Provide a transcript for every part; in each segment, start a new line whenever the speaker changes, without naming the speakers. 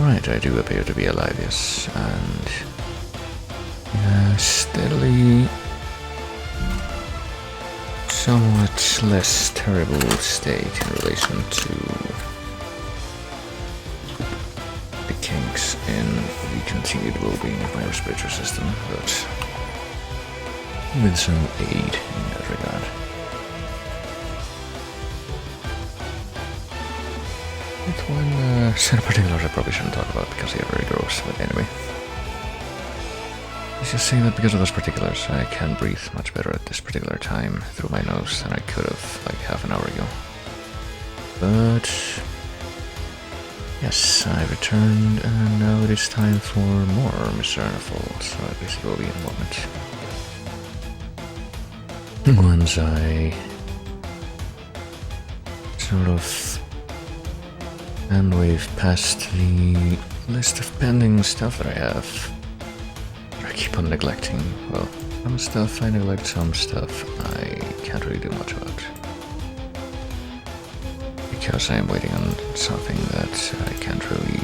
Alright, I do appear to be alive, yes, and steadily somewhat less terrible state in relation to the kinks in the continued well-being of my respiratory system, but with some aid in that regard. But one set of particulars I probably shouldn't talk about because they are very gross, but anyway. Let's just say that because of those particulars, I can breathe much better at this particular time through my nose than I could have like half an hour ago. But yes, I returned, and now it is time for more Mizzurna Falls, so I basically will be in a moment. Once I sort of handwave past the list of pending stuff that I have. I keep on neglecting. Well, some stuff I neglect, some stuff I can't really do much about. Because I am waiting on something that I can't really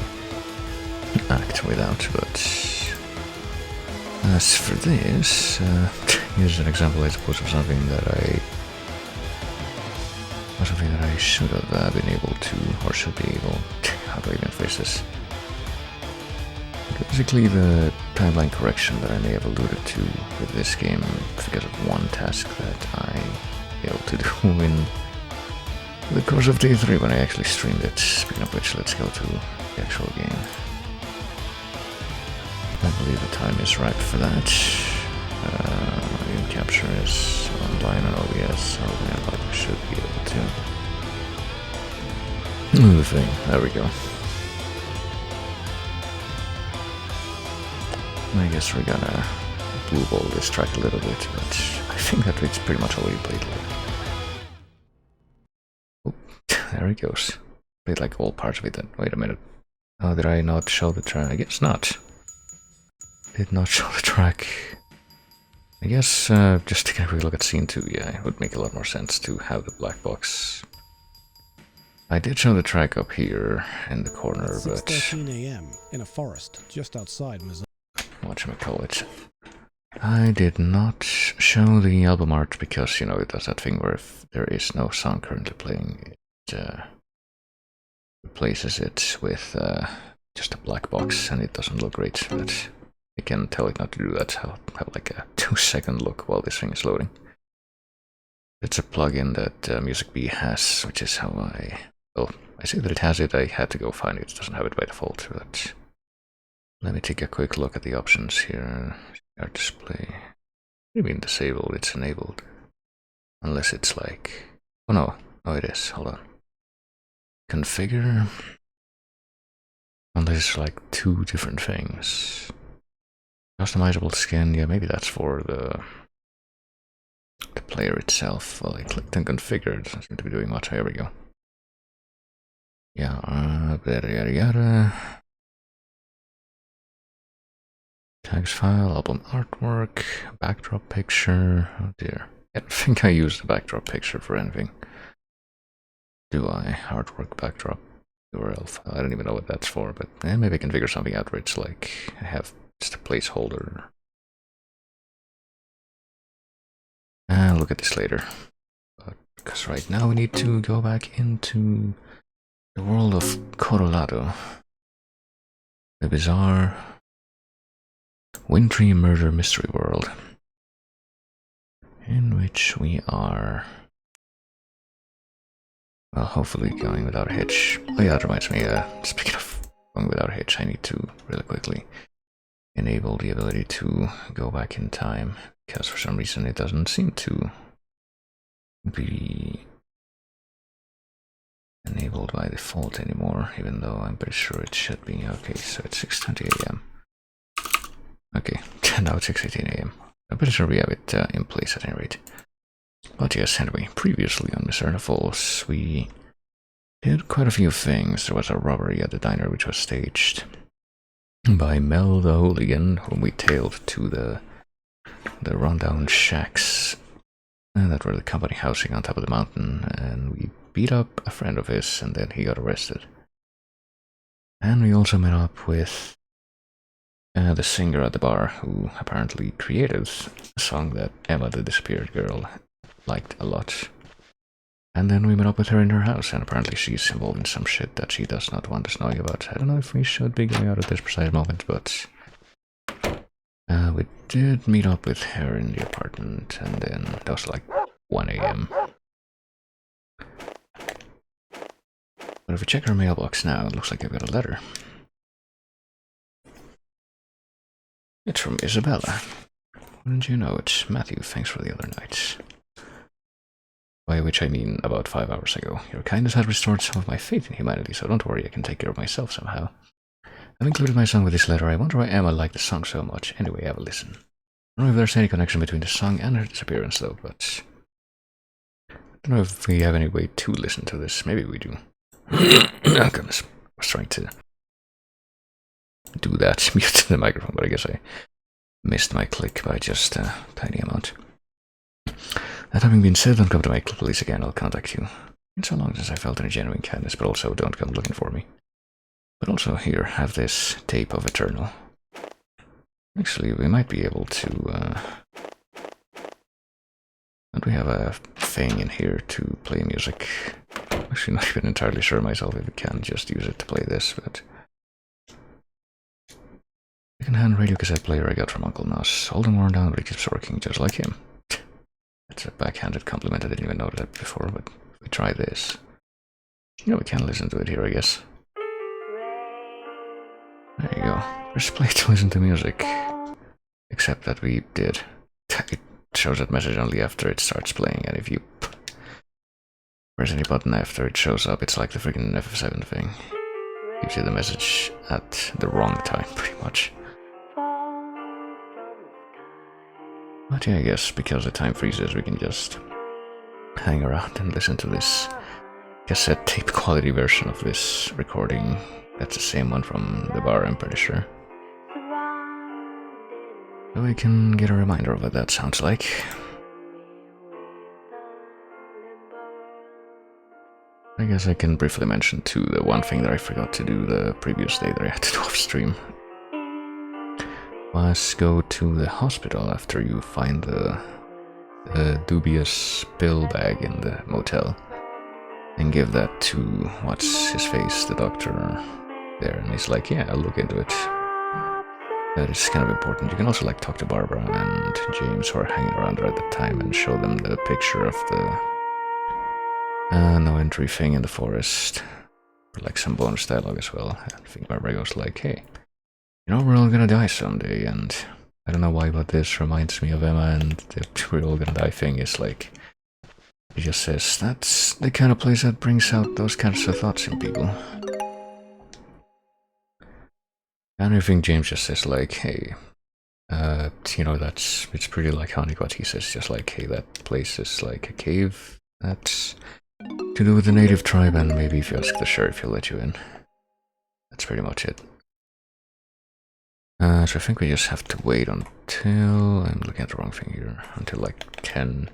act without, but as for this, here's an example I suppose of something that I should have been able to, or should be able to, how do I even phrase this? Basically the timeline correction that I may have alluded to with this game because of one task that I failed to do in the course of day 3 when I actually streamed it. Speaking of which, let's go to the actual game. I believe the time is ripe for that. Game capture is online on OBS, so I should be able to. The thing, there we go. I guess we're gonna blue ball this track a little bit, but I think that it's pretty much already played like. Oh, there it goes. Played like all parts of it then. Wait a minute. Oh, did I not show the track? I guess not. Did not show the track. I guess just taking a quick look at scene 2, yeah, it would make a lot more sense to have the black box. I did show the track up here in the corner, but
6:13 a.m. in a forest just outside Mizzurna.
Whatchamacallit. I did not show the album art because, you know, it does that thing where if there is no song currently playing, it replaces it with just a black box, and it doesn't look great, but I can tell it not to do that. I'll have like a 2-second look while this thing is loading. It's a plugin that Music Bee has, which is how well, I say that it has it, I had to go find it. It doesn't have it by default, but let me take a quick look at the options here. Art display. What do you mean disabled? It's enabled. Unless it's like... oh no. Oh, it is. Hold on. Configure. Unless it's like 2 different things. Customizable skin. Yeah, maybe that's for the player itself. Well, I clicked on configure. It doesn't seem to be doing much. Here we go. Yeah, yada yada. Tags file, album artwork, backdrop picture. Oh dear. I don't think I used the backdrop picture for anything. Do I? Artwork backdrop URL file. I don't even know what that's for, but maybe I can figure something out where it's like I have just a placeholder. I'll look at this later. But because right now we need to go back into the world of Corolado. The bizarre wintry murder mystery world in which we are, well, hopefully going without a hitch. Oh yeah, that reminds me, speaking of going without a hitch, I need to really quickly enable the ability to go back in time, because for some reason it doesn't seem to be enabled by default anymore, even though I'm pretty sure it should be. Okay, so it's 6:20 a.m. Okay, now it's 6:18 a.m. I'm pretty sure we have it in place at any rate. But yes, anyway, previously on Mizzurna Falls, we did quite a few things. There was a robbery at the diner which was staged by Mel the Hooligan, whom we tailed to the rundown shacks that were the company housing on top of the mountain, and we beat up a friend of his, and then he got arrested. And we also met up with the singer at the bar, who apparently created a song that Emma, the disappeared girl, liked a lot. And then we met up with her in her house, and apparently she's involved in some shit that she does not want us knowing about. I don't know if we should be going out at this precise moment, but we did meet up with her in the apartment, and then that was like 1 a.m. But if we check our mailbox now, it looks like I've got a letter. It's from Isabella. Wouldn't you know it? Matthew, thanks for the other night. By which I mean about 5 hours ago. Your kindness had restored some of my faith in humanity, so don't worry, I can take care of myself somehow. I've included my song with this letter. I wonder why Emma liked the song so much. Anyway, have a listen. I don't know if there's any connection between the song and her disappearance, though, but I don't know if we have any way to listen to this. Maybe we do. Oh, goodness. I was trying to do that, mute the microphone, but I guess I missed my click by just a tiny amount. That having been said, don't come to my police again, I'll contact you. It's so long since I felt any genuine kindness, but also don't come looking for me. But also here, have this tape of Eternal. Actually, we might be able to, don't we have a thing in here to play music? I'm actually not even entirely sure myself if we can just use it to play this, but... Second-hand radio cassette player I got from Uncle Nos. Old and worn down, but it keeps working just like him. It's a backhanded compliment, I didn't even notice that before, but if we try this... You know, we can listen to it here, I guess. There you go. Press play to listen to music. Except that we did. It shows that message only after it starts playing, and if you press any button after it shows up, it's like the freaking FF7 thing. Gives you the message at the wrong time, pretty much. But yeah, I guess because the time freezes, we can just hang around and listen to this cassette tape quality version of this recording. That's the same one from the bar, I'm pretty sure. So we can get a reminder of what that sounds like. I guess I can briefly mention too the one thing that I forgot to do the previous day that I had to do off stream. Was go to the hospital after you find the dubious pill bag in the motel and give that to what's his face, the doctor there, and he's like, yeah, I'll look into it. That is kind of important. You can also like talk to Barbara and James who are hanging around there at the time and show them the picture of the no entry thing in the forest, or like some bonus dialogue as well. I think Barbara goes like, hey, you know, we're all gonna die someday, and I don't know why, but this reminds me of Emma, and the we're all gonna die thing is like, he just says, that's the kind of place that brings out those kinds of thoughts in people. And I think James just says like, hey, you know, it's pretty laconic what he says, just like, hey, that place is like a cave, that's to do with the native tribe, and maybe if you ask the sheriff, he'll let you in. That's pretty much it. So I think we just have to wait until, I'm looking at the wrong thing here, until like 10.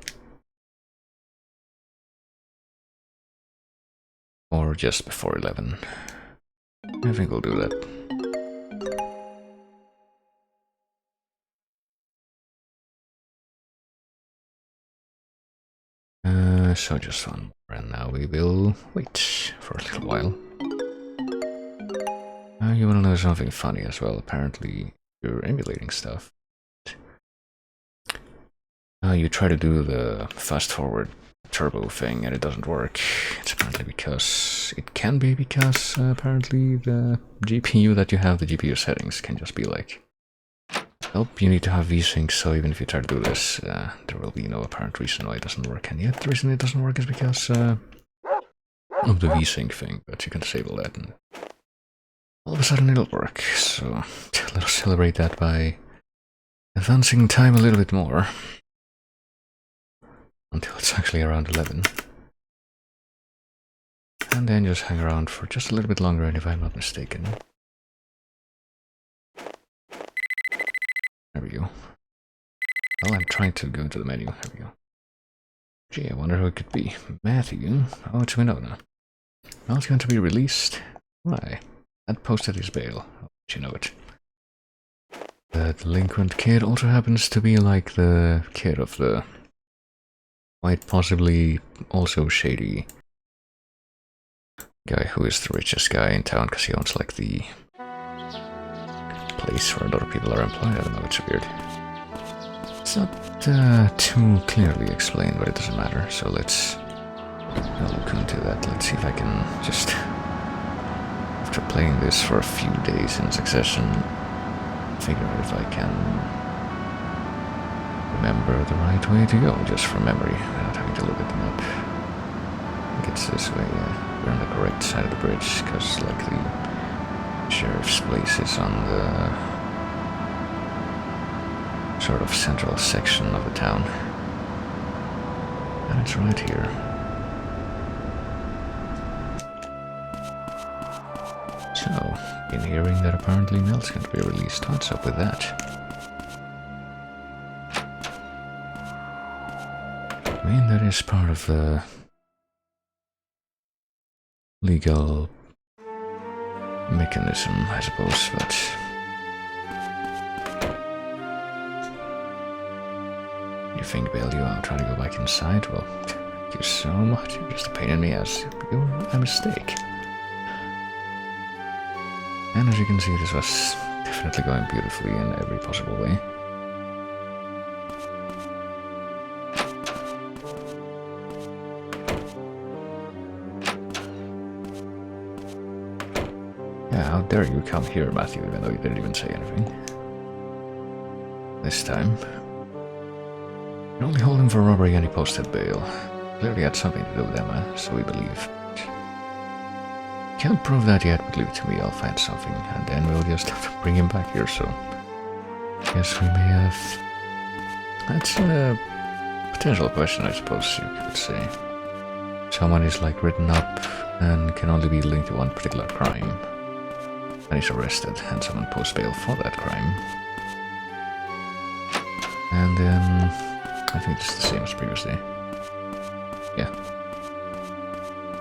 Or just before 11. I think we'll do that. So just one more, and now we will wait for a little while. You wanna know something funny as well? Apparently you're emulating stuff. You try to do the fast forward turbo thing and it doesn't work. It's apparently because apparently the GPU that you have, the GPU settings, can just be like, nope, you need to have VSync, so even if you try to do this, there will be no apparent reason why it doesn't work. And yet the reason it doesn't work is because of the VSync thing, but you can disable that and all of a sudden it'll work. So let's celebrate that by advancing time a little bit more until it's actually around 11. And then just hang around for just a little bit longer, and if I'm not mistaken. There we go. Well, I'm trying to go into the menu. There we go. Gee, I wonder who it could be. Matthew? Oh, it's Winona. Well, it's going to be released. Why? and posted his bail. I'll let you know it. The delinquent kid also happens to be like the kid of the quite possibly also shady guy who is the richest guy in town because he owns like the place where a lot of people are employed. I don't know, it's weird. It's not too clearly explained, but it doesn't matter. So let's look into that. Let's see if I can just, after playing this for a few days in succession, figure out if I can remember the right way to go, just from memory, without having to look at the map. I think it's this way, yeah. We're on the correct side of the bridge, because like the sheriff's place is on the sort of central section of the town. And it's right here. So, in hearing that apparently Mel's going to be released, what's up with that? I mean, that is part of the legal mechanism, I suppose, but you think bail you out, try to go back inside? Well, thank you so much. You're just a pain in the ass. You're a mistake. And as you can see, this was definitely going beautifully in every possible way. Yeah, how dare you come here, Matthew, even though you didn't even say anything. This time. You only hold him for robbery and he posted bail. Clearly had something to do with Emma, so we believe. Can't prove that yet, but leave it to me, I'll find something, and then we'll just have to bring him back here, so... Guess we may have... That's a potential question, I suppose you could say. Someone is like written up and can only be linked to one particular crime. And he's arrested, and someone posts bail for that crime. And then... I think it's the same as previously. Yeah.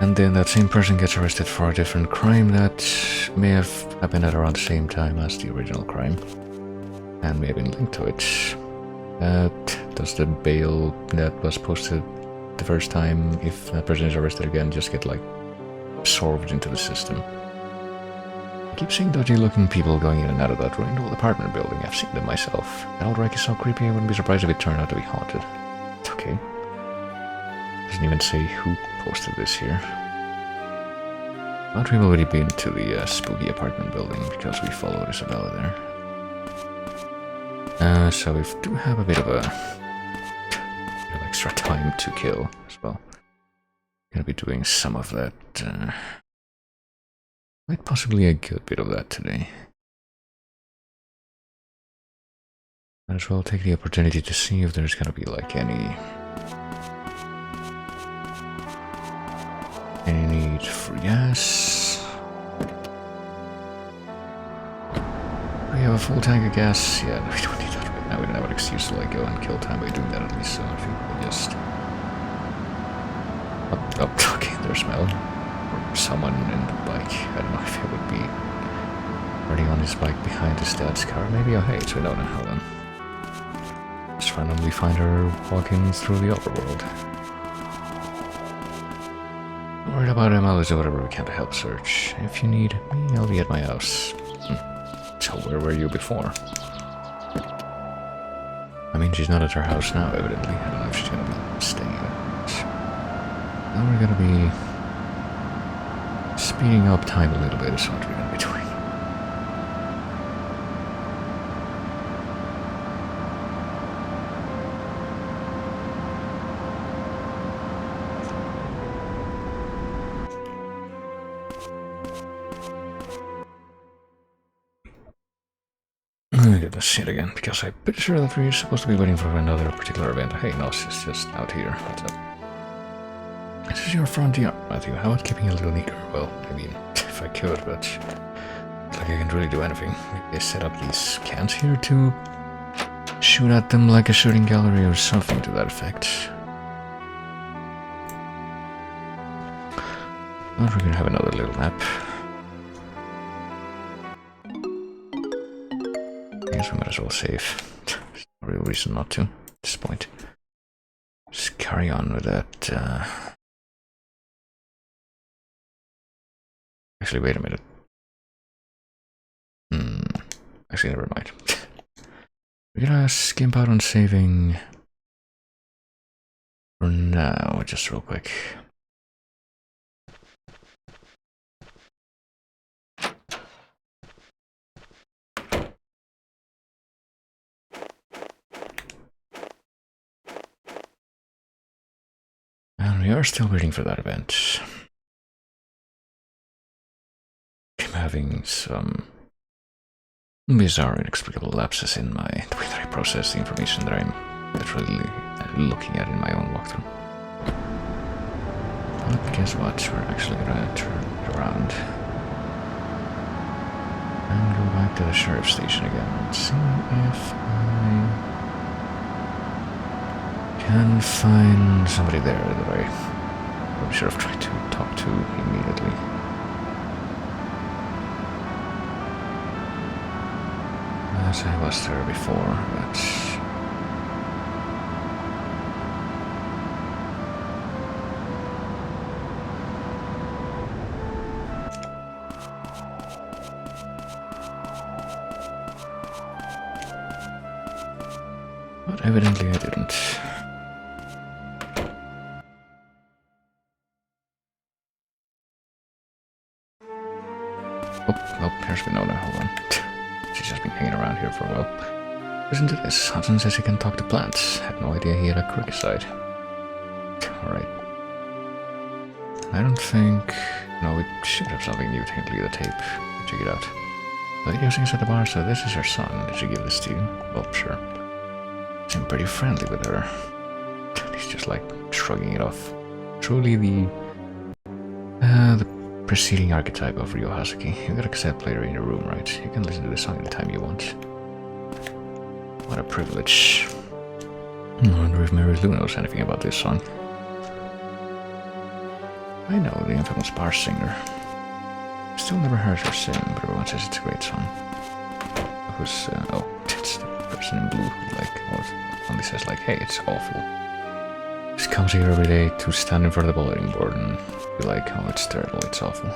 And then that same person gets arrested for a different crime that may have happened at around the same time as the original crime. And may have been linked to it. Does the bail that was posted the first time, if that person is arrested again, just get like absorbed into the system? I keep seeing dodgy looking people going in and out of that ruined old apartment building. I've seen them myself. That old wreck is so creepy I wouldn't be surprised if it turned out to be haunted. It's okay. Doesn't even say who posted this here. But we've already been to the spooky apartment building because we followed Isabella there. So we do have a bit of extra time to kill as well. Gonna be doing some of that. Quite possibly a good bit of that today. Might as well take the opportunity to see if there's gonna be like any need for gas. We have a full tank of gas. Yeah, we don't need that right now. We don't have an excuse to like go and kill time by doing that at least. So I think we'll just. Oh, okay, there's Mel. Or someone in the bike. I don't know if it would be riding on his bike behind his dad's car. Maybe. Oh, hey, it's Winona. Hold on. Just randomly find her walking through the overworld. Worried about Emma, I'll do whatever we can to help search. If you need me, I'll be at my house. So where were you before? I mean, she's not at her house now, evidently. I don't know if she's gonna be staying at it. Now we're gonna be speeding up time a little bit is what we're gonna be doing. Get this shit again, because I'm pretty sure that we're supposed to be waiting for another particular event. Hey, Nos is just out here. What's up? This is your frontier, Matthew. How about keeping a little neater? Well, I mean, if I could, but it's like I can't really do anything. Maybe they set up these cans here to shoot at them like a shooting gallery or something to that effect. Well, we're gonna have another little nap. guess we might as well save. There's no real reason not to at this point. Just carry on with that. Actually, wait a minute. Actually, never mind. We're gonna skimp out on saving for now, just real quick. And we are still waiting for that event. I'm having some bizarre, inexplicable lapses in my the way that I process the information that I'm literally looking at in my own walkthrough. But guess what? We're actually gonna turn it around and go back to the sheriff's station again and see if I can find somebody there that I probably should have tried to talk to immediately. As I was there before, but evidently I didn't. Oh, here's Winona, hold on. She's just been hanging around here for a while. Listen to this. Hudson says he can talk to plants. Had no idea he had a crooked side. Alright. I don't think... No, we should have something new to leave the tape. Check it out. The lady who sings at the bar, so this is her song. Did she give this to you? Well, sure. Seemed pretty friendly with her. He's just like shrugging it off. Truly the preceding archetype of Ryo Hazuki. You got a cassette player in your room, right? You can listen to the song anytime you want. What a privilege. I wonder if Mary Lou knows anything about this song. I know, the infamous bar singer. Still never heard her sing, but everyone says it's a great song. Who's, oh, it's the person in blue who, like, only says, like, hey, it's awful. Just comes here every day to stand in front of the bulletin board and be like, oh, it's terrible, it's awful.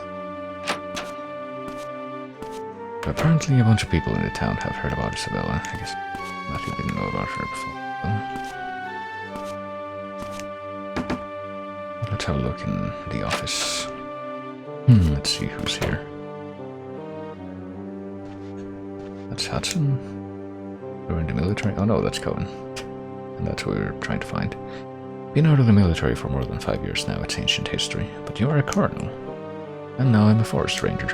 But apparently a bunch of people in the town have heard about Isabella. I guess Matthew didn't know about her before. Let's have a look in the office. Let's see who's here. That's Hudson. We're in the military. Oh no, that's Cohen. And that's what we're trying to find. Been out of the military for more than 5 years now, it's ancient history. But you are a colonel. And now I'm a forest ranger.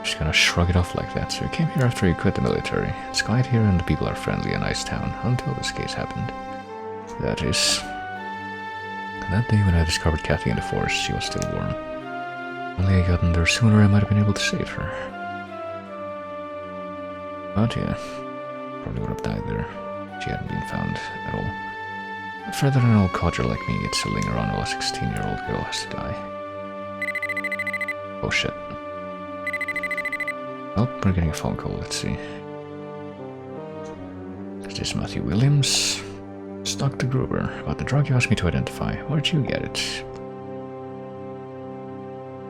Just gonna shrug it off like that. So you came here after you quit the military. It's quiet here and the people are friendly, a nice town. Until this case happened. That is... That day when I discovered Kathy in the forest, she was still warm. Only I gotten there sooner, I might have been able to save her. But yeah, probably would have died there. She hadn't been found at all. Further than an old codger like me gets to linger on while a 16-year-old girl has to die. Oh shit. Oh, we're getting a phone call, let's see. Is this Matthew Williams? It's Dr. Gruber, about the drug you asked me to identify. Where'd you get it?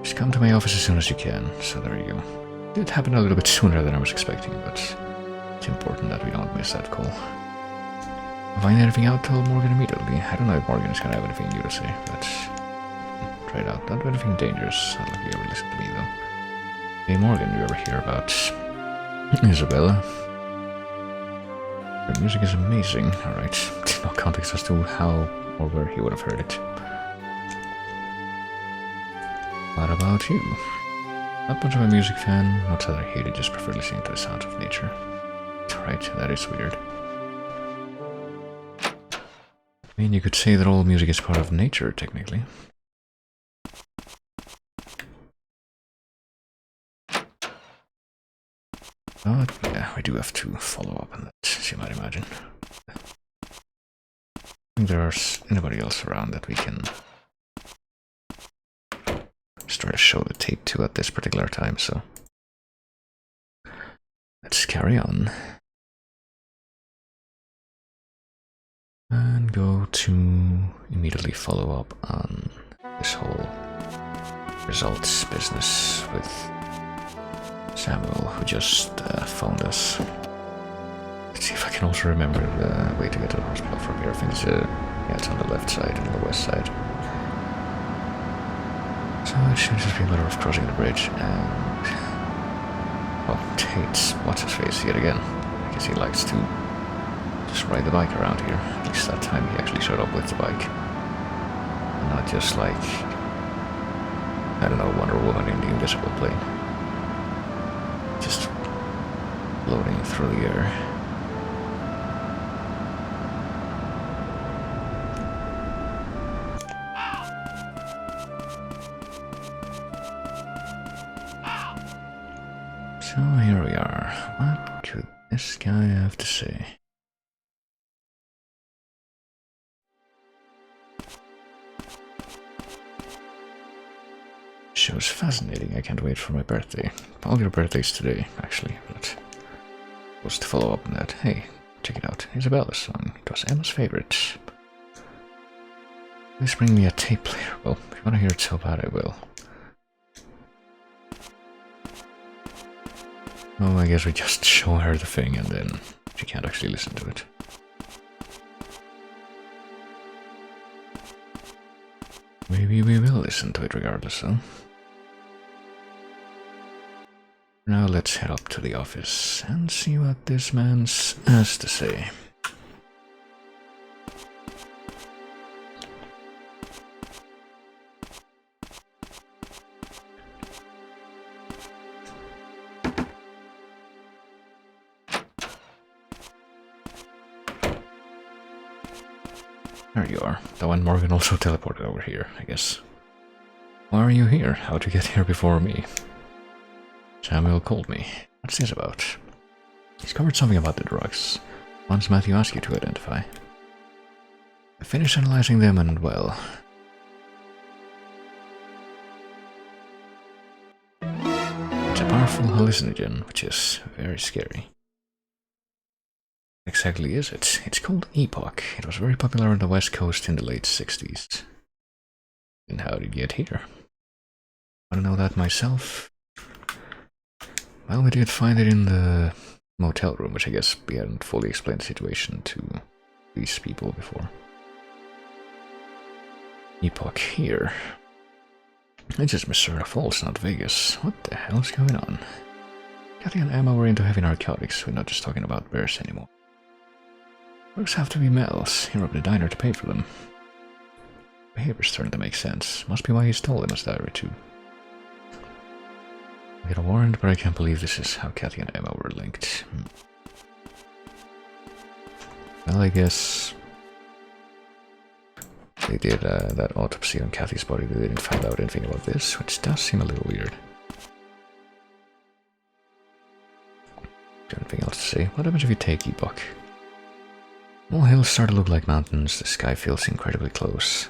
Just come to my office as soon as you can, so there you go. It did happen a little bit sooner than I was expecting, but it's important that we don't miss that call. Find anything out, tell Morgan immediately. I don't know if Morgan is gonna have anything new to say, but try it out. Don't do anything dangerous. I don't know if you ever listen to me though. Hey Morgan, you ever hear about Isabella? Her music is amazing. Alright. No context as to how or where he would have heard it. What about you? Not much of a music fan, not that I hate it, just prefer listening to the sounds of nature. Right, that is weird. I mean, you could say that all music is part of nature, technically. But yeah, we do have to follow up on that, as you might imagine. I think there's anybody else around that we can just try to show the tape to at this particular time, so let's carry on. And go to immediately follow up on this whole results business with Samuel, who just phoned us. Let's see if I can also remember the way to get to the hospital from here. I think it's, yeah, it's on the left side and the west side. So it should just be a matter of crossing the bridge and... oh, Tate's what's-his-face yet again. I guess he likes to just ride the bike around here. At least that time he actually showed up with the bike. And not just like, I don't know, Wonder Woman in the invisible plane. Just floating through the air. So here we are. What could this guy have to say? Show's fascinating. I can't wait for my birthday. All your birthdays today, actually, but supposed to follow up on that. Hey, check it out. Isabella's song. It was Emma's favorite. Please bring me a tape player. Well, if you want to hear it so bad, I will. Oh, I guess we just show her the thing and then she can't actually listen to it. Maybe we will listen to it regardless, though. Now let's head up to the office and see what this man has to say. There you are. Though and Morgan also teleported over here, I guess. Why are you here? How'd you get here before me? Samuel called me. What's this about? He's covered something about the drugs. Ones Matthew asked you to identify. I finished analyzing them and, well... it's a powerful hallucinogen, which is very scary. What exactly is it? It's called Epoch. It was very popular on the West Coast in the late 60s. And how did it get here? I don't know that myself. Well, we did find it in the motel room, which I guess we hadn't fully explained the situation to these people before. Epoch here. It's just Mizzurna Falls, not Vegas. What the hell's going on? Kathy and Emma were into heavy narcotics. We're not just talking about bears anymore. Drugs have to be Mel's. He robbed the diner to pay for them. Behavior's starting to make sense. Must be why he stole Emma's diary too. I get a warrant, but I can't believe this is how Kathy and Emma were linked. Well, I guess they did that autopsy on Kathy's body. They didn't find out anything about this, which does seem a little weird. Anything else to say? What happens if you take Epoch? All hills start to look like mountains. The sky feels incredibly close.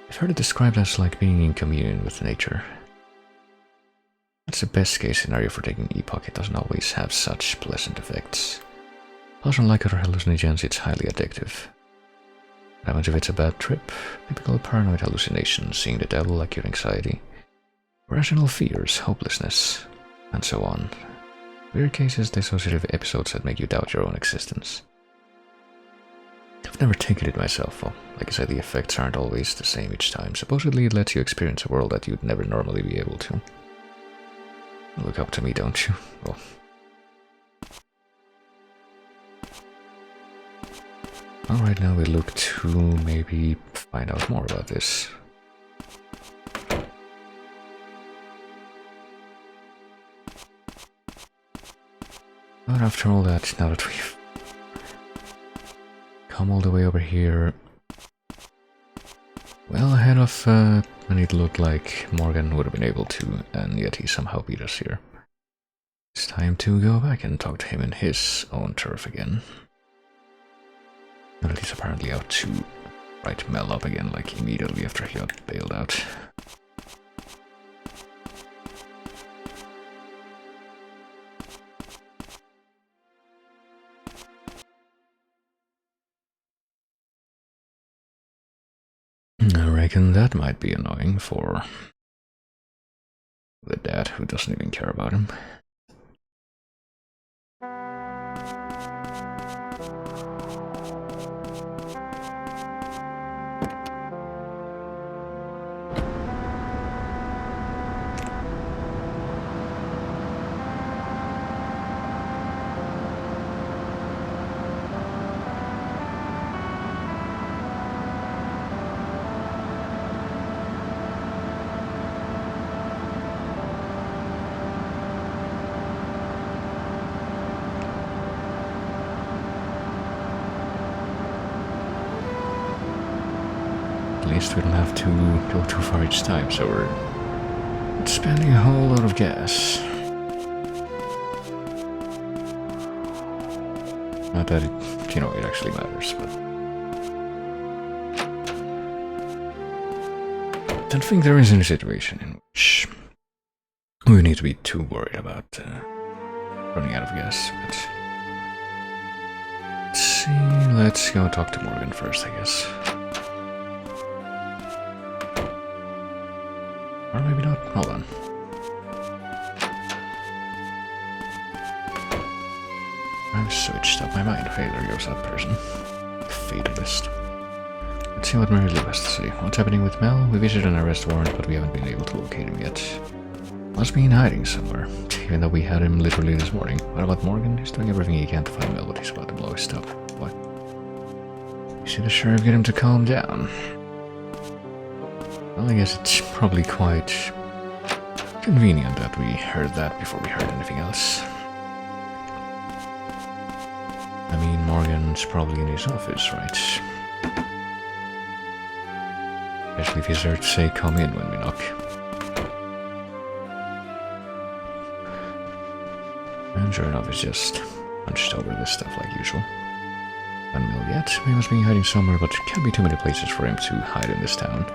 I've heard it described as like being in communion with nature. That's the best case scenario for taking Epoch. It doesn't always have such pleasant effects. Plus, unlike other hallucinogens, it's highly addictive. What happens if it's a bad trip? Typical paranoid hallucinations, seeing the devil, acute anxiety, irrational fears, hopelessness, and so on. Weird cases, dissociative episodes that make you doubt your own existence. I've never taken it myself. Well, like I said, the effects aren't always the same each time. Supposedly, it lets you experience a world that you'd never normally be able to. Look up to me, don't you? Well. Alright, now we look to maybe find out more about this. But after all that, now that we've come all the way over here, well ahead of when it looked like Morgan would have been able to, and yet he somehow beat us here. It's time to go back and talk to him in his own turf again. Now that he's apparently out to write Mel up again, like immediately after he got bailed out. I reckon that might be annoying for the dad who doesn't even care about him. At least we don't have to go too far each time, so we're spending a whole lot of gas. Not that it, it actually matters, but I don't think there is any situation in which we need to be too worried about running out of gas. But let's see, let's go talk to Morgan first, I guess. Or maybe not. Hold on. I've switched up my mind. Hey, there goes that person. Fatalist. Let's see what Mary Lou has to say. What's happening with Mel? We visited an arrest warrant, but we haven't been able to locate him yet. Must be in hiding somewhere, even though we had him literally this morning. What about Morgan? He's doing everything he can to find Mel, but he's about to blow his stuff. What? You see the sheriff get him to calm down. Well, I guess it's probably quite convenient that we heard that before we heard anything else. I mean, Morgan's probably in his office, right? Especially if he's there to say come in when we knock. And sure enough, he's just hunched over this stuff like usual. Unmailed yet. He must be hiding somewhere, but there can't be too many places for him to hide in this town.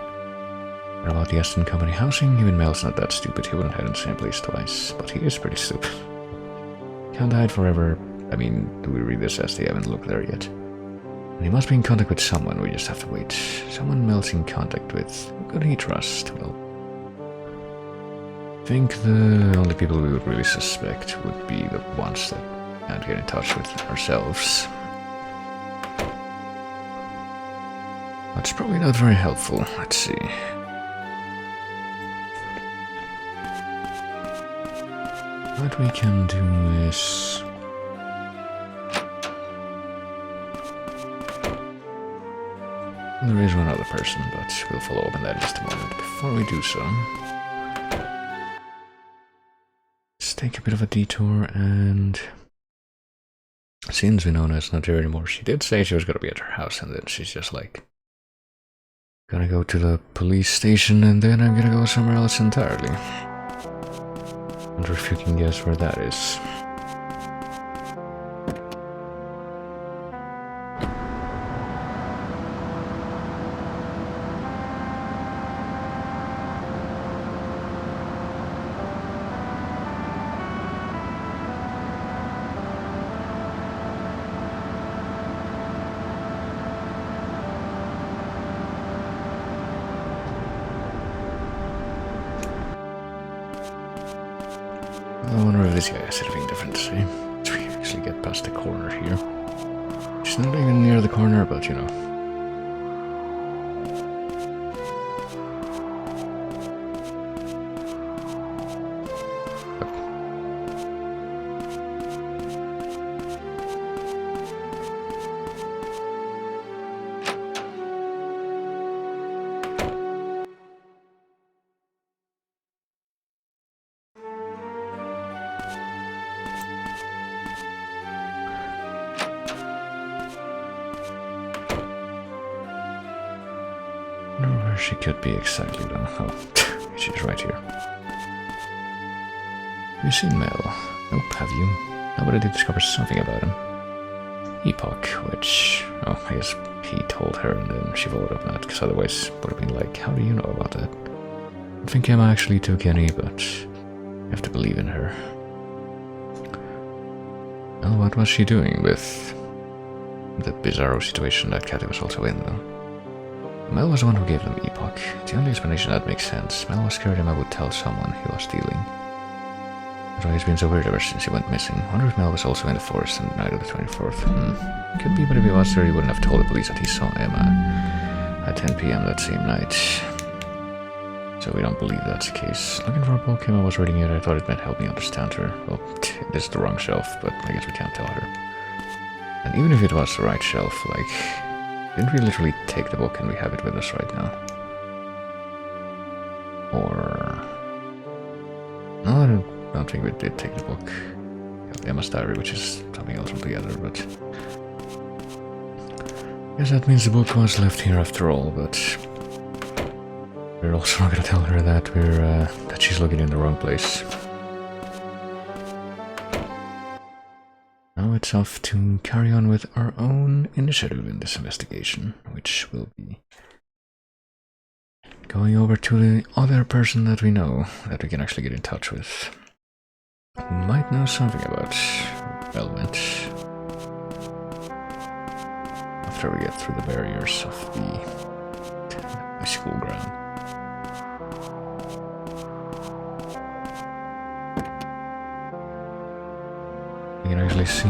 What about the Aston Company housing? Even Mel's not that stupid, he wouldn't hide in the same place twice, but he is pretty stupid. Can't hide forever. I mean, do we read this as they haven't looked there yet? And he must be in contact with someone, we just have to wait. Someone Mel's in contact with. Who could he trust? Well, I think the only people we would really suspect would be the ones that can't get in touch with ourselves. That's probably not very helpful. Let's see. What we can do is... There is one other person, but we'll follow up on that in just a moment. Before we do so, let's take a bit of a detour, and since Winona's not here anymore, she did say she was gonna be at her house, and then she's just like, gonna go to the police station, and then I'm gonna go somewhere else entirely. I wonder if you can guess where that is. I wonder if this guy has anything different to say. Let's actually get past the corner here. She's not even near the corner, but you know. I don't know where she could be exactly though. Oh, she's right here. Have you seen Mel? Nope, have you? How about I did discover something about him? Epoch, which... oh, I guess he told her and then she followed up on that, because otherwise it would have been like, how do you know about that? I think Emma actually took any, but you have to believe in her. Well, what was she doing with the bizarro situation that Cathy was also in, though? Mel was the one who gave them Epoch. It's the only explanation that makes sense. Mel was scared Emma would tell someone he was stealing. That's why he's been so weird ever since he went missing. Wonder if Mel was also in the forest on the night of the 24th. Could be, but if he was there, he wouldn't have told the police that he saw Emma at 10 p.m. that same night. So we don't believe that's the case. Looking for a book, Emma was reading it. I thought it might help me understand her. Well, this is the wrong shelf, but I guess we can't tell her. And even if it was the right shelf, like, didn't we literally take the book and we have it with us right now? Or... No, I don't think we did take the book. We have Emma's diary, which is something else altogether, but... I guess that means the book was left here after all, but... We're also not gonna tell her that that she's looking in the wrong place. Now it's off to carry on with our own initiative in this investigation, which will be going over to the other person that we know, that we can actually get in touch with, who might know something about Belmont. After we get through the barriers of the school ground. You can actually see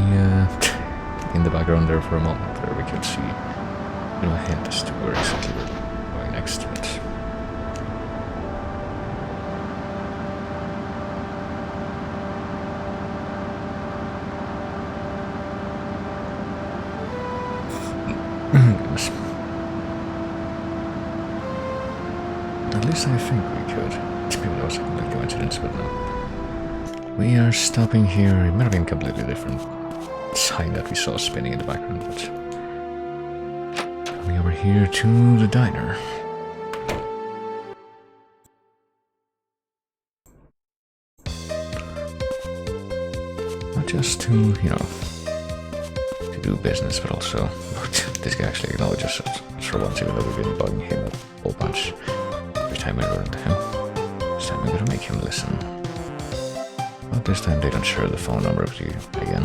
in the background there for a moment where we can see a hint as to where exactly we're going next, but at least I think we could. Maybe that was a complete coincidence, but no. We are stopping here. It might have been a completely different sign that we saw spinning in the background, but coming over here to the diner. Not just to, you know, to do business, but also this guy actually acknowledges us for once, even though we've been bugging him a whole bunch every time we run into him. This time we're gonna make him listen. But this time they don't share the phone number with you again.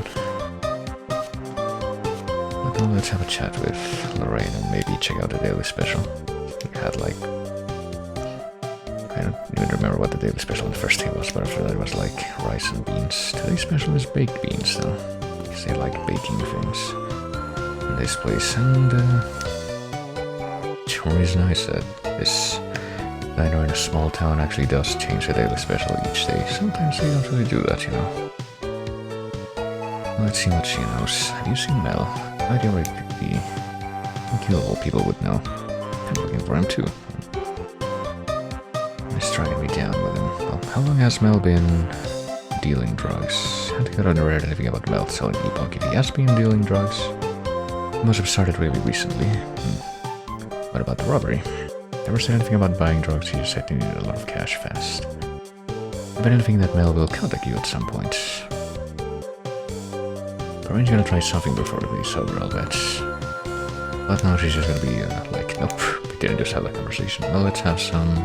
But now let's have a chat with Lorraine and maybe check out the daily special. We had like... I don't even remember what the daily special in the first thing was, but after that it was like rice and beans. Today's special is baked beans though, because they like baking things in this place. And it's sure is nice that this diner in a small town actually does change the daily special each day. Sometimes they don't really do that, you know. Let's see what she knows. Have you seen Mel? No idea where it could be. I think you of all people would know. I'm looking for him too. He's tracking me down with him. Well, how long has Mel been dealing drugs? I haven't got read anything about Mel selling Epoch. If he has been dealing drugs, he must have started really recently. What about the robbery? Never said anything about buying drugs, he just said he needed a lot of cash fast. I bet anything that Mel will contact you at some point. Lorraine's gonna try something before he's sober, I'll bet. But now she's just gonna be like, nope, we didn't just have that conversation. Well, let's have something,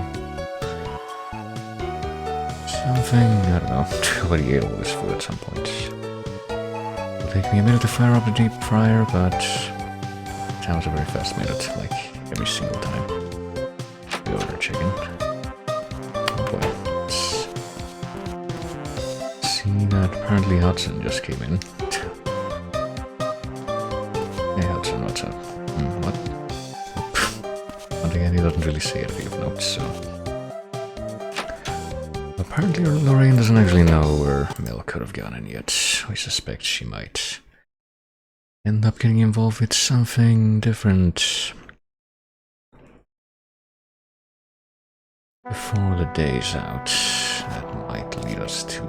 I don't know, somebody ate all this food at some point. It'll take me a minute to fire up the deep fryer, but time was a very fast minute, like every single time. We order chicken. Oh boy. Let's see that apparently Hudson just came in. Hey Hudson, what's up? What? Once again, he doesn't really say anything of note, so... Apparently Lorraine doesn't actually know where Mel could have gone in yet. We suspect she might end up getting involved with something different before the day's out. That might lead us to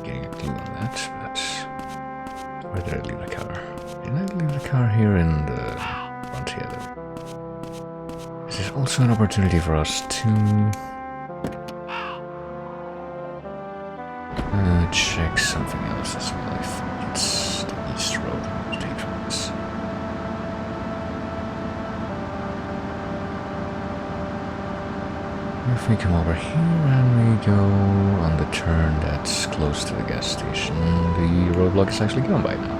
getting a clue on that, but where did I leave the car? Didn't I leave the car here in the front here though? This is also an opportunity for us to check something else as well. I think it's the East Road to take from this. If we come over here and we go on the turn that's close to the gas station, the roadblock is actually gone by now.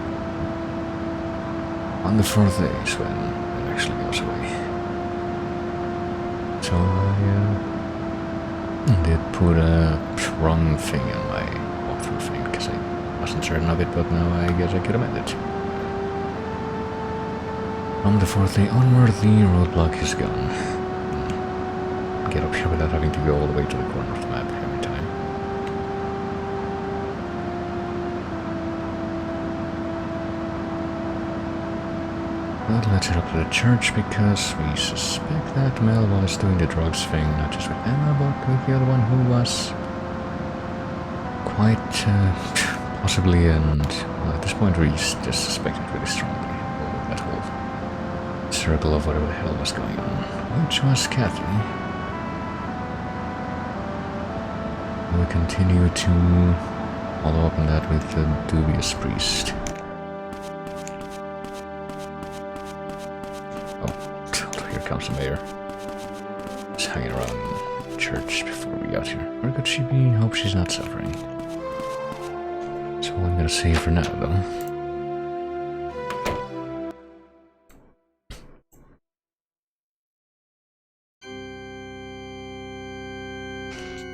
On the 4th day is when it actually goes away. So I did put a wrong thing on my walkthrough thing because I wasn't certain of it, but now I guess I could amend it. From the fourth day onward, the roadblock is gone. Get up here without having to go all the way to the corner of the map every time. But let's head up to the church because we suspect that Mel was doing the drugs thing, not just with Emma, but with the other one who was quite possibly, and well, at this point we just suspected really strongly over that whole circle of whatever the hell was going on, which was Catherine. We continue to follow up on that with the dubious priest. Here comes the mayor. Just hanging around church before we got here. Where could she be? Hope she's not suffering. So I'm gonna save for now, though.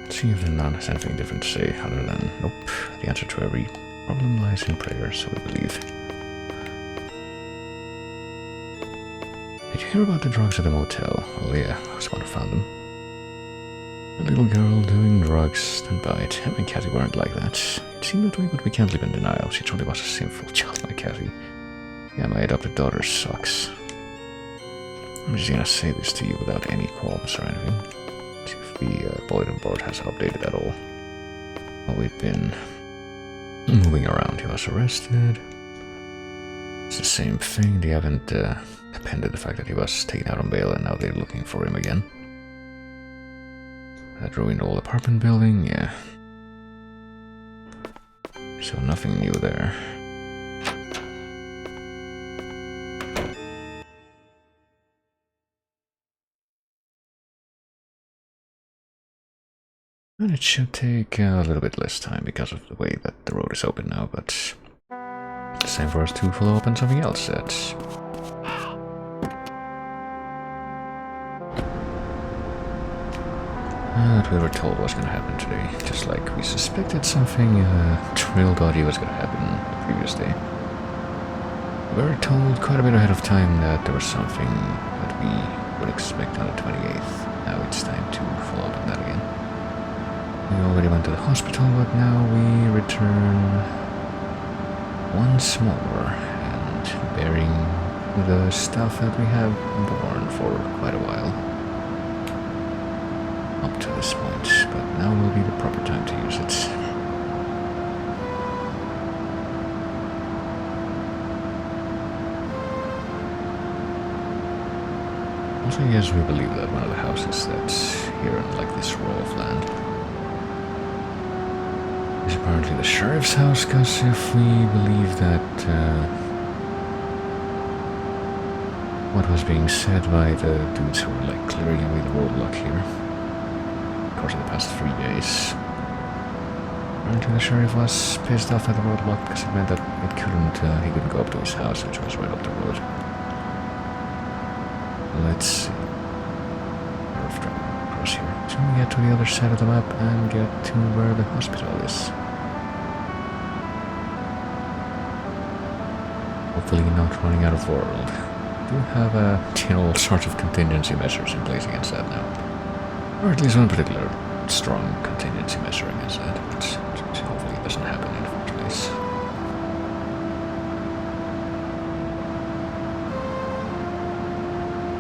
Let's see if the nun has anything different to say other than, nope, the answer to every problem lies in prayer, so we believe. Did you hear about the drugs at the motel? Oh yeah, I was the one who found them. A little girl doing drugs, stand by it. Emma and Cathy weren't like that. It seemed that way, but we can't live in denial. She truly was a sinful child, my Cathy. Yeah, my adopted daughter sucks. I'm just gonna say this to you without any qualms or anything. See if the bulletin board has updated at all. Well, we've been moving around. He was arrested. It's the same thing. They haven't appended the fact that he was taken out on bail and now they're looking for him again. That ruined the whole apartment building, yeah. So nothing new there. And it should take a little bit less time because of the way that the road is open now, but it's time for us to follow up on something else that we were told was going to happen today. Just like we suspected something real dodgy was going to happen the previous day. We were told quite a bit ahead of time that there was something that we would expect on the 28th. Now it's time to follow up on that again. We already went to the hospital, but now we return once more and bearing the stuff that we have borne for quite a while. Up to this point, but now will be the proper time to use it. Also, yes, we believe that one of the houses that's here in like this row of land is apparently the sheriff's house, because if we believe that what was being said by the dudes who were like clearing away the roadblock here of the past 3 days. Apparently the sheriff was pissed off at the roadblock because it meant that he couldn't go up to his house, which was right up the road. Let's see. We're driving across here. So we get to the other side of the map and get to where the hospital is. Hopefully not running out of world. We do have all sorts of contingency measures in place against that now. Or at least one particular strong contingency measure against that, which hopefully doesn't happen in the first place.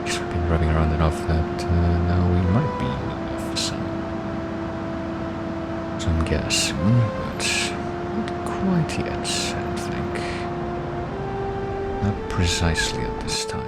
Because we've been driving around enough that now we might be with some gas soon, but not quite yet, I don't think. Not precisely at this time.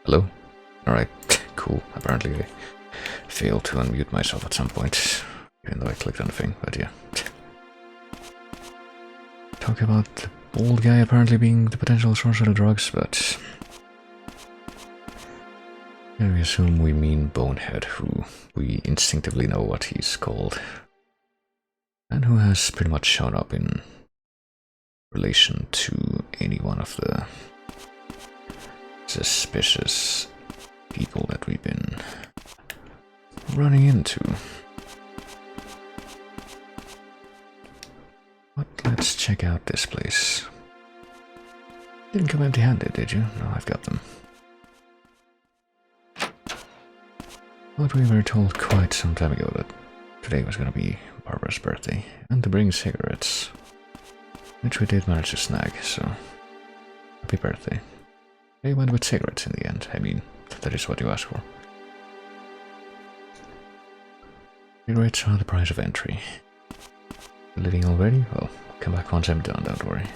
Hello? Alright, cool. Apparently I failed to unmute myself at some point, even though I clicked on the thing, but yeah. Talk about the bald guy apparently being the potential source of the drugs, but yeah, we assume we mean Bonehead, who we instinctively know what he's called, and who has pretty much shown up in relation to any one of the suspicious people that we've been running into. But let's check out this place. Didn't come empty-handed, did you? No, I've got them. But we were told quite some time ago that today was gonna be Barbara's birthday, and to bring cigarettes, which we did manage to snag, so happy birthday. They went with cigarettes in the end. I mean, that is what you asked for. Cigarettes are the price of entry. Living already? Well, come back once I'm done, don't worry.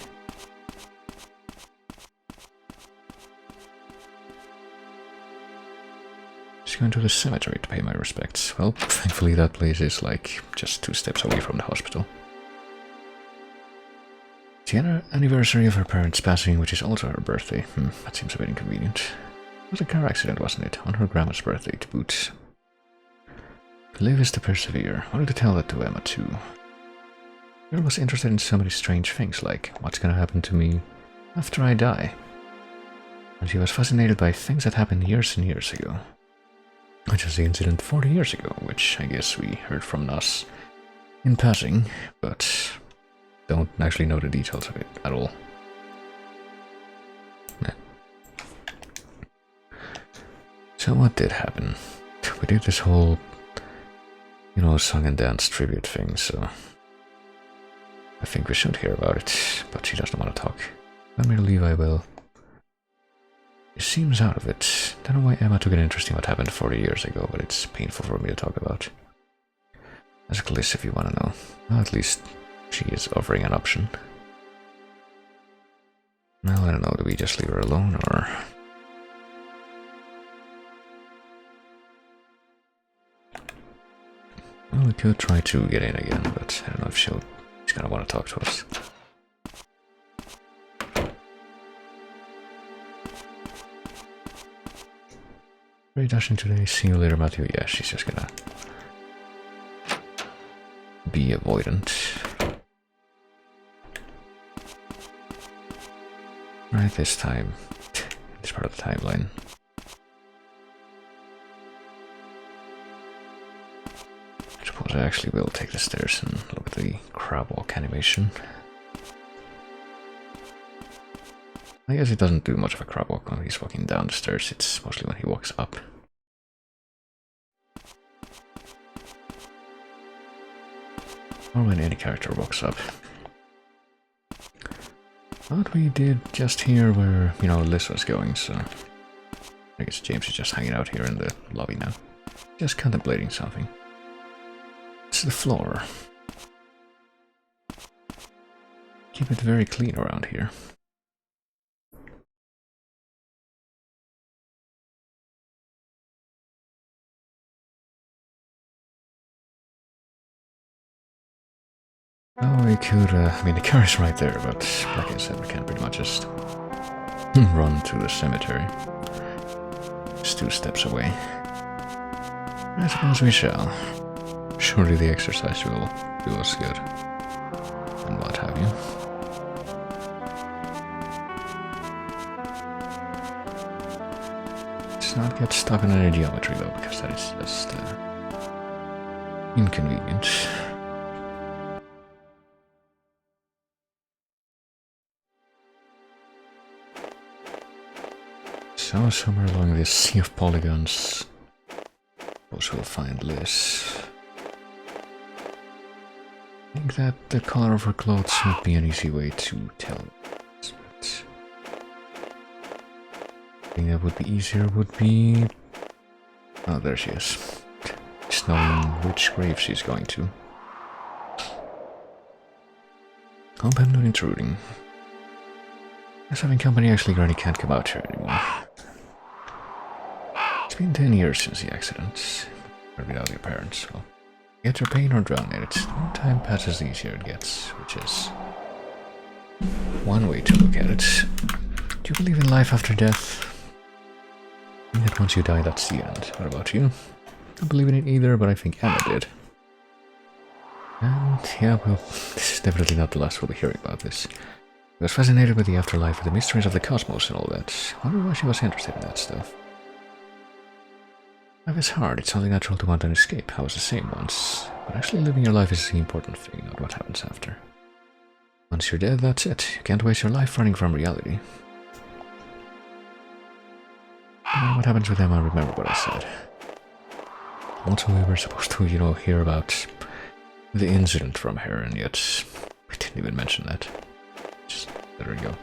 Just going to the cemetery to pay my respects. Well, thankfully that place is like just 2 steps away from the hospital. It's the anniversary of her parents' passing, which is also her birthday. That seems a bit inconvenient. It was a car accident, wasn't it? On her grandma's birthday, to boot. To live is to persevere. I wanted to tell that to Emma, too. Girl was interested in so many strange things, like what's gonna happen to me after I die. And she was fascinated by things that happened years and years ago. Which was the incident 40 years ago, which I guess we heard from Nas in passing, but don't actually know the details of it at all. Yeah. So what did happen? We did this whole, you know, song and dance tribute thing, so I think we should hear about it, but she doesn't want to talk. Want me to leave, I will. She seems out of it. Don't know why Emma took an interest in what happened 40 years ago, but it's painful for me to talk about. There's a list if you want to know. Well, at least she is offering an option. Well, I don't know, do we just leave her alone, or... Well, we could try to get in again, but I don't know if she's gonna want to talk to us. Very dashing today. See you later, Matthew. Yeah, she's just gonna be avoidant. Right, this time, this part of the timeline. I suppose I actually will take the stairs and look at the crab walk animation. I guess it doesn't do much of a crab walk when he's walking down the stairs, it's mostly when he walks up. Or when any character walks up. But we did just hear where, you know, Liz was going, so... I guess James is just hanging out here in the lobby now. Just contemplating something. It's the floor. Keep it very clean around here. Oh, we could, I mean, the car is right there, but like I said, we can pretty much just run to the cemetery. It's 2 steps away. I suppose we shall. Surely the exercise will do us good. And what have you. Let's not get stuck on any geometry though, because that is just inconvenient. So somewhere along this sea of polygons, also we'll find Liz. I think that the color of her clothes would be an easy way to tell. But I think that would be easier would be... Oh, there she is. Just knowing which grave she's going to. Hope I'm not intruding. As having company actually, Granny can't come out here anymore. been 10 years since the accident. But without your parents, well, get your pain or drown in it. The more time passes, the easier it gets, which is one way to look at it. Do you believe in life after death? I think that once you die, that's the end. What about you? I don't believe in it either, but I think Emma did. And yeah, well, this is definitely not the last we'll be hearing about this. I was fascinated with the afterlife, with the mysteries of the cosmos and all that. I wonder why she was interested in that stuff. Life is hard, it's only natural to want an escape. I was the same once. But actually living your life is the important thing, not what happens after. Once you're dead, that's it. You can't waste your life running from reality. No matter what happens with them, I remember what I said. Also, we were supposed to, hear about the incident from her, and yet we didn't even mention that. Just let her go.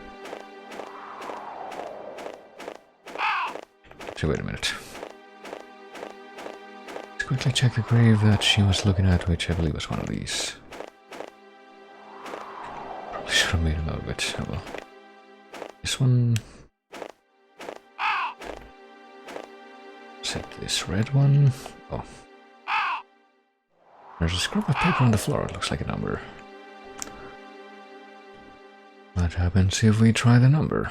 So wait a minute. Let's quickly check the grave that she was looking at, which I believe was one of these. Probably should have made a note of it. Oh well. This one. Set this red one. Oh. There's a scrap of paper on the floor. It looks like a number. What happens if we try the number?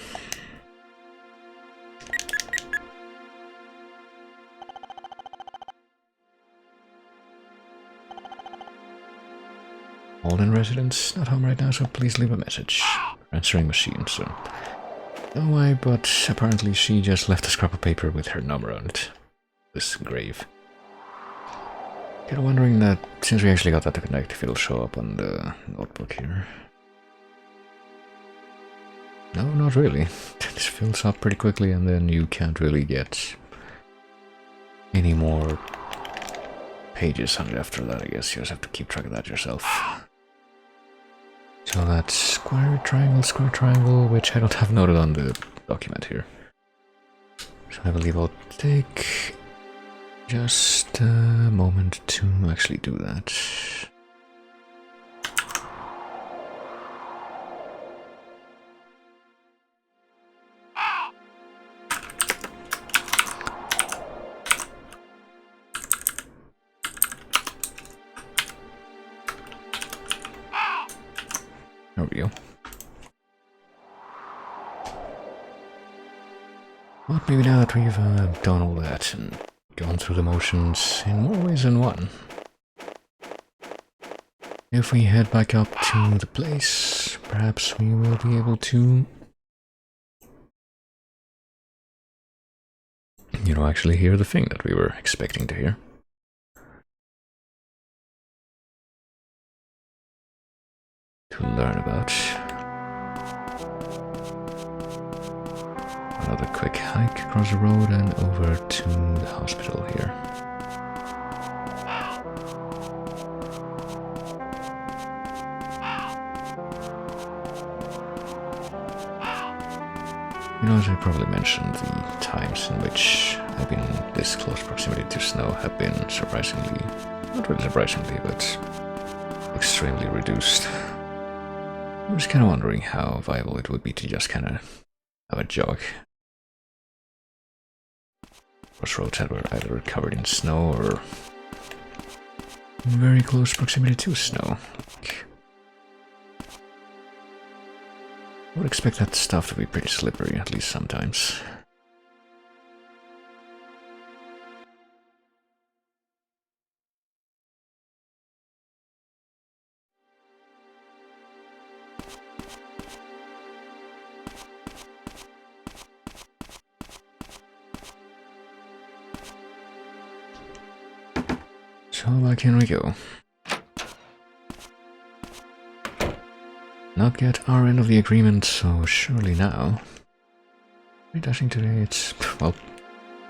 Holden residence, not home right now, so please leave a message. Answering machine, so... No why, but apparently she just left a scrap of paper with her number on it. This grave. Kind of wondering that, since we actually got that to connect, if it'll show up on the notebook here. No, not really. This fills up pretty quickly and then you can't really get any more pages on it after that, I guess. You just have to keep track of that yourself. So that's square triangle, which I don't have noted on the document here. So I believe I'll take just a moment to actually do that. There we go. Well, maybe now that we've done all that and gone through the motions in more ways than one, if we head back up to the place, perhaps we will be able to, actually hear the thing that we were expecting to hear. To learn about. Another quick hike across the road and over to the hospital here. As I probably mentioned, the times in which I've been in this close proximity to snow have been surprisingly, not really surprisingly, but extremely reduced. I was kind of wondering how viable it would be to just kind of have a jog. Those roads that were either covered in snow or in very close proximity to snow. I would expect that stuff to be pretty slippery, at least sometimes. So back can we go. Not get our end of the agreement, so surely now. Are we dashing today? It's, well,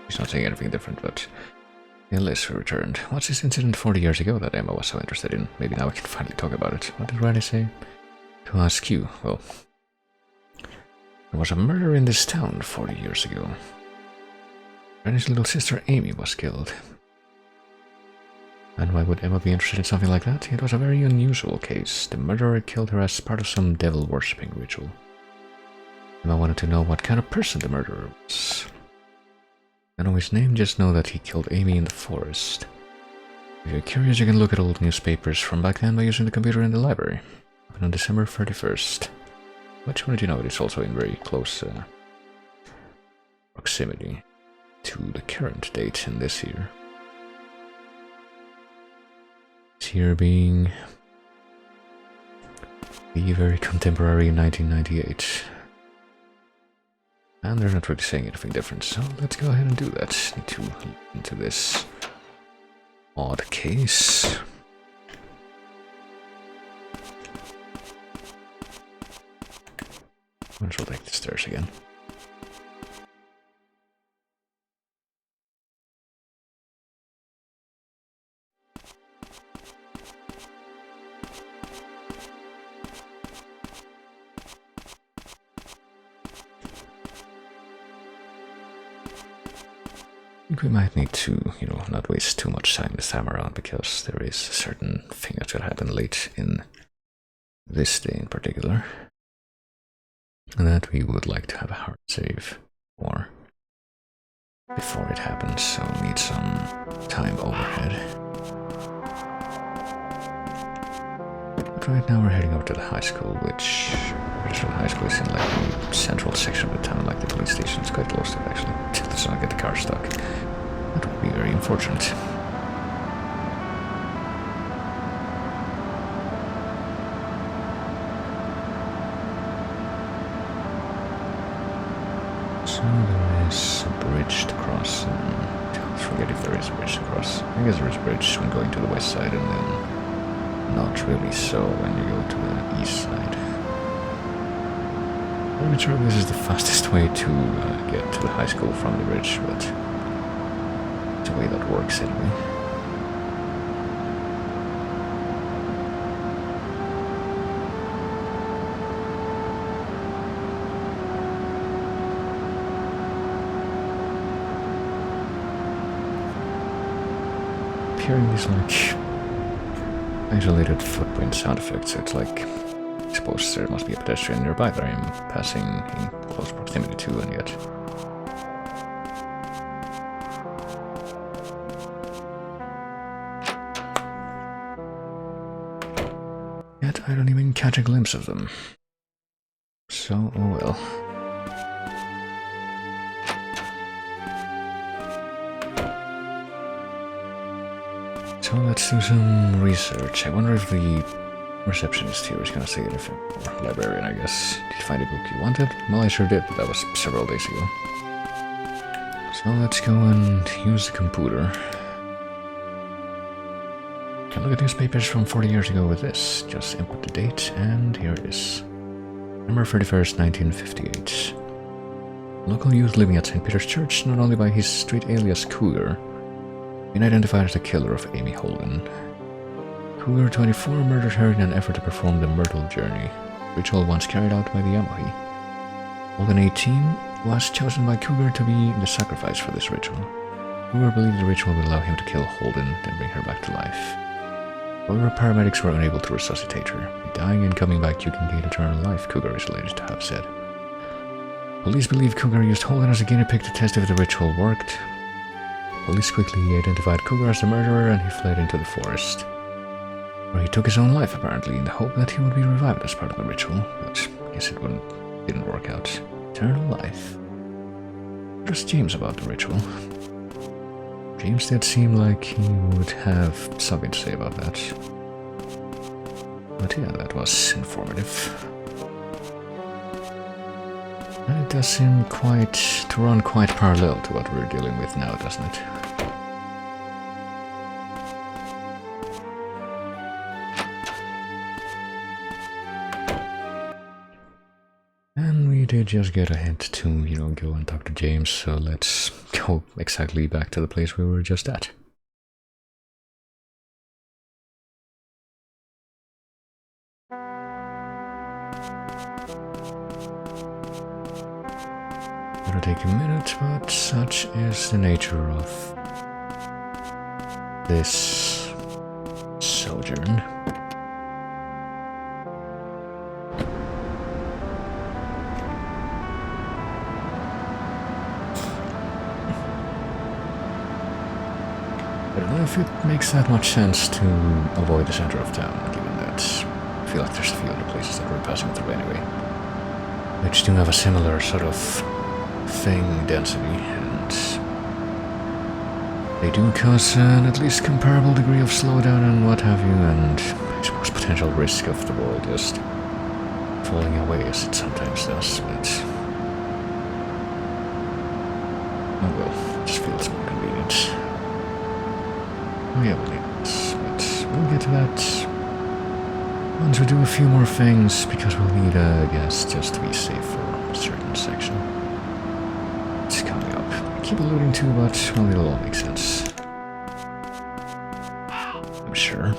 he's not saying anything different, but the list returned. What's this incident 40 years ago that Emma was so interested in? Maybe now we can finally talk about it. What did Riley say? To ask you, well, there was a murder in this town 40 years ago. Granny's little sister Amy was killed. And why would Emma be interested in something like that? It was a very unusual case. The murderer killed her as part of some devil-worshipping ritual. Emma wanted to know what kind of person the murderer was. And don't know his name, just know that he killed Amy in the forest. If you're curious, you can look at old newspapers from back then by using the computer in the library. On December 31st. Which, how did you know it is also in very close proximity to the current date in this year? This year being the very contemporary 1998. And they're not really saying anything different, so let's go ahead and do that. Need to look into this odd case. Might as well take the stairs again. I think we might need to, not waste too much time this time around, because there is a certain thing that will happen late in this day in particular. And that we would like to have a hard save for before it happens, so we need some time overhead. But right now we're heading over to the high school, which the high school is in like the central section of the town, like the police station. It's quite close to it actually. Let's not get the car stuck. That would be very unfortunate. So there is a bridge to cross, and I forget if there is a bridge to cross. I guess there is a bridge when going to the west side, and then not really so when you go to the east side. I'm not sure this is the fastest way to get to the high school from the bridge, but it's a way that works anyway. Hearing these like isolated footprint sound effects, so it's like I suppose there must be a pedestrian nearby that I'm passing in close proximity to, and yet I don't even catch a glimpse of them. So, oh well. So let's do some research. I wonder if the receptionist here is gonna say anything. Or librarian, I guess. Did you find a book you wanted? Well, I sure did, but that was several days ago. So let's go and use the computer. Can look at newspapers from 40 years ago with this. Just input the date, and here it is. November 31st, 1958. Local youth living at St. Peter's Church, not only by his street alias Cougar, been identified as the killer of Amy Holden. Cougar, 24, murdered her in an effort to perform the Myrtle Journey, ritual once carried out by the Yamohi. Holden, 18, was chosen by Cougar to be the sacrifice for this ritual. Cougar believed the ritual would allow him to kill Holden, then bring her back to life. However, paramedics were unable to resuscitate her. By dying and coming back, you can gain eternal life, Cougar is alleged to have said. Police believe Cougar used Holden as a guinea pig to test if the ritual worked. Police quickly identified Cougar as the murderer, and he fled into the forest, where he took his own life apparently in the hope that he would be revived as part of the ritual, but I guess it didn't work out. Eternal life. Just James about the ritual. James did seem like he would have something to say about that. But yeah, that was informative. And it does seem to run quite parallel to what we're dealing with now, doesn't it? And we did just get a hint to, go and talk to James, so let's go exactly back to the place we were just at. It'll take a minute, but such is the nature of this sojourn. I don't know if it makes that much sense to avoid the center of town, given that I feel like there's a few other places that we're passing through anyway, which do have a similar sort of thing density, and they do cause an at least comparable degree of slowdown and what have you, and I suppose potential risk of the world just falling away as it sometimes does, but oh well, it just feels more convenient. Oh yeah, we'll need this, but we'll get to that once we do a few more things, because we'll need a gas just to be safe for a certain section. It's coming up. I keep alluding to, but well, it'll all make sense. I'm sure.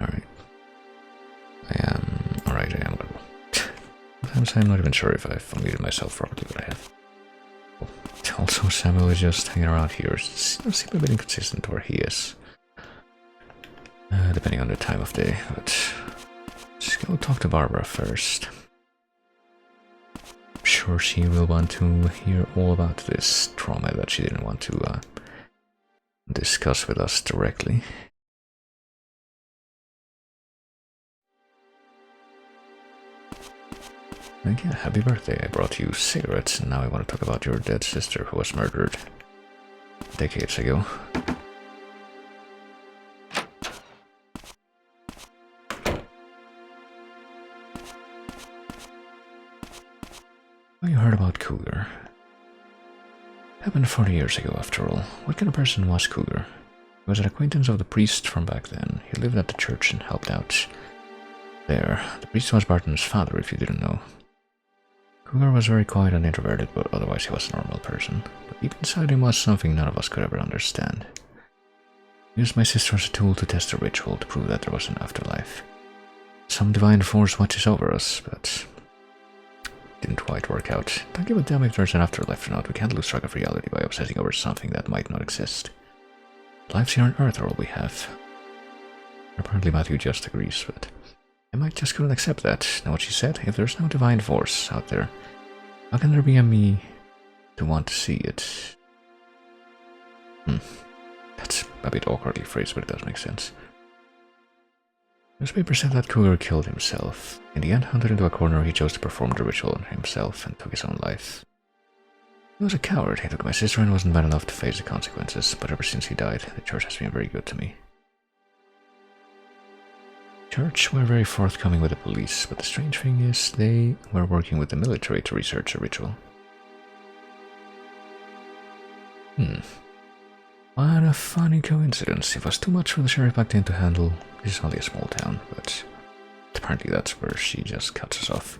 Alright. Alright, I am level. Sometimes I'm not even sure if I've unmuted myself properly, but I have. Also, Samuel is just hanging around here. Seems a bit inconsistent where he is. Depending on the time of day, but let's go talk to Barbara first. I'm sure she will want to hear all about this trauma that she didn't want to discuss with us directly. Like, yeah, happy birthday, I brought you cigarettes, and now I want to talk about your dead sister who was murdered decades ago. Oh, you heard about Cougar. Happened 40 years ago, after all. What kind of person was Cougar? He was an acquaintance of the priest from back then. He lived at the church and helped out there. The priest was Barton's father, if you didn't know. Cougar was very quiet and introverted, but otherwise he was a normal person. But deep inside him was something none of us could ever understand. He used my sister as a tool to test a ritual to prove that there was an afterlife. Some divine force watches over us, but didn't quite work out. Don't give a damn if there's an afterlife or not. We can't lose track of reality by obsessing over something that might not exist. Lives here on Earth are all we have. Apparently Matthew just agrees, but I might just couldn't accept that. Know what she said? If there's no divine force out there, how can there be a me to want to see it? That's a bit awkwardly phrased, but it does make sense. Newspaper said that Cougar killed himself. In the end, hunted into a corner, he chose to perform the ritual on himself and took his own life. He was a coward. He took my sister and wasn't man enough to face the consequences, but ever since he died, the church has been very good to me. Church were very forthcoming with the police, but the strange thing is they were working with the military to research a ritual. What a funny coincidence. It was too much for the sheriff back then to handle. This is only a small town, but apparently that's where she just cuts us off.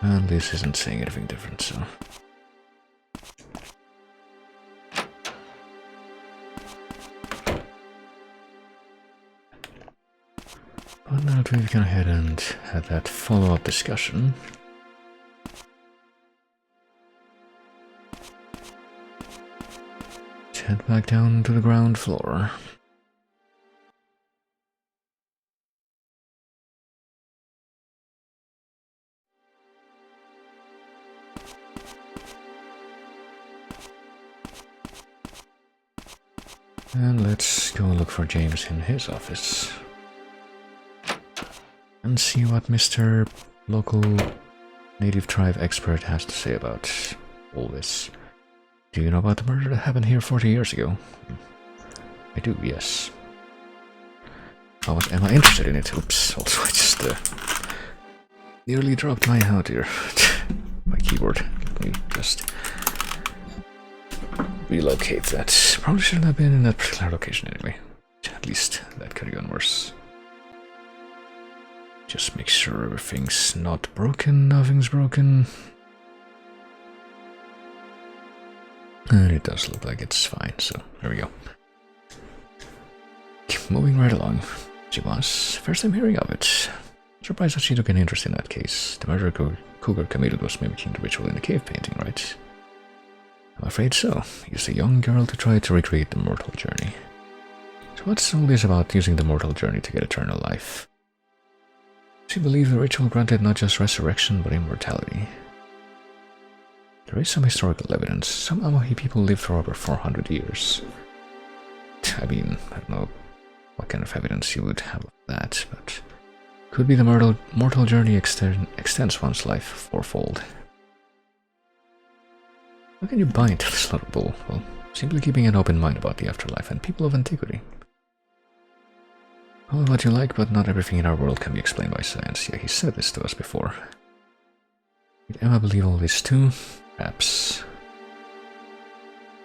And this isn't saying anything different, so... But now that we've gone ahead and had that follow-up discussion, let's head back down to the ground floor. And let's go look for James in his office. And see what Mr. Local Native Tribe Expert has to say about all this. Do you know about the murder that happened here 40 years ago? I do, yes. How was Emma interested in it? Oops, also I just nearly dropped my my keyboard. Let me just relocate that. Probably shouldn't have been in that particular location anyway. At least that could have gone worse. Just make sure everything's not broken, nothing's broken. And it does look like it's fine, so there we go. Keep moving right along. She was. First time hearing of it. Surprised that she took an interest in that case. The murder Cougar committed was mimicking the ritual in the cave painting, right? I'm afraid so. Used a young girl to try to recreate the mortal journey. So what's all this about using the mortal journey to get eternal life? She believed the ritual granted not just resurrection, but immortality. There is some historical evidence. Some Amohi people lived for over 400 years. I mean, I don't know what kind of evidence you would have of that, but could be the mortal journey extends one's life fourfold. How can you buy into this little bull? Well, simply keeping an open mind about the afterlife and people of antiquity. Call it what you like, but not everything in our world can be explained by science. Yeah, he said this to us before. Did Emma believe all this too? Perhaps.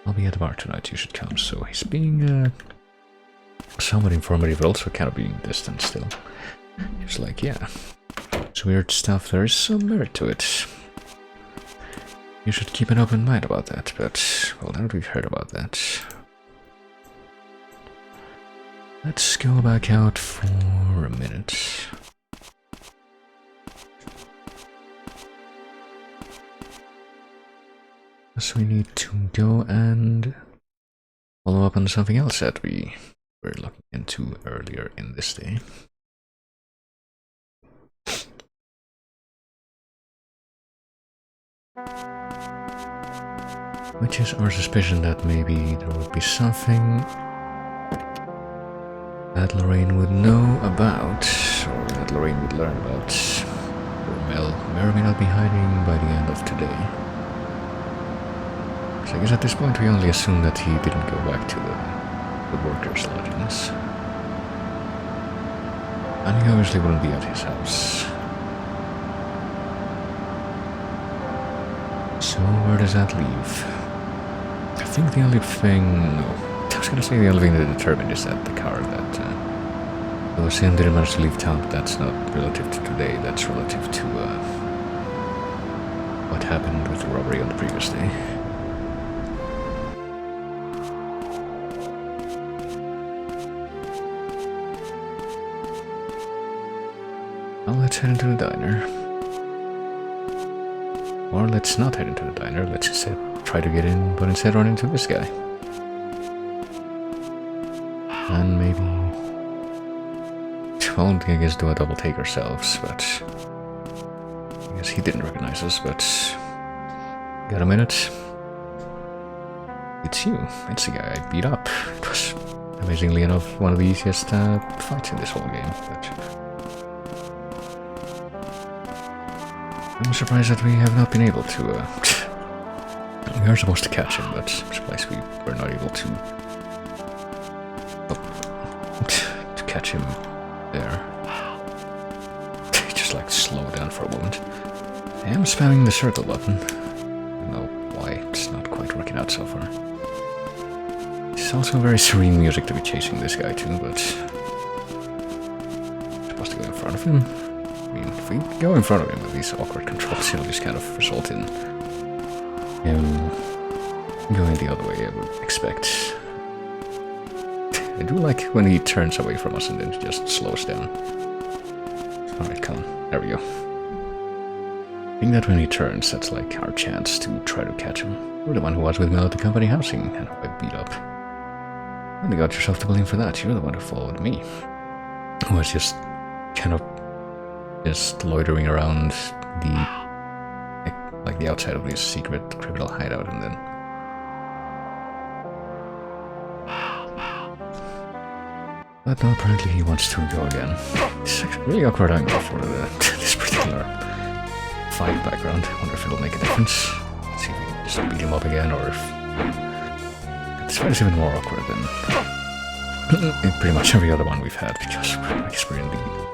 I'll be at the bar tonight, you should come. So he's being somewhat informative, but also kind of being distant still. He's like, yeah, it's weird stuff, there is some merit to it. You should keep an open mind about that, but, well, now that we've heard about that, let's go back out for a minute. So we need to go and follow up on something else that we were looking into earlier in this day. Which is our suspicion that maybe there would be something that Lorraine would know about, or that Lorraine would learn about, or Mel may or may not be hiding by the end of today. So I guess at this point we only assume that he didn't go back to the workers' lodgings. And he obviously wouldn't be at his house. So where does that leave? I think the only thing... no, I was gonna say the only thing that determined is that the car that was in didn't manage to leave town, but that's not relative to today, that's relative to what happened with the robbery on the previous day. Well, let's head into the diner. Or let's not head into the diner, let's instead try to get in, but instead run into this guy. And maybe... well, I guess do a double take ourselves, but... I guess he didn't recognize us, but... got a minute? It's you. It's the guy I beat up. It was, amazingly enough, one of the easiest fights in this whole game, but... I'm surprised that we have not been able to, we are supposed to catch him, but I'm surprised we were not able to... to catch him there. Just like slow down for a moment. I am spamming the circle button. I don't know why it's not quite working out so far. It's also very serene music to be chasing this guy too, but... I'm supposed to go in front of him. I mean, if we go in front of him with these awkward controls, it'll just kind of result in him going the other way, I would expect. I do like when he turns away from us and then just slows down. Alright, come on. There we go. I think that when he turns, that's like our chance to try to catch him. You're the one who was with Mel at the company housing and who I beat up. And you got yourself to blame for that. You're the one who followed me. Who was just kind of just loitering around like the outside of this secret criminal hideout, and then but no, apparently he wants to go again. It's actually really awkward angle for this particular fight background. I wonder if it'll make a difference. Let's see if we can just beat him up again, or if this fight is even more awkward than pretty much every other one we've had, because I guess we're in the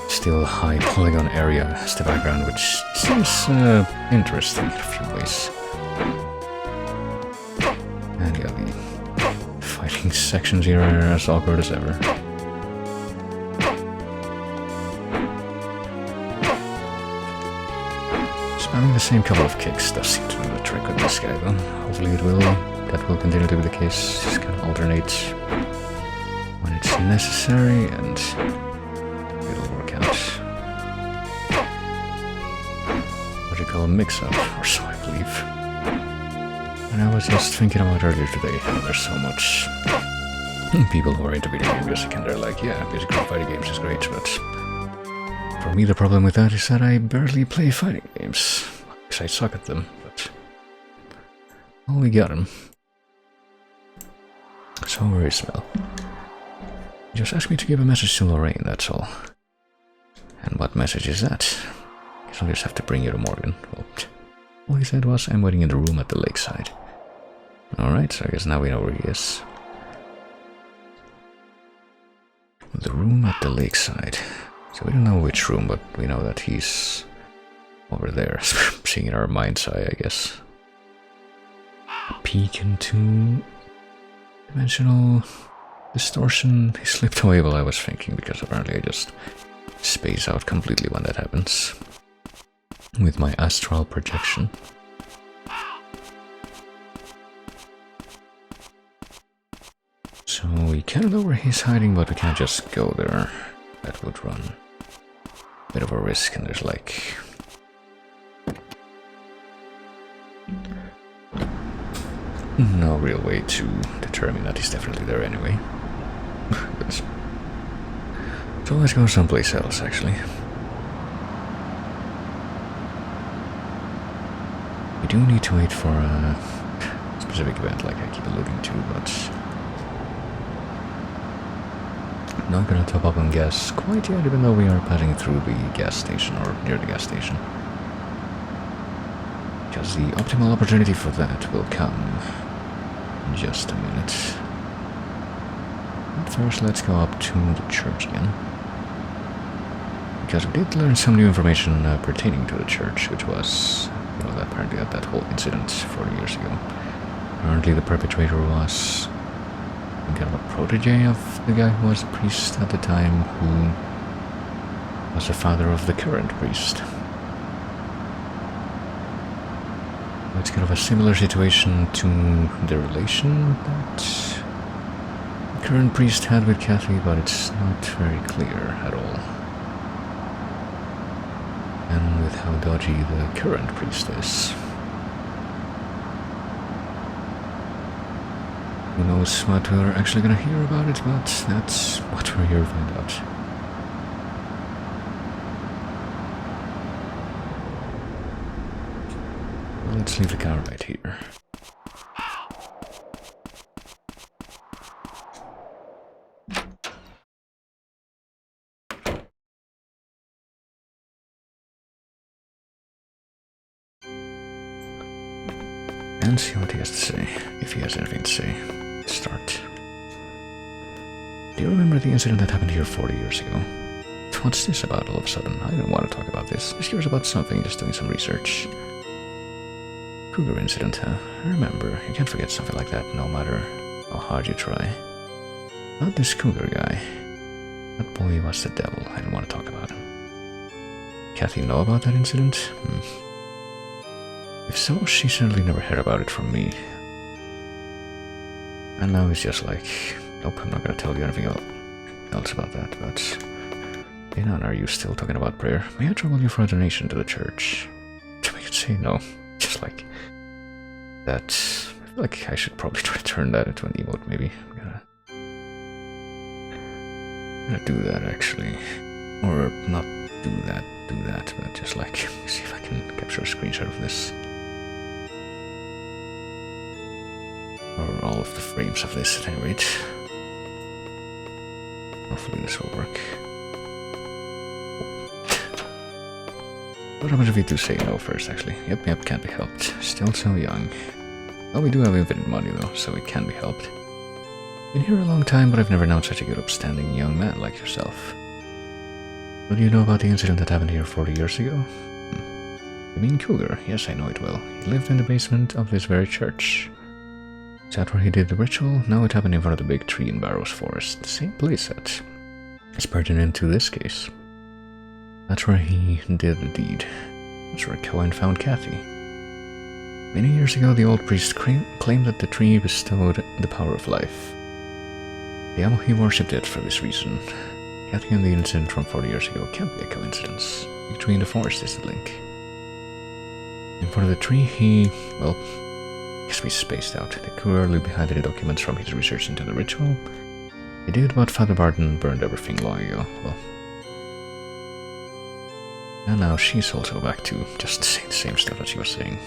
still high polygon area as the background, which seems interesting in a few ways. And yeah, the fighting sections here are as awkward as ever. Spamming the same couple of kicks does seem to do the trick with this guy, though. Hopefully that will continue to be the case. Just kind of alternate when it's necessary, and a mix-up, or so I believe. And I was just thinking about earlier today how there's so much people who are into video game music and they're like, yeah, music from fighting games is great, but for me the problem with that is that I barely play fighting games. Because I suck at them, but only got them. So where is Mel? Just asked me to give a message to Lorraine, that's all. And what message is that? Guess I'll just have to bring you to Morgan. Well, all he said was, I'm waiting in the room at the lakeside. Alright, so I guess now we know where he is. The room at the lakeside. So we don't know which room, but we know that he's over there, seeing in our mind's eye, I guess. A peek into dimensional distortion. He slipped away while I was thinking, because apparently I just space out completely when that happens. With my astral projection. So we kind of know where he's hiding, but we can't just go there. That would run a bit of a risk, and there's like... no real way to determine that he's definitely there anyway. So let's go someplace else, actually. We do need to wait for a specific event, like I keep alluding to, but... not gonna top up on gas quite yet, even though we are passing through the gas station, or near the gas station. Because the optimal opportunity for that will come in just a minute. But first, let's go up to the church again. Because we did learn some new information pertaining to the church, which was, you know, that apparently that whole incident 40 years ago. Apparently the perpetrator was kind of a protege of the guy who was a priest at the time, who was the father of the current priest. It's kind of a similar situation to the relation that the current priest had with Kathy, but it's not very clear at all. And with how dodgy the current priest is. Who knows what we're actually gonna hear about it, but that's what we're here to find out. Well, let's leave the car right here. And see what he has to say, if he has anything to say. Start. Do you remember the incident that happened here 40 years ago? What's this about all of a sudden? I don't want to talk about this. Just curious about something, just doing some research. Cougar incident, huh? I remember. You can't forget something like that, no matter how hard you try. Not this Cougar guy. That boy was the devil. I don't want to talk about him. Kathy know about that incident? If so, she certainly never heard about it from me. And now he's just like, nope, I'm not gonna tell you anything else about that, but... Dinan, are you still talking about prayer? May I trouble you for a donation to the church? We could say no. Just like... that... I feel like I should probably try to turn that into an emote, maybe. I'm gonna do that, actually. Or not do that, but just like... see if I can capture a screenshot of this. Or all of the frames of this at any rate. Hopefully this will work. What happens if we do say no first, actually? Yep, can't be helped. Still so young. Well, we do have infinite money though, so it can be helped. Been here a long time, but I've never known such a good upstanding young man like yourself. What do you know about the incident that happened here 40 years ago? You mean Cougar? Yes, I know it well. He lived in the basement of this very church. Is that where he did the ritual? No, it happened in front of the big tree in Barrows Forest. The same place that is pertinent to this case. That's where he did the deed. That's where Cohen found Kathy. Many years ago, the old priest claimed that the tree bestowed the power of life. Yeah, he worshipped it for this reason. Kathy and the incident from 40 years ago can't be a coincidence. The tree in the forest is the link. In front of the tree, he, well, I guess we spaced out. The crew early behind the documents from his research into the ritual. He did, but Father Barton burned everything long ago. Well, and now she's also back to just saying the same stuff that she was saying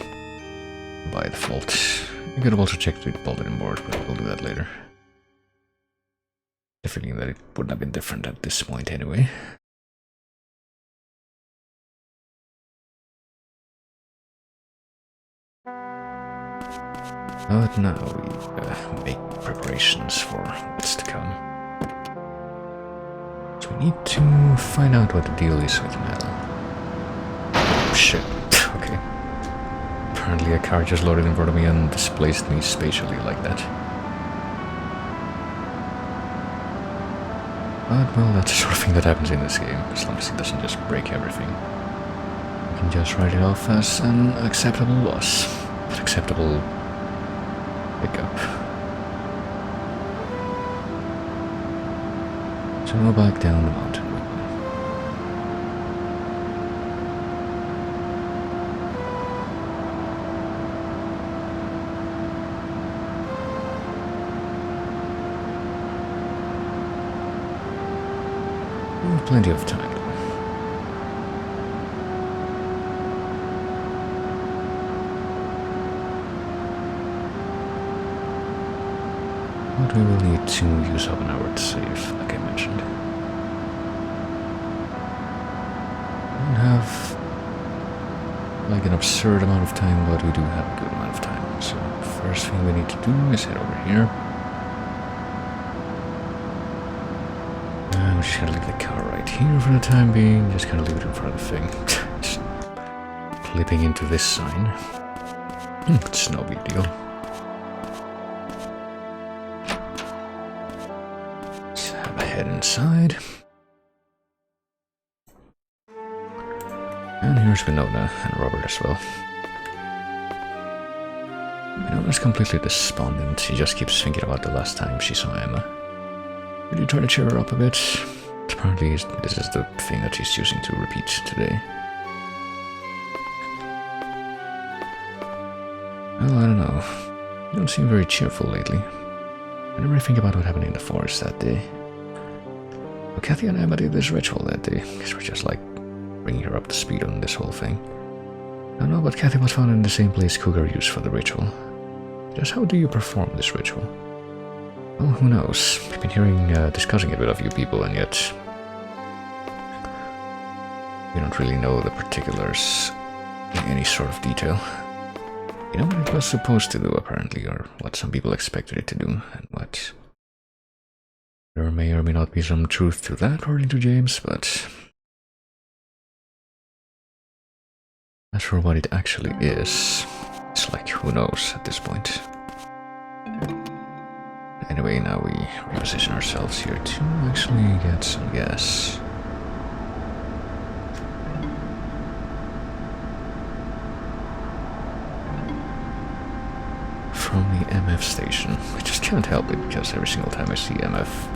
by default. I could have also checked the bulletin board, but we'll do that later. The feeling that it wouldn't have been different at this point anyway. But now we make preparations for what's to come. So we need to find out what the deal is with Mel. Oh shit, okay. Apparently a car just loaded in front of me and displaced me spatially like that. But well, that's the sort of thing that happens in this game, as long as it doesn't just break everything. You can just write it off as an acceptable loss. An acceptable pickup. So back down the mountain. We have plenty of time. But we will need to use up an hour to save, like I mentioned. We don't have like an absurd amount of time, but we do have a good amount of time. So first thing we need to do is head over here. I'm just gonna leave the car right here for the time being. Just gonna leave it in front of the thing. Just clipping into this sign. It's no big deal. Head inside. And here's Winona and Robert as well. Winona's completely despondent. She just keeps thinking about the last time she saw Emma. Will you try to cheer her up a bit? Apparently this is the thing that she's choosing to repeat today. Well, I don't know. You don't seem very cheerful lately. I never think about what happened in the forest that day. Well, Kathy and Emma did this ritual that day, because we're just like bringing her up to speed on this whole thing. I know, but Kathy was found in the same place Cougar used for the ritual. Just how do you perform this ritual? Well, who knows? I've been discussing it with a few people, and yet we don't really know the particulars in any sort of detail. You know what it was supposed to do, apparently, or what some people expected it to do, and what... There may or may not be some truth to that, according to James, but as for what it actually is, it's like, who knows at this point. Anyway, now we reposition ourselves here to actually get some gas. From the MF station. I just can't help it, because every single time I see MF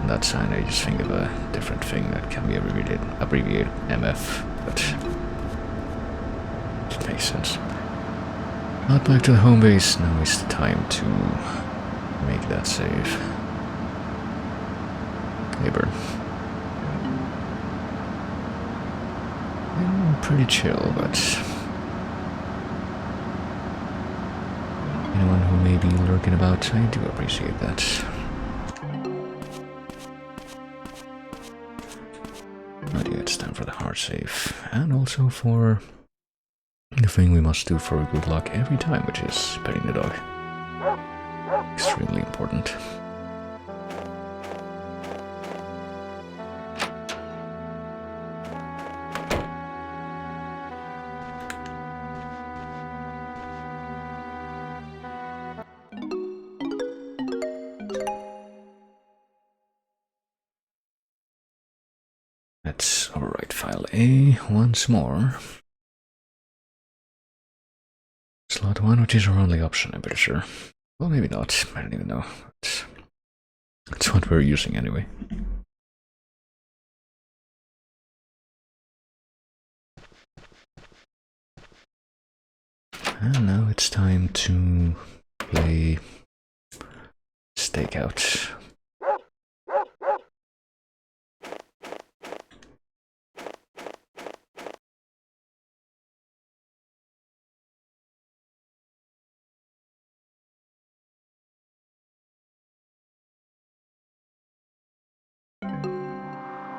on that sign, I just think of a different thing that can be abbreviated MF, but it makes sense. But back to the home base, now is the time to make that save. Neighbor. Pretty chill, but anyone who may be lurking about, I do appreciate that. But yeah, it's time for the hard save, and also for the thing we must do for good luck every time, which is petting the dog. Extremely important. Let's overwrite file A once more. Slot 1, which is our only option, I'm pretty sure. Well, maybe not. I don't even know. It's what we're using anyway. And now it's time to play Stakeout.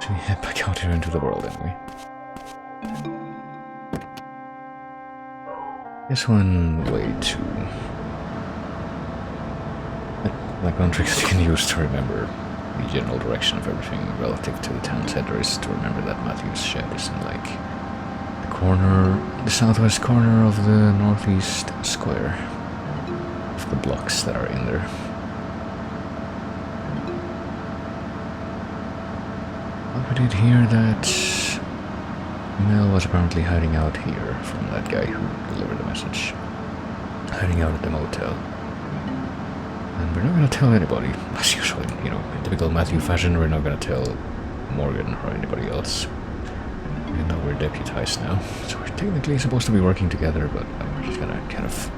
should we head back out here into the world anyway? Guess one way to... Like one trick that you can use to remember the general direction of everything relative to the town center is to remember that Matthew's shed is in like the corner, the southwest corner of the northeast square of the blocks that are in there. I did hear that Mel was apparently hiding out here from that guy who delivered the message. Hiding out at the motel. And we're not gonna tell anybody, as usual, you know, in typical Matthew fashion, we're not gonna tell Morgan or anybody else. Even though we're deputized now. So we're technically supposed to be working together, but we're just gonna kind of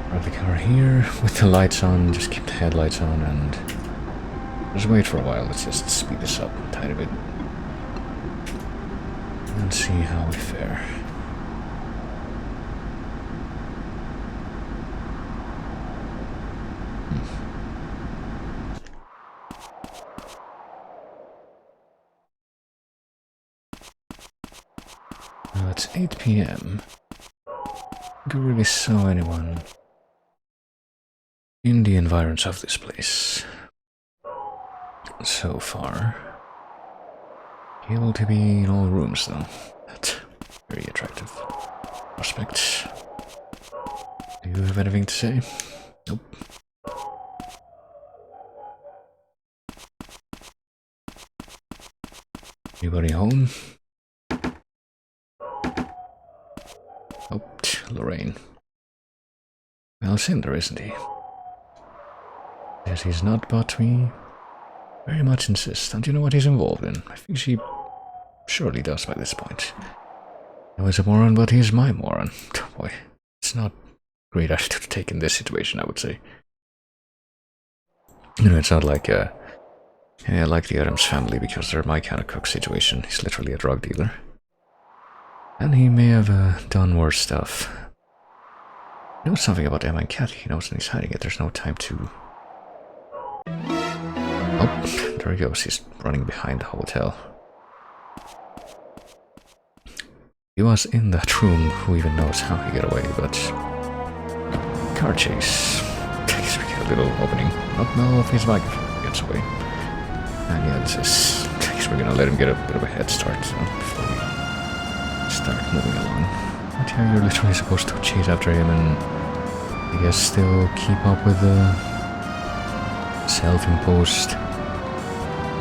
park the car here with the lights on, just keep the headlights on and just wait for a while. Let's just speed this up a tiny bit. And see how we fare. Now it's 8 PM. I don't really saw anyone in the environs of this place so far. Able to be in all rooms though. That's very attractive prospect. Do you have anything to say? Nope. Anybody home? Oh, Lorraine. Mel's in there, isn't he? Yes, he's not, but we very much insist. Don't you know what he's involved in? I think she surely does by this point. I was a moron, but he's my moron. Boy, it's not great attitude to take in this situation, I would say. You know, it's not like I like the Adams family because they're my kind of cook situation. He's literally a drug dealer. And he may have done worse stuff. He knows something about Emma and Kathy. He knows and he's hiding it. There's no time to... Oh, there he goes. He's running behind the hotel. He was in that room. Who even knows how he got away, but... Car chase. Takes me a little opening. Not Mel off his microphone. Gets away. And yeah, this is... I guess we're gonna let him get a bit of a head start, so before we start moving along. But yeah, you're literally supposed to chase after him and I guess still keep up with the self-imposed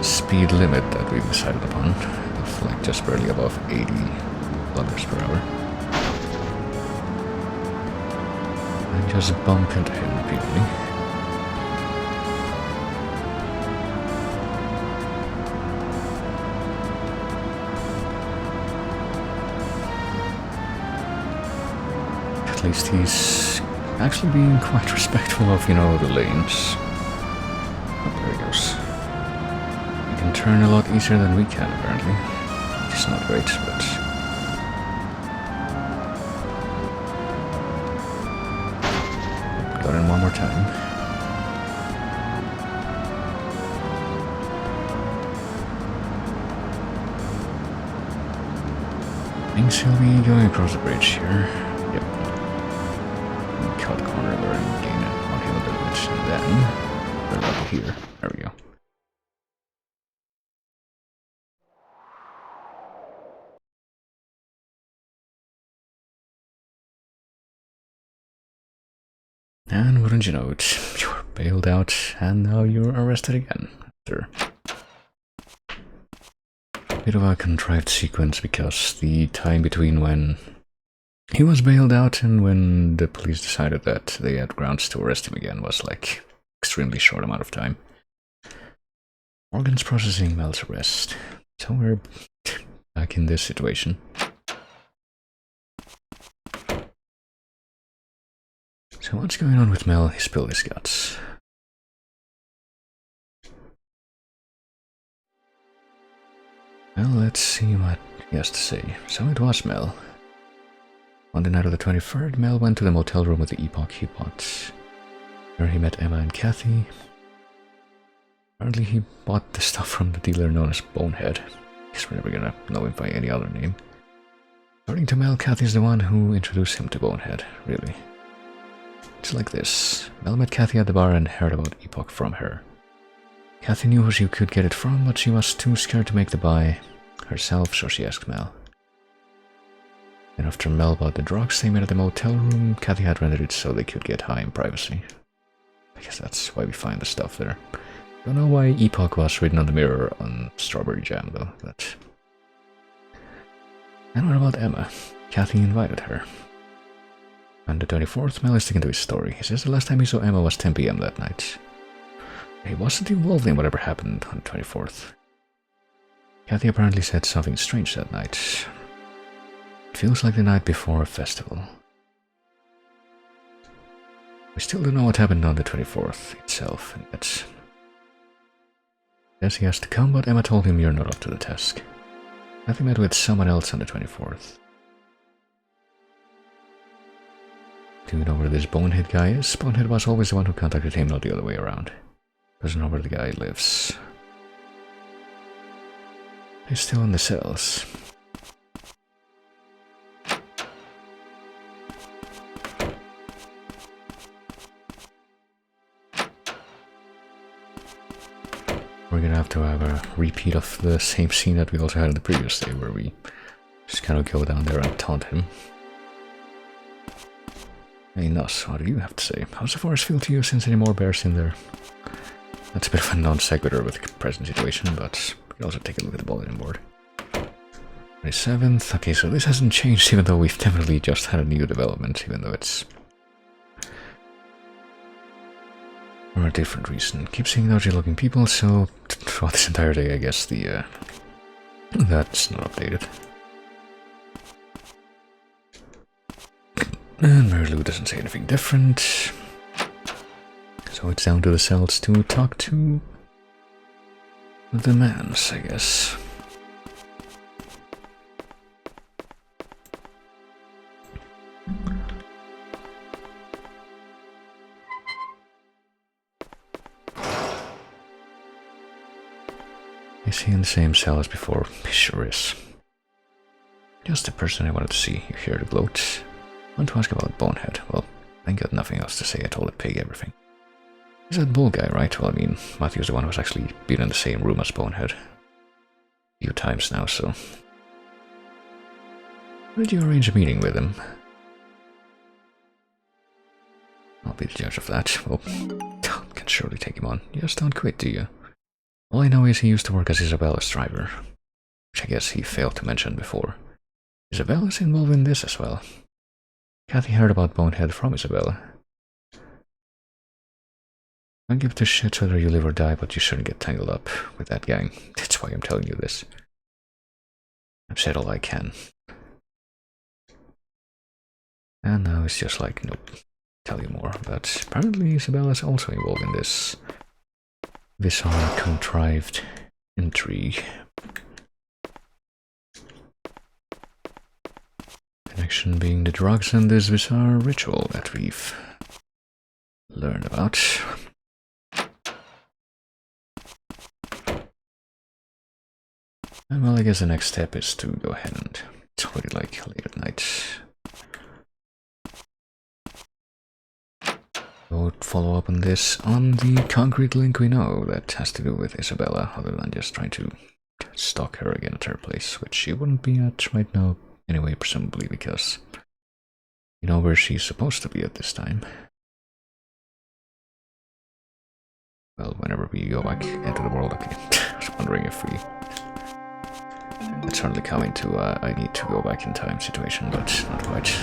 speed limit that we've decided upon of like just barely above 80 kilometers per hour. And just bump into him repeatedly. At least he's actually being quite respectful of, you know, the lanes. Oh, there he goes. He can turn a lot easier than we can, apparently. Which is not great, but... Got in one more time. Thinks he'll be going across the bridge here. Yep. Cut corner there and gain it on him a little bit, and then we're level here. There we go. And wouldn't you know it, you were bailed out, and now you're arrested again. After a bit of a contrived sequence, because the time between when he was bailed out and when the police decided that they had grounds to arrest him again was like extremely short amount of time. Morgan's processing Mel's arrest, so we're back in this situation. So what's going on with Mel? He spilled his guts. Well, let's see what he has to say. So it was Mel. On the night of the 23rd, Mel went to the motel room with the Epoch he bought. There he met Emma and Kathy. Apparently he bought the stuff from the dealer known as Bonehead. Guess we're never gonna know him by any other name. According to Mel, Kathy is the one who introduced him to Bonehead, really. It's like this. Mel met Kathy at the bar and heard about Epoch from her. Kathy knew who she could get it from, but she was too scared to make the buy herself, so she asked Mel. And after Mel bought the drugs they met at the motel room, Kathy had rented it so they could get high in privacy. I guess that's why we find the stuff there. Don't know why Epoch was written on the mirror on strawberry jam though, but... And what about Emma? Kathy invited her. On the 24th, Mel is sticking to his story. He says the last time he saw Emma was 10 PM that night. He wasn't involved in whatever happened on the 24th. Kathy apparently said something strange that night. It feels like the night before a festival. We still don't know what happened on the 24th itself, and yet... Yes, he has to come, but Emma told him you're not up to the task. Kathy met with someone else on the 24th. Do you know where this Bonehead guy is? Bonehead was always the one who contacted him, not the other way around. Doesn't know where the guy lives. He's still in the cells. We're gonna have to have a repeat of the same scene that we also had in the previous day, where we just kind of go down there and taunt him. Hey Nuss, what do you have to say? How's the forest feel to you since any more bears in there? That's a bit of a non-sequitur with the present situation, but we can also take a look at the bulletin board. 27th, okay, so this hasn't changed even though we've definitely just had a new development, even though it's... for a different reason. Keep seeing dodgy looking people, so throughout this entire day I guess the that's not updated. And Mary Lou doesn't say anything different. So it's down to the cells to talk to the mans, I guess. Is he in the same cell as before? He sure is. Just the person I wanted to see. You hear the gloat. I want to ask about Bonehead. Well, I got nothing else to say. I told the pig everything. He's that bull guy, right? Well, I mean, Matthew's the one who's actually been in the same room as Bonehead. A few times now, so... Why did you arrange a meeting with him? I'll be the judge of that. Well, can surely take him on. You just don't quit, do you? All I know is he used to work as Isabella's driver, which I guess he failed to mention before. Isabella's involved in this as well. Kathy heard about Bonehead from Isabella. I don't give two shits whether you live or die, but you shouldn't get tangled up with that gang. That's why I'm telling you this. I've said all I can. And now it's just like, nope, tell you more. But apparently Isabella's also involved in this bizarre, contrived intrigue. Connection being the drugs and this bizarre ritual that we've learned about. And well, I guess the next step is to go ahead and... it's already like late at night. Go follow up on this on the concrete link we know that has to do with Isabella, other than just trying to stalk her again at her place, which she wouldn't be at right now anyway, presumably because you know where she's supposed to be at this time. Well, whenever we go back into the world, okay. I was wondering if we... it's certainly coming to I need to go back in time situation, but not quite.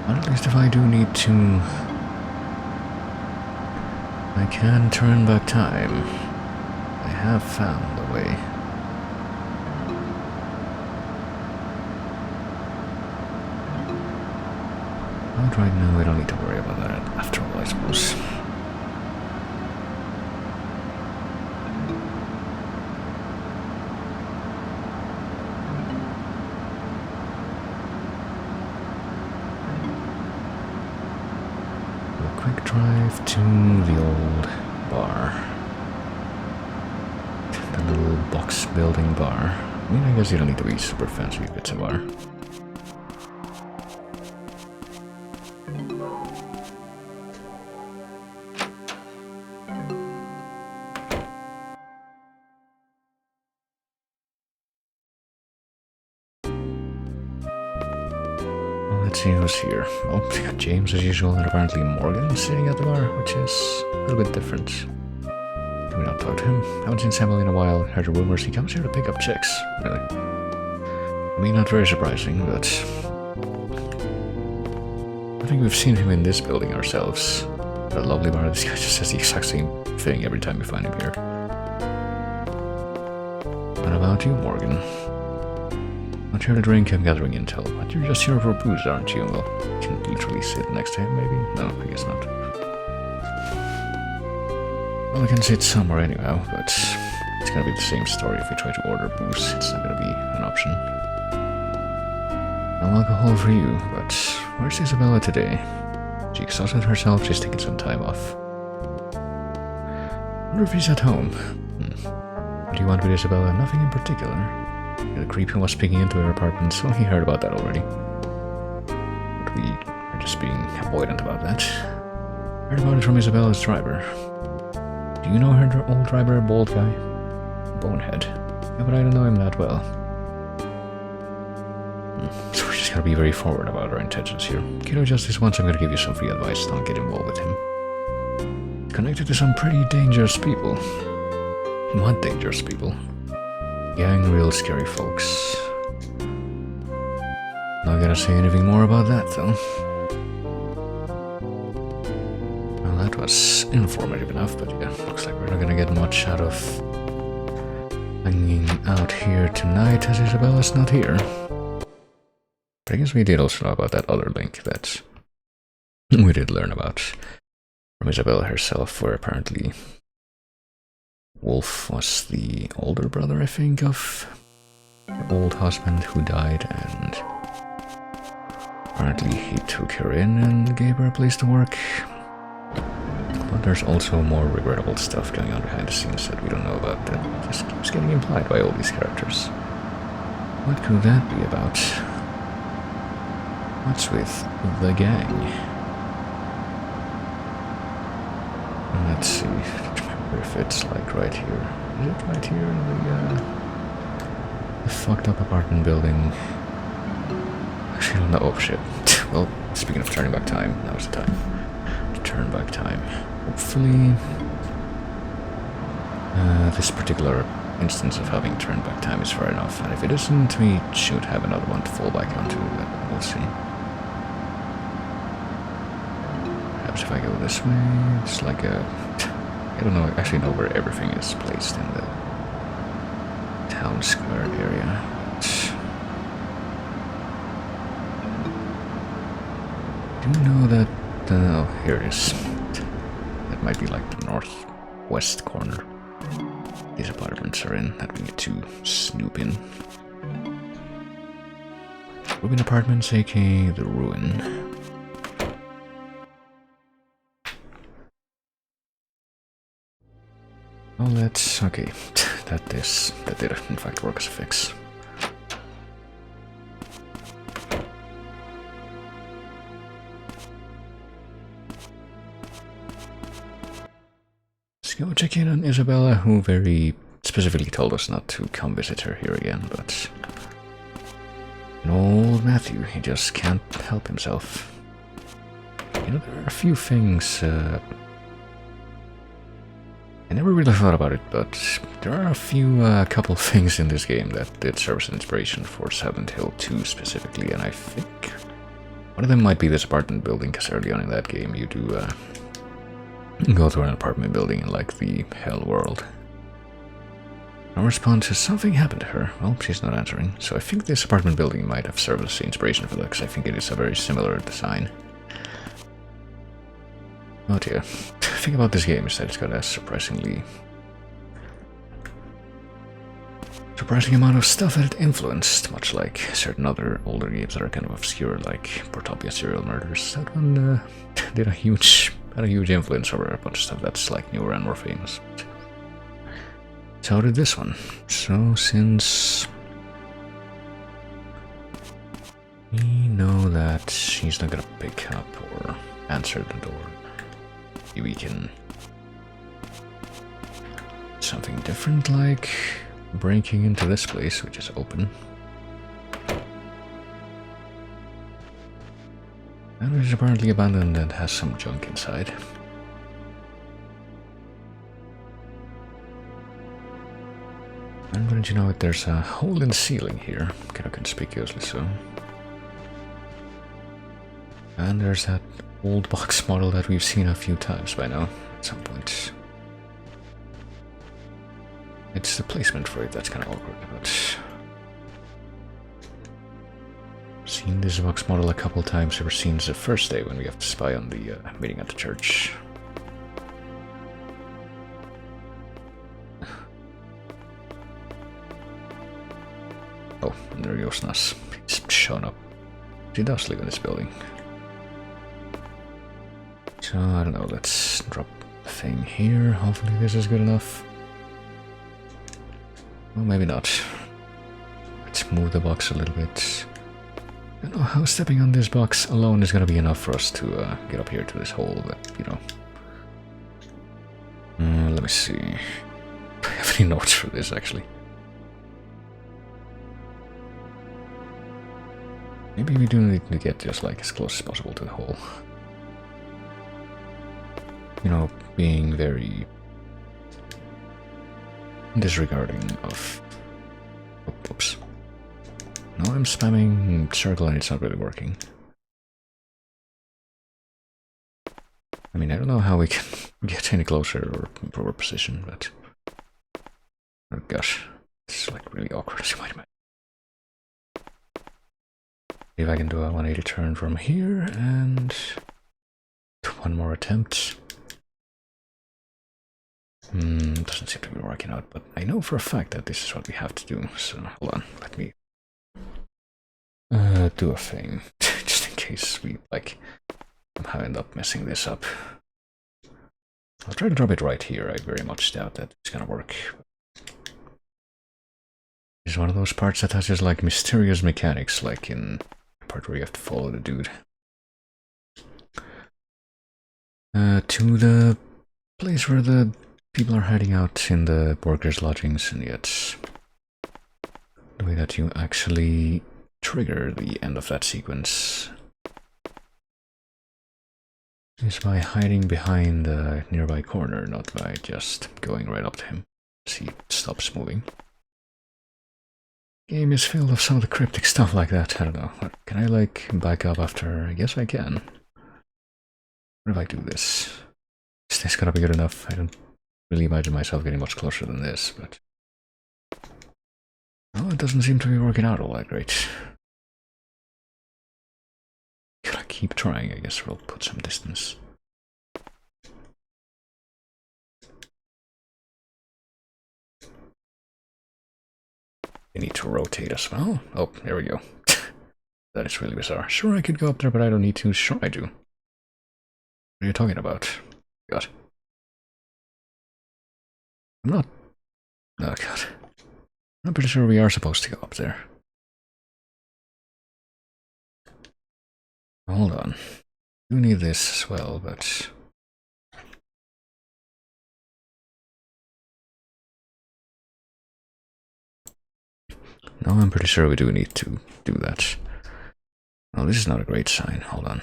But at least if I do need to, I can turn back time. I have found a way. But right now I don't need to worry about that after all, I suppose. drive to the old bar. The little box building bar. I mean, I guess you don't need to be super fancy if it's a bar. Let's see who's here. Oh, we got James as usual, and apparently Morgan sitting at the bar, which is a little bit different. Can we not talk to him? Haven't seen Samuel in a while. Heard the rumors he comes here to pick up chicks. Really? I mean, not very surprising, but I think we've seen him in this building ourselves. That lovely bar. This guy just says the exact same thing every time we find him here. What about you, Morgan? Not here to drink, I'm gathering intel. But you're just here for booze, aren't you? Well, you can literally sit next to him, maybe? No, I guess not. Well, I can sit somewhere anyhow, but it's gonna be the same story if we try to order booze. It's not gonna be an option. No alcohol for you, but where's Isabella today? She exhausted herself, she's taking some time off. I wonder if he's at home. What do you want with Isabella? Nothing in particular. The creep who was peeking into her apartment, so he heard about that already. But we are just being avoidant about that. Heard about it from Isabella's driver. Do you know her old driver, bald guy? Bonehead. Yeah, but I don't know him that well. So we're just gonna be very forward about our intentions here. Kiddo, just this once I'm gonna give you some free advice, don't get involved with him. Connected to some pretty dangerous people. What dangerous people? Gang, real scary folks. Not gonna say anything more about that, though. Well, that was informative enough, but yeah, looks like we're not gonna get much out of hanging out here tonight as Isabella's not here. But I guess we did also know about that other link that we did learn about from Isabella herself, where apparently Wolf was the older brother, I think, of her old husband who died, and apparently he took her in and gave her a place to work. But there's also more regrettable stuff going on behind the scenes that we don't know about that just keeps getting implied by all these characters. What could that be about? What's with the gang? Let's see. If it's like right here. Is it right here in the fucked up apartment building? Actually, I don't know. Oh shit. Well, speaking of turning back time, now's the time to turn back time. Hopefully, this particular instance of having turned back time is far enough, and if it isn't, we should have another one to fall back onto, but we'll see. Perhaps if I go this way, it's like a... I don't know, I actually know where everything is placed in the town square area. Do you know that... oh, here it is. That might be like the northwest corner these apartments are in, that we need to snoop in. Ruin Apartments, aka The Ruin. Oh, that's okay. That did in fact work as a fix. Let's go check in on Isabella, who very specifically told us not to come visit her here again, but an old Matthew, he just can't help himself. You know, there are a few things I never really thought about it, but there are a few couple things in this game that did serve as an inspiration for Silent Hill 2 specifically, and I think one of them might be this apartment building, because early on in that game you do go to an apartment building in like the hell world. No response is something happened to her. Well, she's not answering, so I think this apartment building might have served as the inspiration for that, because I think it is a very similar design. Oh dear. The thing about this game is that it's got a surprising amount of stuff that it influenced, much like certain other older games that are kind of obscure, like Portopia Serial Murders. That one did a huge had a huge influence over a bunch of stuff that's like newer and more famous. So did this one. So since we know that she's not gonna pick up or answer the door, maybe we can something different, like breaking into this place, which is open. And it is apparently abandoned and has some junk inside. And wouldn't you know it, there's a hole in the ceiling here, kind of conspicuously so. And there's that old box model that we've seen a few times by now, at some point. It's the placement for it that's kind of awkward, but... seen this box model a couple times ever since the first day when we have to spy on the meeting at the church. Oh, and there goes Nas. He's shown up. He does live in this building. So, I don't know, let's drop the thing here. Hopefully this is good enough. Well, maybe not. Let's move the box a little bit. I don't know how stepping on this box alone is gonna be enough for us to get up here to this hole, but, you know. Let me see. Do I have any notes for this, actually? Maybe we do need to get just like as close as possible to the hole. You know, being very disregarding of... oops. No, I'm spamming circle and it's not really working. I mean, I don't know how we can get any closer or improve our position, but... oh gosh, it's like really awkward as you might imagine. If I can do a 180 turn from here and one more attempt. Doesn't seem to be working out, but I know for a fact that this is what we have to do, so hold on, let me do a thing, just in case we, like, somehow end up messing this up. I'll try to drop it right here. I very much doubt that it's gonna work. It's one of those parts that has just like mysterious mechanics, like in the part where you have to follow the dude to the place where the people are hiding out in the workers' lodgings, and yet the way that you actually trigger the end of that sequence is by hiding behind a nearby corner, not by just going right up to him as he stops moving. Game is filled with some of the cryptic stuff like that. I don't know. Can I like back up after? I guess I can. What if I do this? Is this gonna be good enough? I don't really imagine myself getting much closer than this, but... oh, it doesn't seem to be working out all that great. Gotta keep trying, I guess we'll put some distance. I need to rotate as well. Oh, there we go. That is really bizarre. Sure, I could go up there, but I don't need to. Sure, I do. What are you talking about? God. I'm not... oh, God. I'm pretty sure we are supposed to go up there. Hold on. I do need this as well, but... no, I'm pretty sure we do need to do that. Oh, this is not a great sign. Hold on.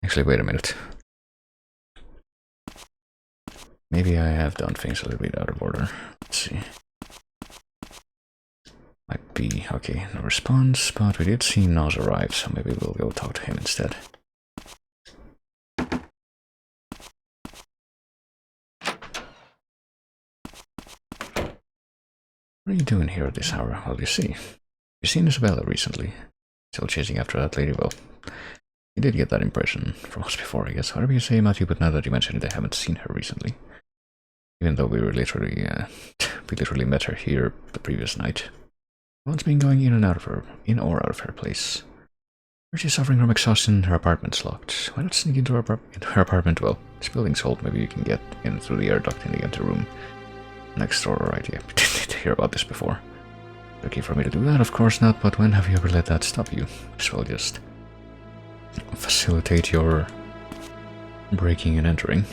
Actually, wait a minute. Maybe I have done things a little bit out of order. Let's see. Might be... okay, no response, but we did see Nas arrive, so maybe we'll go talk to him instead. What are you doing here at this hour? Well, you see. You've seen Isabella recently. Still chasing after that lady? Well, you did get that impression from us before, I guess. Whatever you say, Matthew, but now that you mention it, I haven't seen her recently. Even though we were literally We literally met her here the previous night. Once been going in or out of her place. Where she's suffering from exhaustion, her apartment's locked. Why not sneak into her apartment? Well, this building's old, maybe you can get in through the air duct in the empty room next door, right? Yeah, didn't hear about this before. Okay for me to do that? Of course not, but when have you ever let that stop you? As well just facilitate your breaking and entering.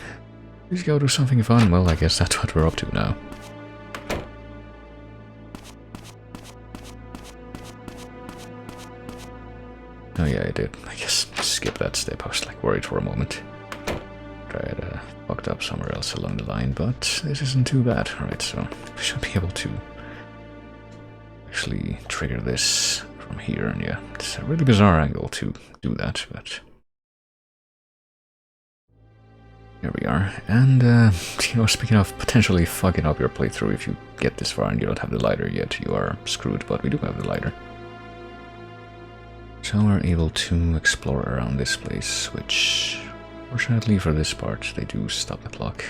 Please go do something fun. Well, I guess that's what we're up to now. Oh yeah, I did. I guess skip that step. I was like worried for a moment. Tried fucked up somewhere else along the line, but this isn't too bad. Alright, so we should be able to actually trigger this from here, and yeah, it's a really bizarre angle to do that, but here we are. And you know, speaking of potentially fucking up your playthrough, if you get this far and you don't have the lighter yet, you are screwed, but we do have the lighter. So we're able to explore around this place, which, fortunately for this part, they do stop the clock.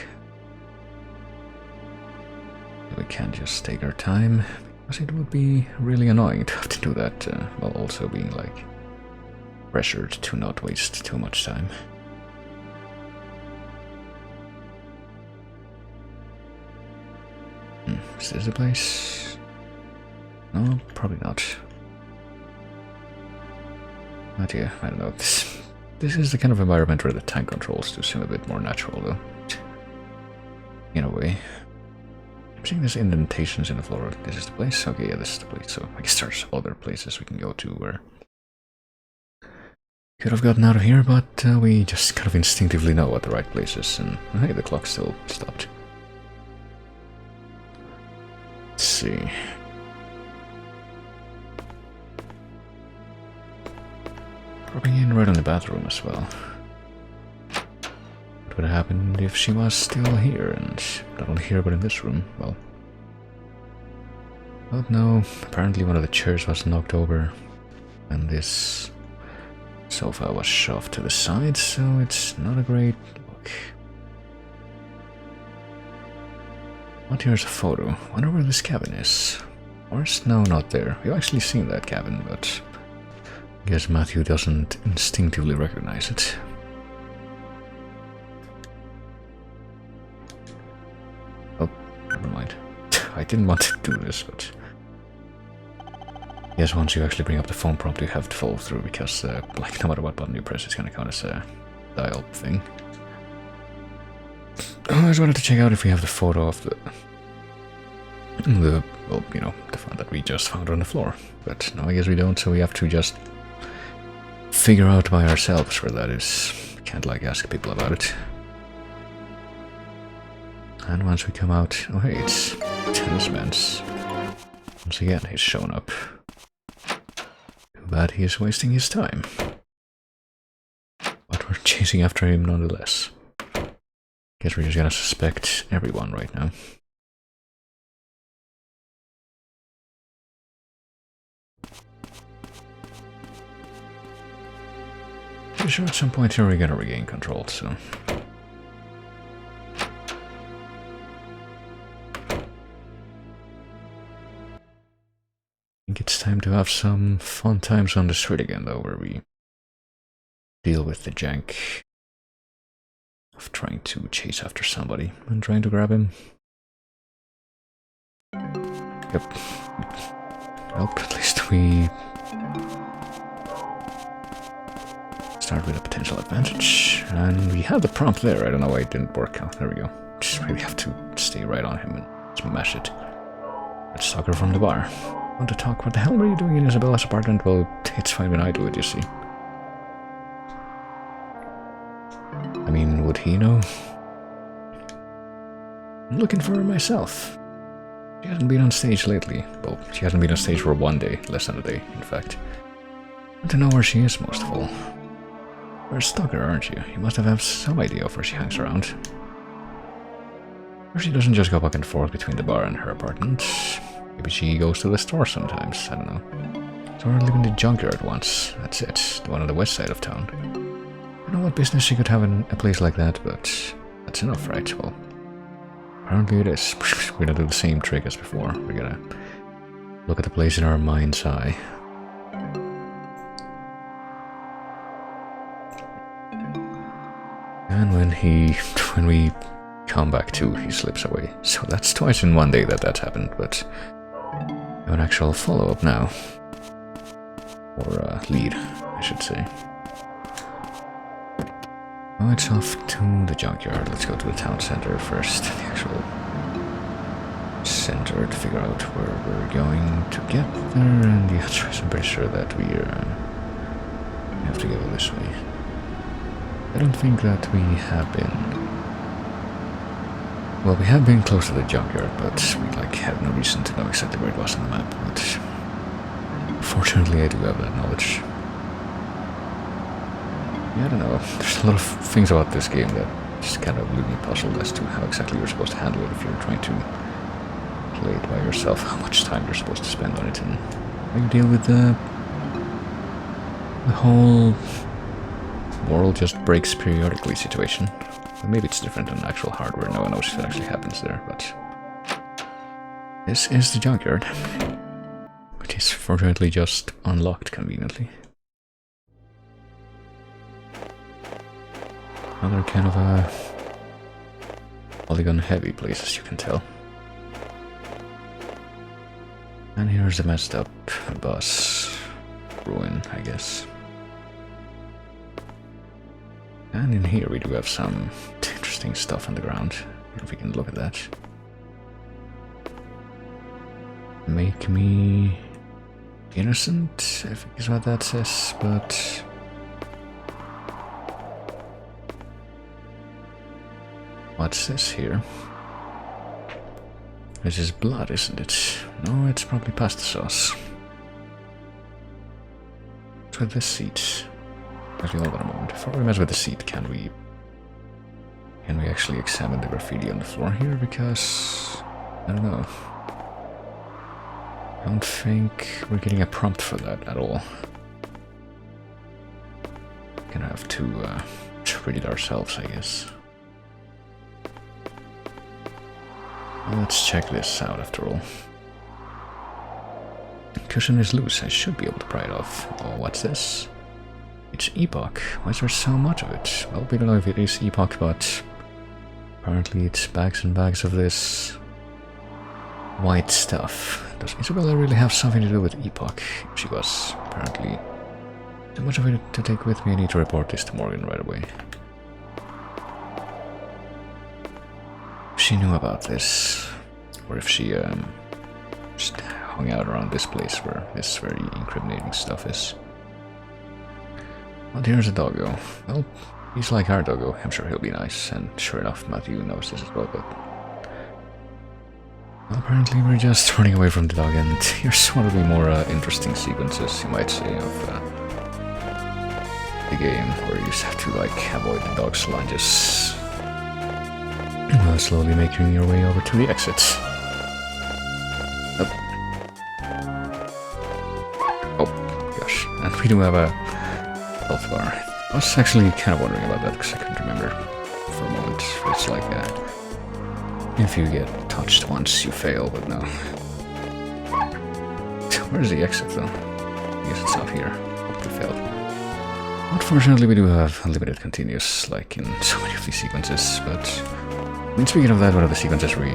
We can't just take our time, because it would be really annoying to have to do that, while also being, like, pressured to not waste too much time. Is this the place? No, probably not. Not yet, I don't know. This is the kind of environment where the tank controls do seem a bit more natural, though. In a way. I'm seeing there's indentations in the floor. This is the place? Okay, yeah, this is the place. So I guess there's other places we can go to where could have gotten out of here, but we just kind of instinctively know what the right place is. And hey, the clock still stopped. Let's see. Dropping in right on the bathroom as well. What would have happened if she was still here, and not only here but in this room? Well, but no, apparently one of the chairs was knocked over, and this sofa was shoved to the side, so it's not a great look. But here's a photo. Wonder where this cabin is. Or is no, not there. We've actually seen that cabin, but I guess Matthew doesn't instinctively recognize it. Oh, never mind. I didn't want to do this, but yes, once you actually bring up the phone prompt, you have to follow through, because like no matter what button you press, it's gonna count as a dial thing. I just wanted to check out if we have the photo of the well, you know, the one that we just found on the floor. But no, I guess we don't, so we have to just figure out by ourselves where that is. Can't like ask people about it. And once we come out, oh hey, it's Tennis Man's. Once again, he's shown up. Too bad he is wasting his time. But we're chasing after him nonetheless. Guess we're just gonna suspect everyone right now. Pretty sure at some point here we're gonna regain control, so. I think it's time to have some fun times on the street again, though, where we deal with the jank of trying to chase after somebody and trying to grab him. Yep. Nope, at least we start with a potential advantage. And we had the prompt there. I don't know why it didn't work out. There we go. Just really have to stay right on him and smash it. Let's talk her from the bar. Want to talk? What the hell were you doing in Isabella's apartment? Well, it's fine when I do it, you see. I mean, would he know? I'm looking for her myself. She hasn't been on stage lately. Well, she hasn't been on stage for one day, less than a day, in fact. I want to know where she is, most of all. You're a stalker, aren't you? You must have some idea of where she hangs around. Or she doesn't just go back and forth between the bar and her apartment. Maybe she goes to the store sometimes, I don't know. So I live in the junkyard once, that's it, the one on the west side of town. I don't know what business she could have in a place like that, but that's enough, right? Well, Apparently it is. We're gonna do the same trick as before. We're gonna look at the place in our mind's eye. And when we come back to, he slips away. So that's twice in one day that happened, but I have an actual follow-up now. Or lead, I should say. Oh, it's off to the junkyard. Let's go to the town center first. The actual center to figure out where we're going to get there. And the address, I'm pretty sure that we have to go this way. I don't think that we have been... Well, we have been close to the junkyard, but we have no reason to know exactly where it was on the map. But fortunately, I do have that knowledge. Yeah, I don't know. There's a lot of things about this game that just kind of leave me puzzled as to how exactly you're supposed to handle it if you're trying to play it by yourself. How much time you're supposed to spend on it, and how you deal with the whole world just breaks periodically situation. Well, maybe it's different on actual hardware. No one knows what actually happens there, but this is the junkyard, which is fortunately just unlocked conveniently. Another kind of a polygon heavy place, as you can tell. And here's a messed up bus ruin, I guess. And in here we do have some interesting stuff on the ground. If we can look at that. Make me innocent, I think is what that says, but... What's this here? This is blood, isn't it? No, it's probably pasta sauce. What's with this seat? Actually, hold on a moment. Before we mess with the seat, can we actually examine the graffiti on the floor here? Because I don't know. I don't think we're getting a prompt for that at all. Gonna have to read it ourselves, I guess. Well, let's check this out after all. Cushion is loose. I should be able to pry it off. Oh, what's this? It's epoch. Why is there so much of it? Well, we don't know if it is epoch, but apparently it's bags and bags of this white stuff. Does Isabella really have something to do with epoch? She was, apparently. Too much of it to take with me. I need to report this to Morgan right away. If she knew about this, or if she just hung out around this place where this very incriminating stuff is. Well, here's a doggo. Well, he's like our doggo. I'm sure he'll be nice, and sure enough, Matthew knows this as well, but... Well, apparently we're just running away from the dog, and here's one of the more interesting sequences, you might say, of the game, where you just have to, avoid the dog's lunges. While slowly making your way over to the exits. Oh, gosh. And we do have a health bar. I was actually kind of wondering about that because I couldn't remember for a moment. It's like if you get touched once, you fail, but no. Where's the exit though? I guess it's out here. Hope we failed. Unfortunately, we do have unlimited continuous, like in so many of these sequences, but... I mean, speaking of that, one of the sequences where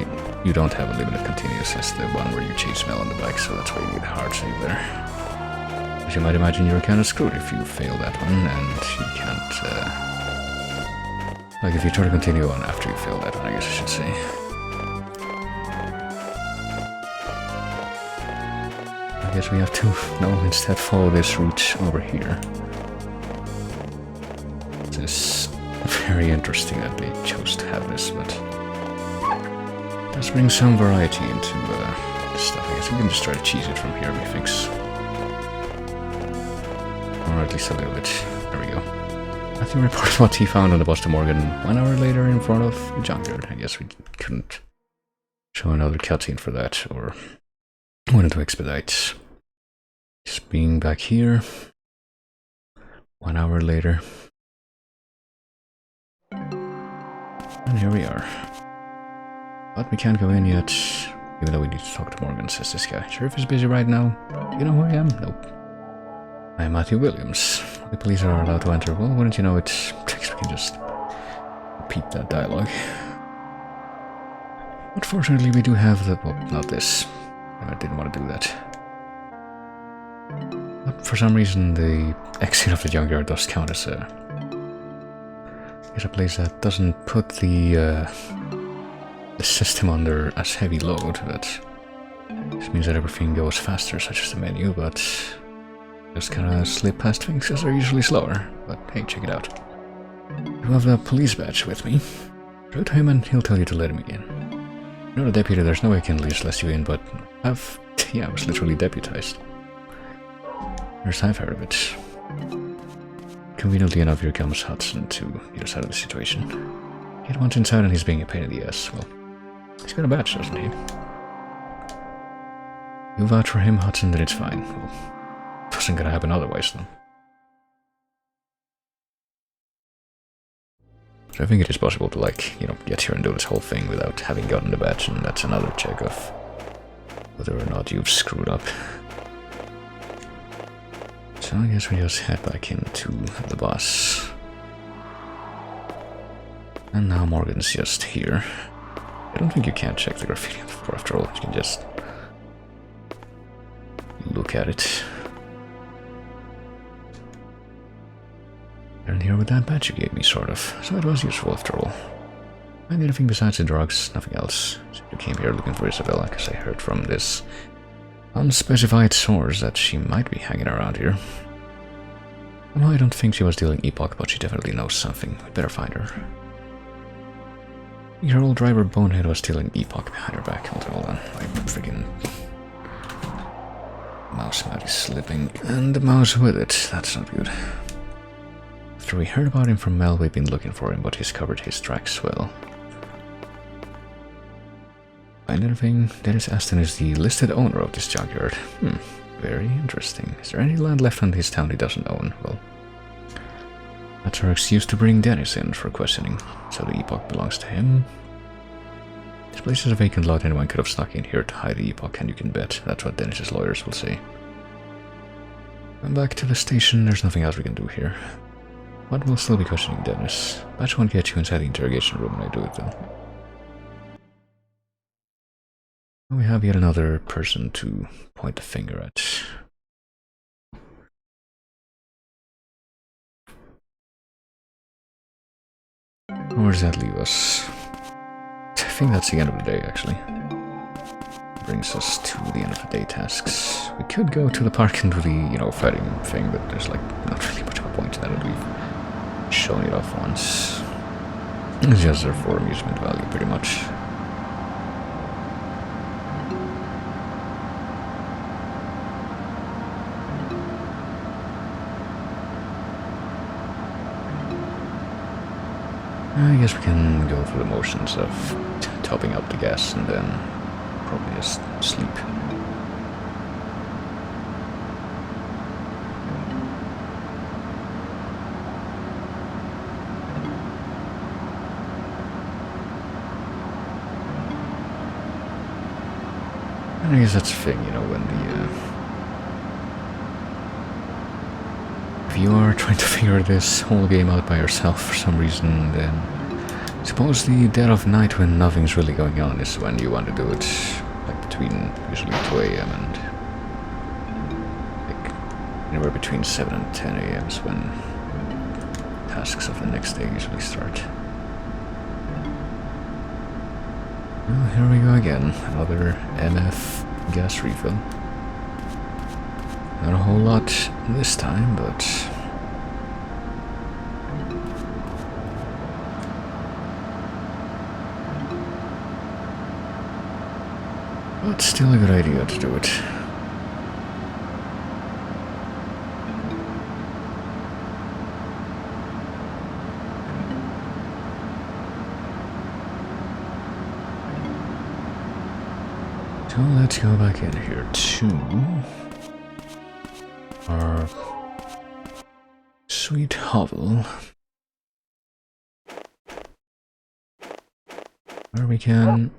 you don't have a limited continuous is the one where you chase Mel on the bike, so that's why you get a hard save there. As you might imagine, you're kind of screwed if you fail that one, and you can't, if you try to continue on after you fail that one, I guess I should say. I guess we have to, instead follow this route over here. It's very interesting that they chose to have this, but... Let's bring some variety into this stuff. I guess we can just try to cheese it from here, methinks. Or at least a little bit. There we go. Matthew reported what he found on the bus to Morgan 1 hour later in front of the junkyard. I guess we couldn't show another cutscene for that, or wanted to expedite just being back here 1 hour later. And here we are. But we can't go in yet, even though we need to talk to Morgan, says this guy. Sheriff is busy right now. You know who I am? Nope. I'm Matthew Williams. The police are allowed to enter. Well, wouldn't you know it? I guess we can just repeat that dialogue. But fortunately we do have the... well, not this. I didn't want to do that. But for some reason the exit of the junkyard does count as a... I guess a place that doesn't put the system under as heavy load. That just means that everything goes faster, such as the menu, but just kinda slip past things because they're usually slower. But hey, check it out. I have the police badge with me. Show it to him and he'll tell you to let me in. You're a deputy, there's no way I can just let you in, but I was literally deputized. First I've heard of it. Conveniently enough, here comes Hudson to the other side of the situation. He wants inside and he's being a pain in the ass. Well, he's got a badge, doesn't he? You vouch for him, Hudson, then it's fine. Well, wasn't gonna happen otherwise, though. So I think it is possible to, like, you know, get here and do this whole thing without having gotten the badge, and that's another check of whether or not you've screwed up. So I guess we just head back into the bus. And now Morgan's just here. I don't think you can check the graffiti on the floor after all, you can just look at it. And here with that badge you gave me, sort of. So it was useful after all. And anything besides the drugs, nothing else. So you came here looking for Isabella, because I heard from this unspecified source that she might be hanging around here. Well, I don't think she was dealing epoch, but she definitely knows something. We'd better find her. Your old driver Bonehead was stealing epoch behind her back. Hold on, my freaking mouse pad is slipping, and the mouse with it. That's not good. After we heard about him from Mel, we've been looking for him, but he's covered his tracks well. Find anything? Dennis Aston is the listed owner of this junkyard. Very interesting. Is there any land left in his town he doesn't own? Well, that's our excuse to bring Dennis in for questioning. So the epoch belongs to him. This place is a vacant lot, anyone could have snuck in here to hide the epoch, and you can bet that's what Dennis's lawyers will say. I'm back to the station, there's nothing else we can do here. But we'll still be questioning Dennis. Badge won't get you inside the interrogation room when I do it, though. We have yet another person to point the finger at. Where does that leave us? I think that's the end of the day, actually. Brings us to the end of the day tasks. We could go to the park and do the, you know, fighting thing, but there's like not really much of a point in that. We've shown it off once. It's just there for amusement value, pretty much. I guess we can go through the motions of topping up the gas and then probably just sleep. And I guess that's the thing, you know, when if you are trying to figure this whole game out by yourself for some reason, then suppose the dead of night when nothing's really going on is when you want to do it, like between usually 2 AM and like anywhere between 7 and 10 AM is when tasks of the next day usually start. Well, here we go again, another MF gas refill. Not a whole lot this time, but still a good idea to do it. So let's go back in here to our sweet hovel, where we can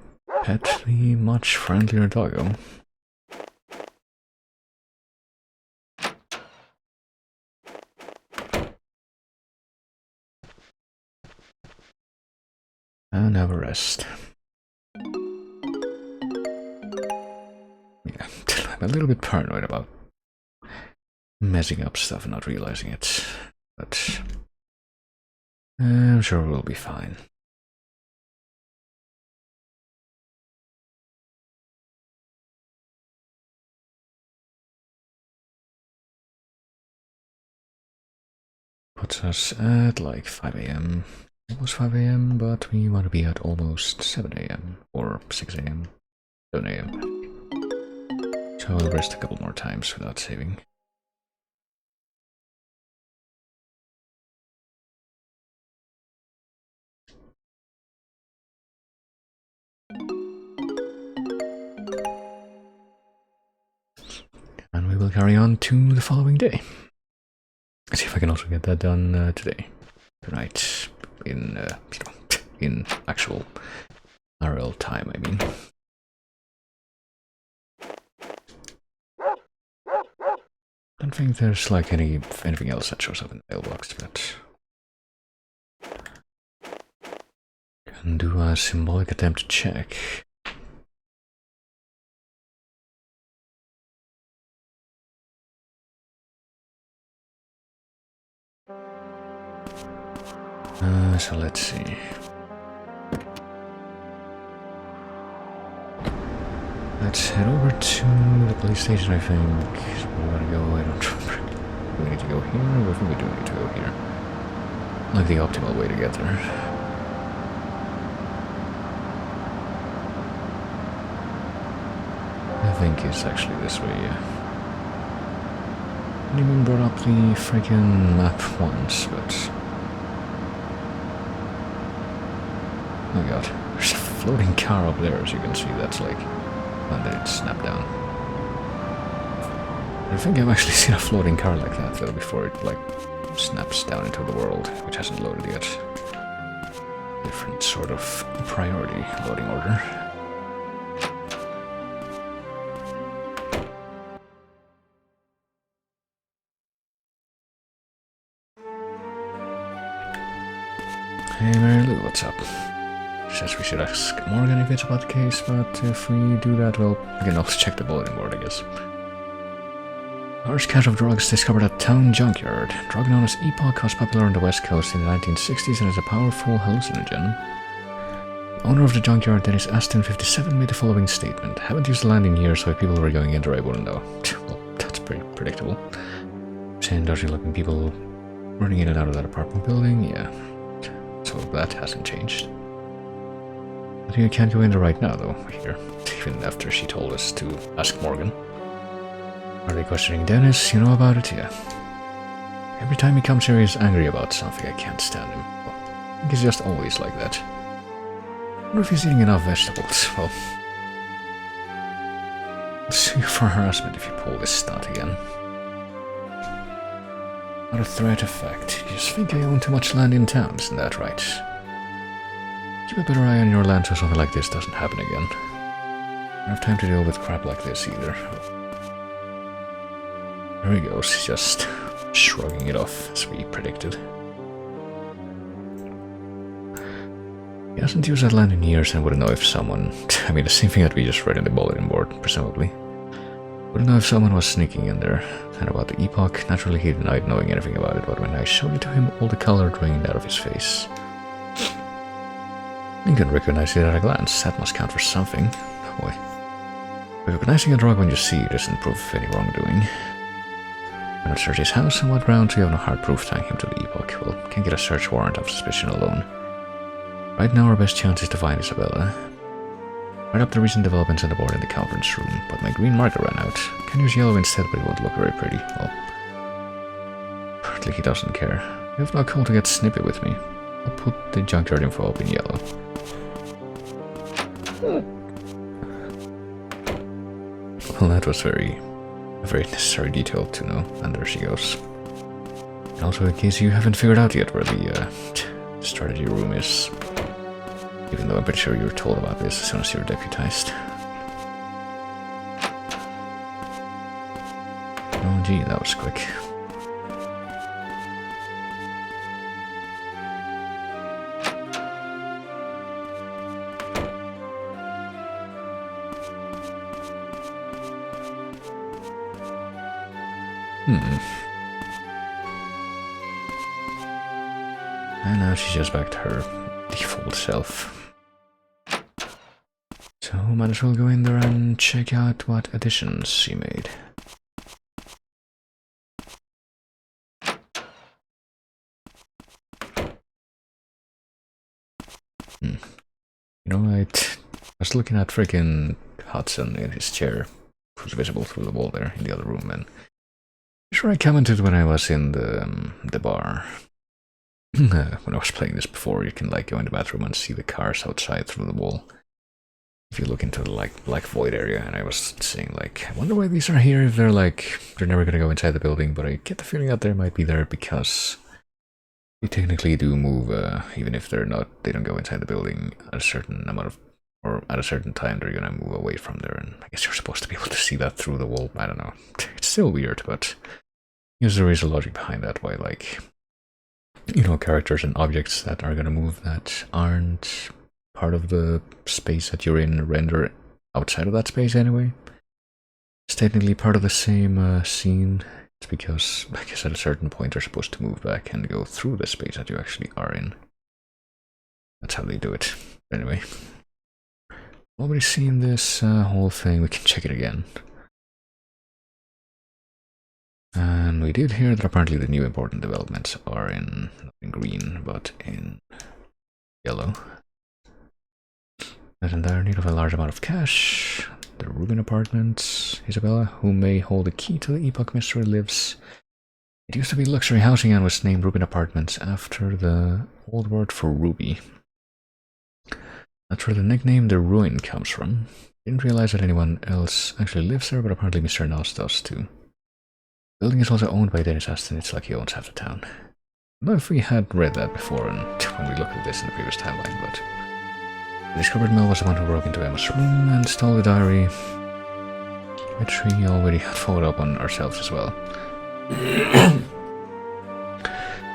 pet the much friendlier doggo. And have a rest. Yeah, I'm a little bit paranoid about messing up stuff and not realizing it, but I'm sure we'll be fine. Puts us at like 5 AM, almost 5 AM, but we want to be at almost 7 AM, or 6 AM, 7 AM. So I'll rest a couple more times without saving. And we will carry on to the following day. See if I can also get that done today. Tonight, in, in actual RL time, I mean. I don't think there's like anything else that shows up in the mailbox, but can do a symbolic attempt to check. So let's see. Let's head over to the police station, I think. So we gotta go, I don't remember. Do we need to go here? I think we do need to go here. Like the optimal way to get there. I think it's actually this way, yeah. I didn't even brought up the freaking map once, but... Oh god, there's a floating car up there, as you can see, that's like... And then it snapped down. I think I've actually seen a floating car like that, though, before it, like, snaps down into the world, which hasn't loaded yet. Different sort of priority loading order. Hey Mary Lou, what's up? Says we should ask Morgan if it's about the case, but if we do that, well, we can also check the bulletin board, I guess. Large cache of drugs discovered at town junkyard. Drug known as Epoch was popular on the west coast in the 1960s and is a powerful hallucinogen. The owner of the junkyard, Dennis Aston, 57, made the following statement. Haven't used the land in years, so if people were going in there, I wouldn't know. Well, that's pretty predictable. Saying dodgy looking people running in and out of that apartment building, yeah. So that hasn't changed. I think I can't go in there right now, though, here. Even after she told us to ask Morgan. Are they questioning Dennis? You know about it? Yeah. Every time he comes here, he's angry about something. I can't stand him. Well, I think he's just always like that. I wonder if he's eating enough vegetables. Well, let's sue you for harassment if you pull this stunt again. Not a threat, a fact. You just think I own too much land in town, isn't that right? Keep a better eye on your land so something like this doesn't happen again. I don't have time to deal with crap like this either. There he goes, just shrugging it off, as we predicted. He hasn't used that land in years and wouldn't know if someone... I mean, the same thing that we just read in the bulletin board, presumably. Wouldn't know if someone was sneaking in there. And about the Epoch, naturally he denied knowing anything about it, but when I showed it to him, all the color drained out of his face. You can recognize it at a glance. That must count for something. Boy. Recognizing a drug when you see it isn't proof of any wrongdoing. Why not search his house and what grounds we have no hard proof tying him to the Epoch? Well, can't get a search warrant of suspicion alone. Right now our best chance is to find Isabella. Write up the recent developments on the board in the conference room, but my green marker ran out. Can use yellow instead, but it won't look very pretty. Well, apparently he doesn't care. You have no call to get snippy with me. I'll put the junkyard info up in yellow. Well, that was a very necessary detail to know. And there she goes. And also, in case you haven't figured out yet where the strategy room is, Even though I'm pretty sure you were told about this as soon as you were deputized. Oh gee, that was quick. And now she's just back to her default self. So might as well go in there and check out what additions she made. You know, I was looking at freaking Hudson in his chair, who's visible through the wall there in the other room, and I'm sure I commented when I was in the bar. When I was playing this before, you can like go in the bathroom and see the cars outside through the wall. If you look into the like black void area, and I was saying like, I wonder why these are here if they're never gonna go inside the building, but I get the feeling that they might be there because they technically do move, even if they don't go inside the building at a certain amount of, or at a certain time they're gonna move away from there, and I guess you're supposed to be able to see that through the wall. I don't know. It's still weird, but yes, there is a logic behind that, why like, you know, characters and objects that are gonna move that aren't part of the space that you're in render outside of that space anyway. It's technically part of the same scene. It's because, I guess at a certain point they're supposed to move back and go through the space that you actually are in. That's how they do it. Anyway. Nobody's seen this whole thing, we can check it again. And we did hear that apparently the new important developments are in, not in green, but in yellow. And they're in need of a large amount of cash. The Rubin Apartments. Isabella, who may hold the key to the Epoch Mystery, lives. It used to be luxury housing and was named Rubin Apartments after the old word for ruby. That's where the nickname The Ruin comes from. Didn't realize that anyone else actually lives there, but apparently Mr. Noss does too. The building is also owned by Dennis Aston. It's like he owns half the town. I don't know if we had read that before and when we looked at this in the previous timeline, but the discovered Mel was the one who broke into Emma's room and stole the diary, which we already had followed up on ourselves as well.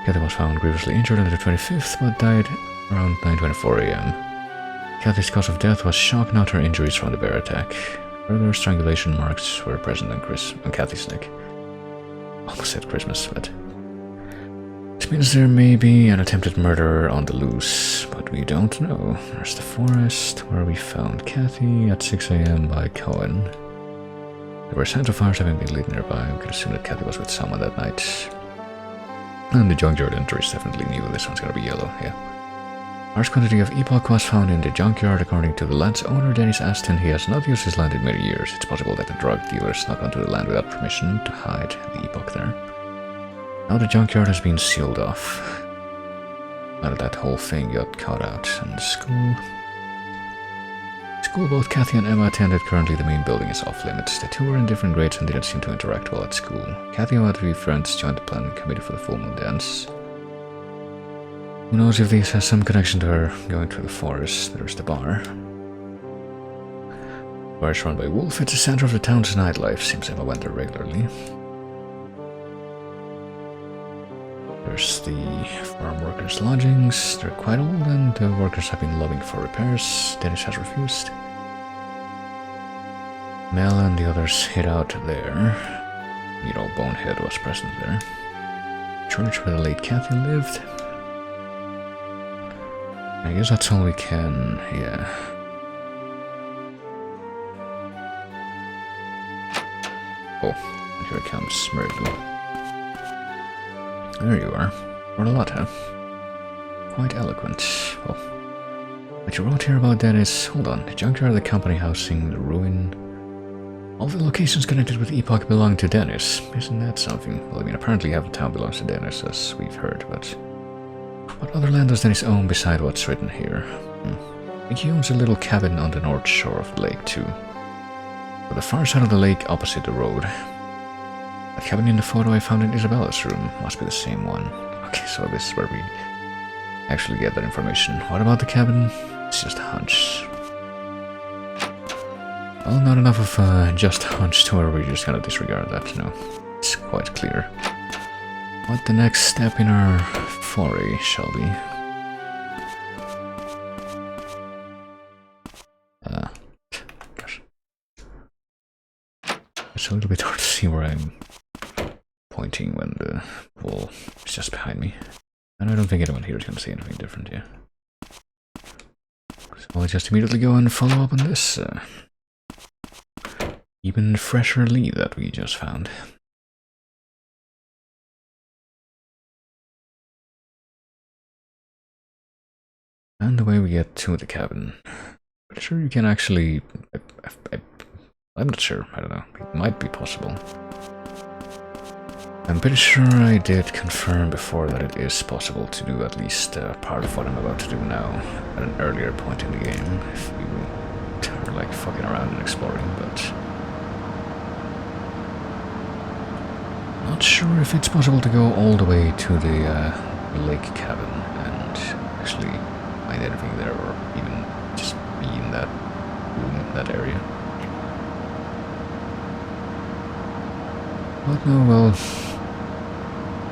Kathy was found grievously injured on the 25th, but died around 9:24 AM. Kathy's cause of death was shock, not her injuries from the bear attack. Further strangulation marks were present on Kathy's neck. Almost said Christmas, but which means there may be an attempted murder on the loose, but we don't know. There's the forest, where we found Kathy at 6 AM by Cohen. There were scent of fires having been lit nearby. We could assume that Kathy was with someone that night. And the junkyard entries definitely knew this one's gonna be yellow, yeah. Large quantity of epoch was found in the junkyard. According to the land's owner, Dennis Aston, he has not used his land in many years. It's possible that the drug dealer snuck onto the land without permission to hide the epoch there. Now the junkyard has been sealed off. Now that whole thing got caught out. And school both Kathy and Emma attended. Currently the main building is off limits. The two were in different grades and didn't seem to interact well at school. Kathy and her 3 friends joined the planning committee for the full moon dance. Who knows if this has some connection to her going through the forest. There's the bar. The bar is run by Wolf. It's the center of the town's nightlife. Seems Emma went there regularly. There's the farm workers' lodgings. They're quite old and the workers have been lobbying for repairs. Dennis has refused. Mel and the others hid out there. You know, Bonehead was present there. Church where the late Kathy lived. I guess that's all we can, yeah. Oh, and here comes Merilu. There you are. Wrote a lot, huh? Quite eloquent. Well, what you wrote here about Dennis, hold on. The junkyard, the company housing, the ruin. All the locations connected with Epoch belong to Dennis. Isn't that something? Well, I mean, apparently half the town belongs to Dennis, as we've heard, but what other land does Dennis own beside what's written here? I think he owns a little cabin on the north shore of the lake, too. But the far side of the lake, opposite the road. That cabin in the photo I found in Isabella's room must be the same one. Okay, so this is where we actually get that information. What about the cabin It's just a hunch. Well, not enough of just a hunch to where we're just gonna disregard that, you know. It's quite clear what the next step in our foray shall be. Gosh. It's a little bit hard to see where I'm pointing when the wall is just behind me. And I don't think anyone here is gonna see anything different, yeah. So I'll just immediately go and follow up on this even fresher lead that we just found. And the way we get to the cabin. Pretty sure you can actually... I'm not sure, I don't know. It might be possible. I'm pretty sure I did confirm before that it is possible to do at least part of what I'm about to do now at an earlier point in the game, if you are like fucking around and exploring, but... Not sure if it's possible to go all the way to the lake cabin and actually find anything there, or even just be in that room, that area. But no, well,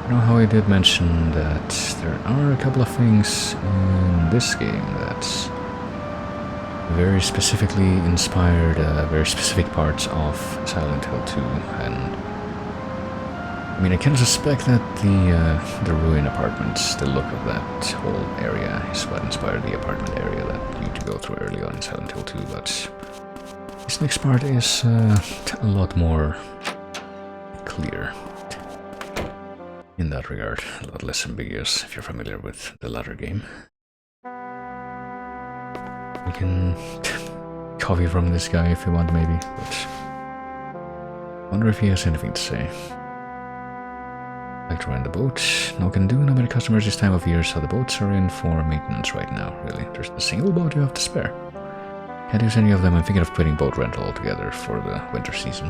you know how I did mention that there are a couple of things in this game that very specifically inspired very specific parts of Silent Hill 2, and I mean, I can suspect that the ruin apartments, the look of that whole area, is what inspired the apartment area that you need to go through early on in Silent Hill 2, but this next part is a lot more clear in that regard, a lot less ambiguous if you're familiar with the latter game. We can copy from this guy if you want, maybe, but I wonder if he has anything to say. Like to rent the boat. No can do, no many customers this time of year, so the boats are in for maintenance right now, really. There's a single boat you have to spare. Can't use any of them. I'm thinking of quitting boat rental altogether for the winter season.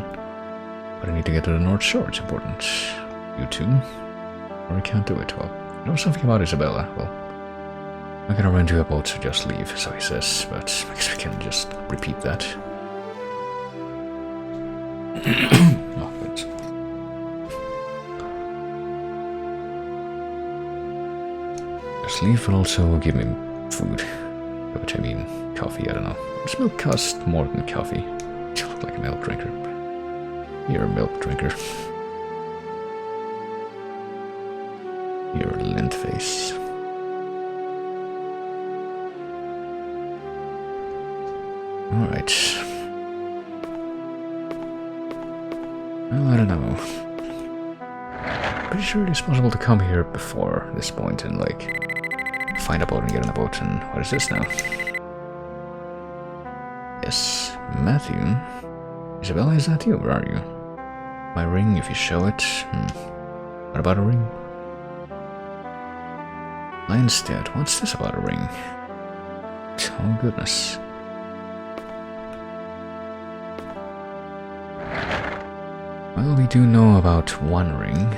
But I need to get to the North Shore, it's important. You too? Or I can't do it, well. You know something about Isabella? Well, I'm gonna rent you a boat, so just leave, so he says, but I guess we can just repeat that. Oh, good. Just leave, but also give me food. Which I mean, coffee, I don't know. Does milk cost more than coffee? You look like a milk drinker. You're a milk drinker. You're a lint face. Alright. Well, I don't know. Pretty sure it is possible to come here before this point and, like, find a boat and get on a boat. And what is this now? Yes, Matthew. Isabella, is that you? Where are you? My ring, if you show it. What about a ring? Lion's dead. What's this about a ring? Oh, goodness. Well, we do know about one ring.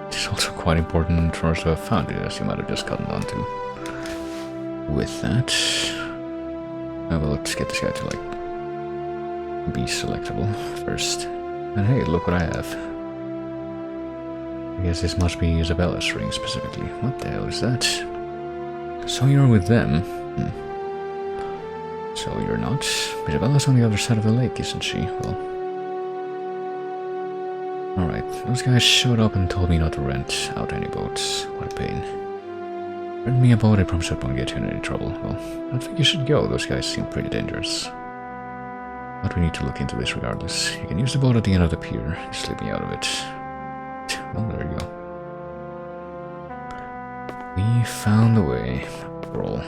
It's also quite important for us to have found it, as you might have just gotten onto. With that, well, let's get this guy to, like, be selectable first. And hey, look what I have. I guess this must be Isabella's ring specifically. What the hell is that? So you're with them? So you're not? Isabella's on the other side of the lake, isn't she? Well... Alright, those guys showed up and told me not to rent out any boats. What a pain. Rent me a boat, I promise it won't get you in any trouble. Well, I think you should go, those guys seem pretty dangerous. But we need to look into this regardless. You can use the boat at the end of the pier, just leave me out of it. Well, there you go. We found a way. Roll.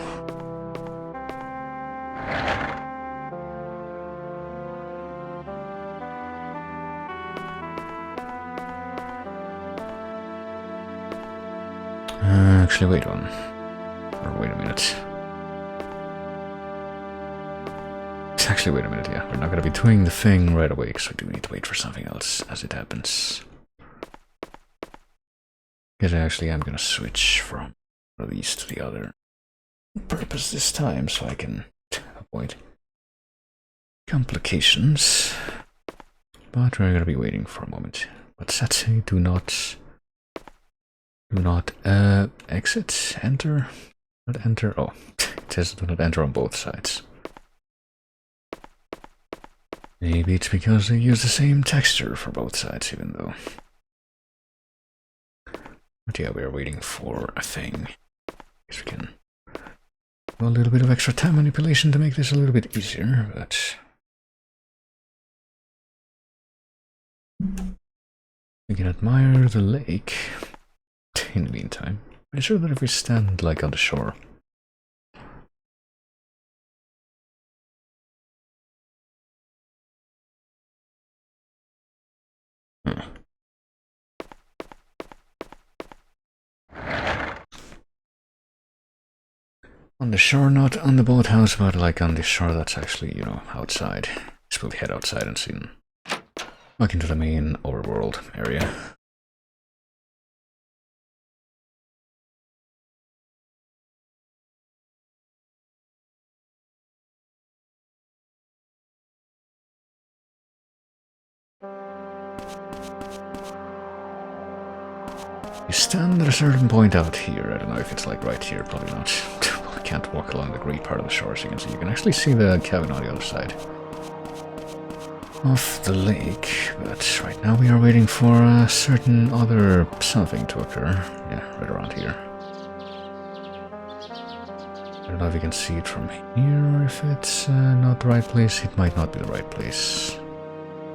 Actually, wait one. Or wait a minute. Actually, wait a minute, yeah. We're not gonna be doing the thing right away, because we do need to wait for something else as it happens. Because I actually am gonna switch from one of these to the other. purpose this time so I can avoid complications. But we're gonna be waiting for a moment. What's that say? Do not exit, enter, not enter. Oh, it says do not enter on both sides. Maybe it's because they use the same texture for both sides, even though. But yeah, we're waiting for a thing. Guess we can do a little bit of extra time manipulation to make this a little bit easier, but we can admire the lake in the meantime. I'm sure that if we stand like on the shore. On the shore, not on the boathouse, but like on the shore that's actually, you know, outside. Just we'll head outside and see. Walk into the main overworld area. You stand at a certain point out here. I don't know if it's like right here, probably not. I can't walk along the green part of the shore, so you can see. You can actually see the cabin on the other side of the lake, but right now we are waiting for a certain other something to occur. Yeah, right around here. I don't know if you can see it from here, or if it's not the right place. It might not be the right place.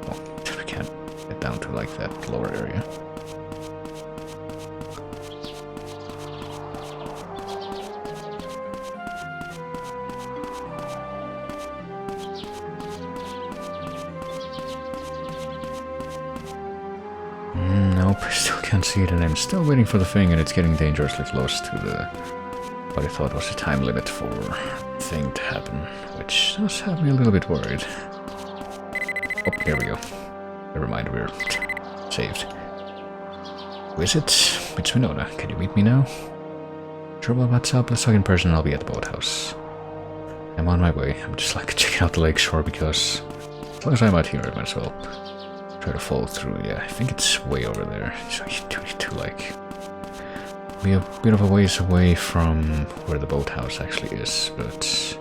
Oh, we can't get down to like that lower area. Nope, still can't see it, and I'm still waiting for the thing, and it's getting dangerously close to the what I thought was the time limit for the thing to happen, which does have me a little bit worried. Oh, here we go. Never mind, we're saved. Who is it? It's Winona. Can you meet me now? Sure, well, what's up? Let's talk in person. I'll be at the boathouse. I'm on my way. I'm just like checking out the lake shore because as long as I'm out here, I might as well try to fall through. Yeah, I think it's way over there. So you do need to like be a bit of a ways away from where the boathouse actually is, but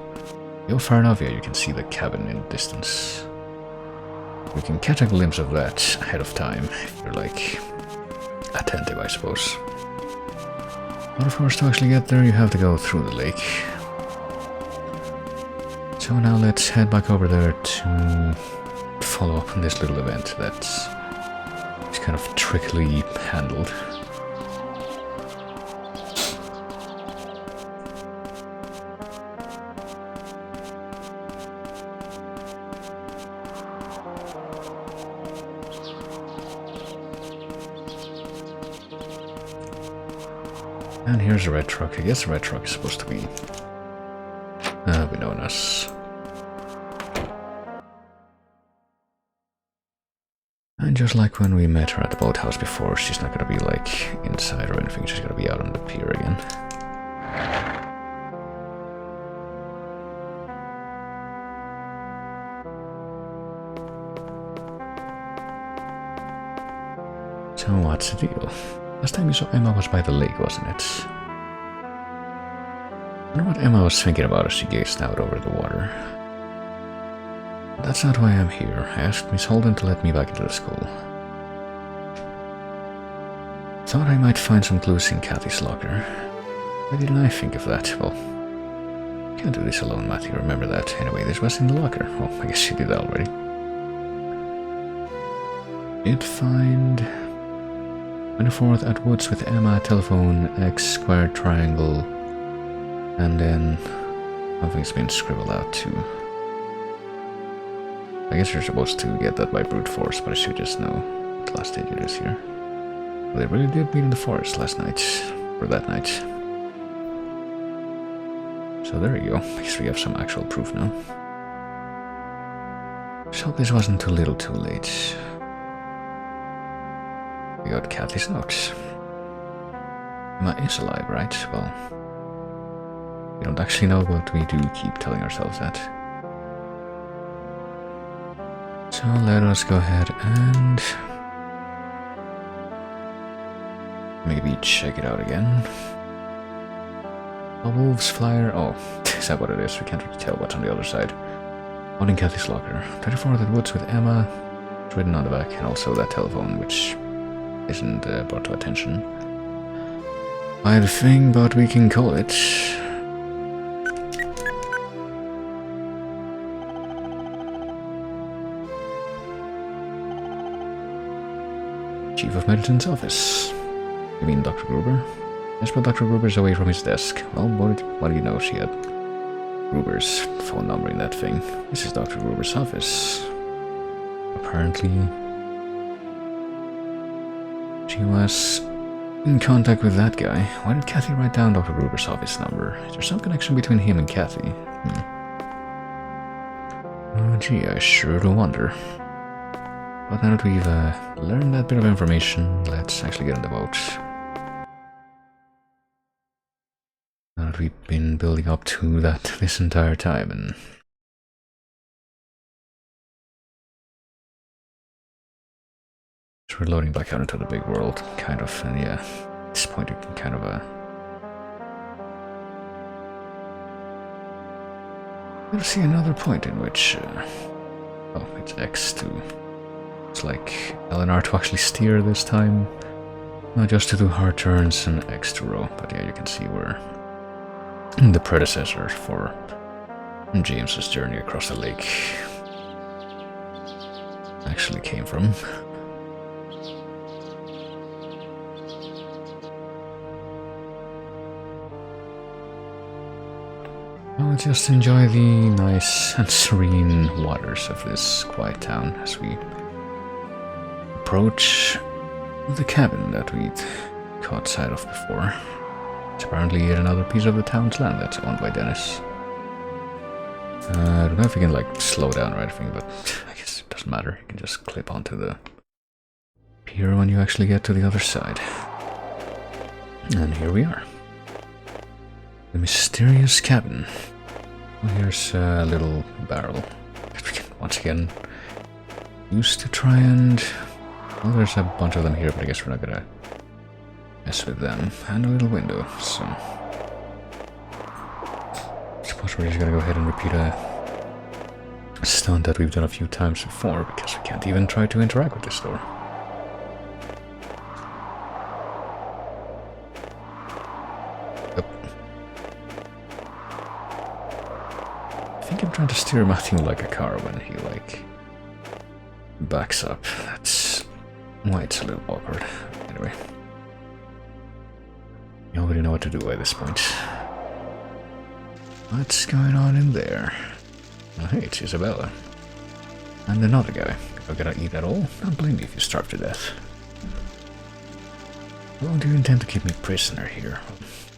you're far enough. Yeah, you can see the cabin in the distance. You can catch a glimpse of that ahead of time if you're like attentive, I suppose. But of course, to actually get there, you have to go through the lake. So now let's head back over there to follow up on this little event that's kind of trickily handled. And here's a red truck. I guess the red truck is supposed to be Winona's. And just like when we met her at the boathouse before, she's not gonna be like inside or anything, she's gonna be out on the pier again. So what's the deal? Last time you saw Emma was by the lake, wasn't it? I wonder what Emma was thinking about as she gazed out over the water. That's not why I'm here. I asked Miss Holden to let me back into the school. Thought I might find some clues in Kathy's locker. Why didn't I think of that? Well, can't do this alone, Matthew. Remember that. Anyway, this was in the locker. Oh, I guess you did that already. Did find 24th at Woods with Emma, telephone, X squared triangle, and then something's been scribbled out too. I guess you're supposed to get that by brute force, but I should just know what last stage it is here. Well, they really did meet in the forest last night, or that night. So there you go. I guess we have some actual proof now. So hope this wasn't too little too late. We got Kathy's note. Emma is alive, right? Well, We don't actually know, but we do keep telling ourselves that. So let us go ahead and maybe check it out again. A wolf's flyer. Oh, is that what it is? We can't really tell what's on the other side. One in Kathy's locker. 24 at the woods with Emma. It's written on the back, and also that telephone, which isn't brought to attention by the thing, but we can call it. Chief of Medicine's office. You mean Dr. Gruber? Yes, but Dr. Gruber's away from his desk. Well, what do you know? She had Gruber's phone number in that thing. This is Dr. Gruber's office. Apparently, she was in contact with that guy. Why did Kathy write down Dr. Gruber's office number? Is there some connection between him and Kathy? Oh, gee, I sure do wonder. But now that we've learned that bit of information, let's actually get on the boat. Now that we've been building up to that this entire time, and so we're loading back out into the big world, kind of, and yeah, at this point you can kind of we'll see another point in which oh, it's X to. It's like LNR to actually steer this time, not just to do hard turns and X to row, but yeah, you can see where the predecessor for James's journey across the lake actually came from. I'll just enjoy the nice and serene waters of this quiet town as we approach the cabin that we'd caught sight of before. It's apparently yet another piece of the town's land that's owned by Dennis. I don't know if you can like slow down or anything, but I guess it doesn't matter. You can just clip onto the pier when you actually get to the other side. And here we are. The mysterious cabin. Well, here's a little barrel that we can once again use to try and... Well, there's a bunch of them here, but I guess we're not gonna mess with them. And a little window, so... I suppose we're just gonna go ahead and repeat a stunt that we've done a few times before, because we can't even try to interact with this door. I think I'm trying to steer Matthew like a car when he, like, backs up. That's why it's a little awkward. Anyway. You already know what to do by this point. What's going on in there? Oh, hey, it's Isabella. And another guy. Are you gonna eat at all? Don't blame me if you starve to death. How long do you intend to keep me prisoner here?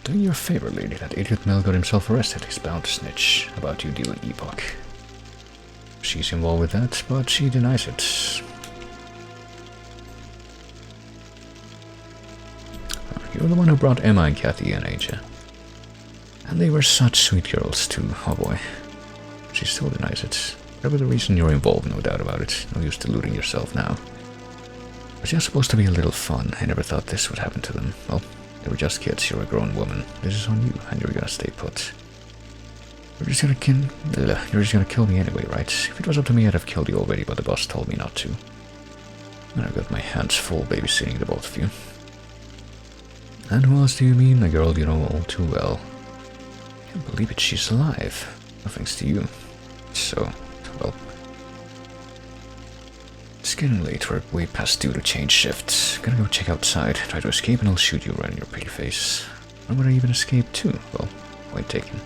Do me a favor, lady. That idiot Mel got himself arrested. He's bound to snitch about you dealing Epoch. She's involved with that, but she denies it. You're the one who brought Emma and Kathy in, ain't you? And they were such sweet girls, too. Oh boy. She still denies it. Whatever the reason, you're involved, no doubt about it. No use deluding yourself now. It was just supposed to be a little fun. I never thought this would happen to them. Well, they were just kids. You're a grown woman. This is on you, and you're gonna stay put. You're just gonna kill me anyway, right? If it was up to me, I'd have killed you already, but the boss told me not to. And I've got my hands full babysitting the both of you. And who else do you mean? A girl you know all too well. I can't believe it, she's alive. No thanks to you. So, well... It's getting late, we're way past due to change shifts. Gonna go check outside, try to escape, and I'll shoot you right in your pretty face. Where would I even escape to? Well, point taken.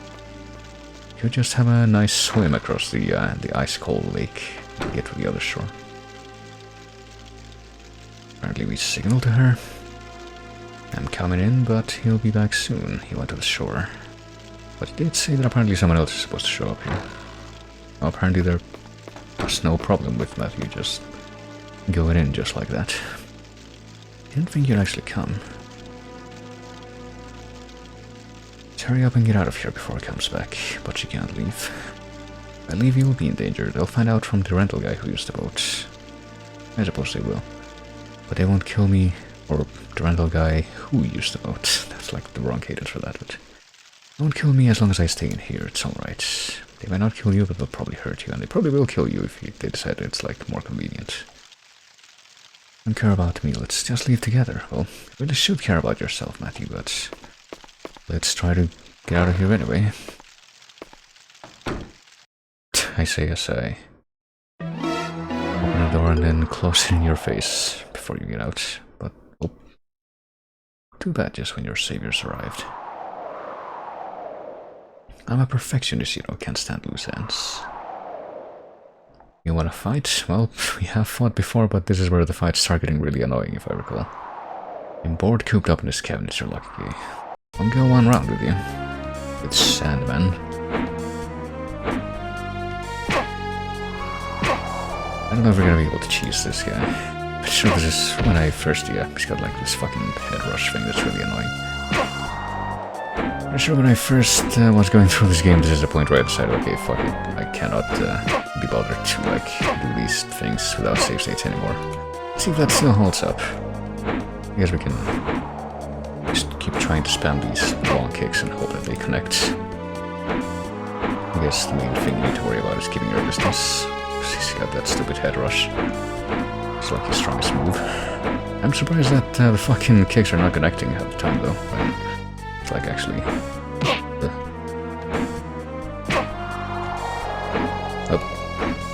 You just have a nice swim across the ice-cold lake and get to the other shore. Apparently we signaled to her. I'm coming in, but he'll be back soon. He went to the shore. But he did say that apparently someone else is supposed to show up here. Well, apparently there's no problem with Matthew just going in just like that. Didn't think you'd actually come. hurry up and get out of here before he comes back, but you can't leave. If I leave, you will be in danger. They'll find out from the rental guy who used the boat. I suppose they will. But they won't kill me, or the rental guy who used the boat. That's like the wrong cadence for that, but... They won't kill me as long as I stay in here, it's alright. They might not kill you, but they'll probably hurt you, and they probably will kill you if they decide it's like more convenient. Don't care about me, let's just leave together. Well, you really should care about yourself, Matthew, but... Let's try to get out of here anyway. I say as I open the door and then close it in your face before you get out. But, oh, too bad just when your saviors arrived. I'm a perfectionist, you know, can't stand loose ends. You wanna fight? Well, we have fought before, but this is where the fights start getting really annoying, if I recall. I'm bored cooped up in this cabinet, you're lucky. I'll go one round with you. With Sandman. I don't know if we're gonna be able to cheese this guy. I'm sure this is when I first... Yeah, he's got like this fucking head rush thing that's really annoying. I'm sure when I first was going through this game, this is the point where I decided, okay, fuck it. I cannot be bothered to like do these things without save states anymore. Let's see if that still holds up. I guess we can just keep trying to spam these long kicks and hope that they connect. I guess the main thing you need to worry about is keeping your distance. He's got that stupid head rush. It's like his strongest move. I'm surprised that the fucking kicks are not connecting at the time though. It's like actually... Oh.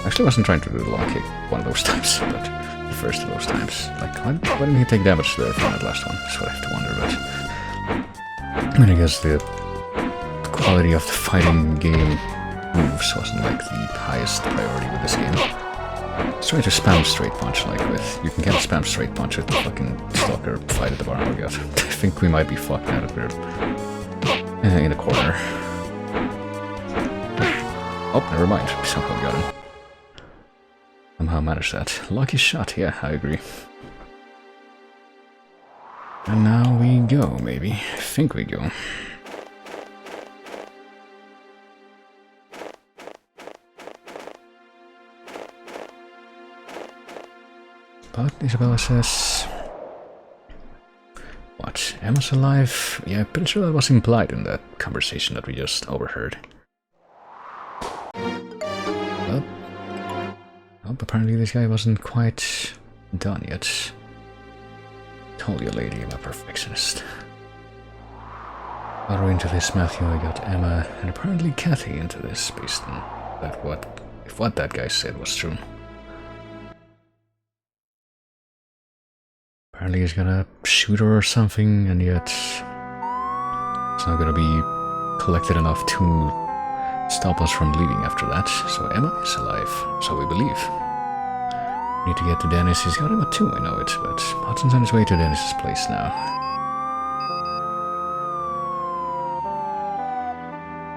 Actually I wasn't trying to do the long kick one of those times, but the first of those times. Like, why didn't he take damage there from that last one? That's what I have to wonder about. I mean, I guess the quality of the fighting game moves wasn't like the highest priority with this game. Let's try to spam straight punch like with... You can get a spam straight punch with the fucking stalker fight at the bar. Oh god. I think we might be fucked now that we're in the corner. Oh, never mind. We somehow got him. Somehow managed that. Lucky shot, yeah, I agree. And now we go, maybe. I think we go. But Isabella says... What? Emma's alive? Yeah, I'm pretty sure that was implied in that conversation that we just overheard. But... Oh, apparently this guy wasn't quite done yet. Told you, lady, I'm a perfectionist. Got her into this, Matthew, I got Emma, and apparently Kathy into this, based on that if what that guy said was true. Apparently he's gonna shoot her or something, and yet it's not gonna be collected enough to stop us from leaving after that. So Emma is alive, so we believe. Need to get to Dennis. He's got Emma too, I know it, but Hudson's on his way to Dennis's place now.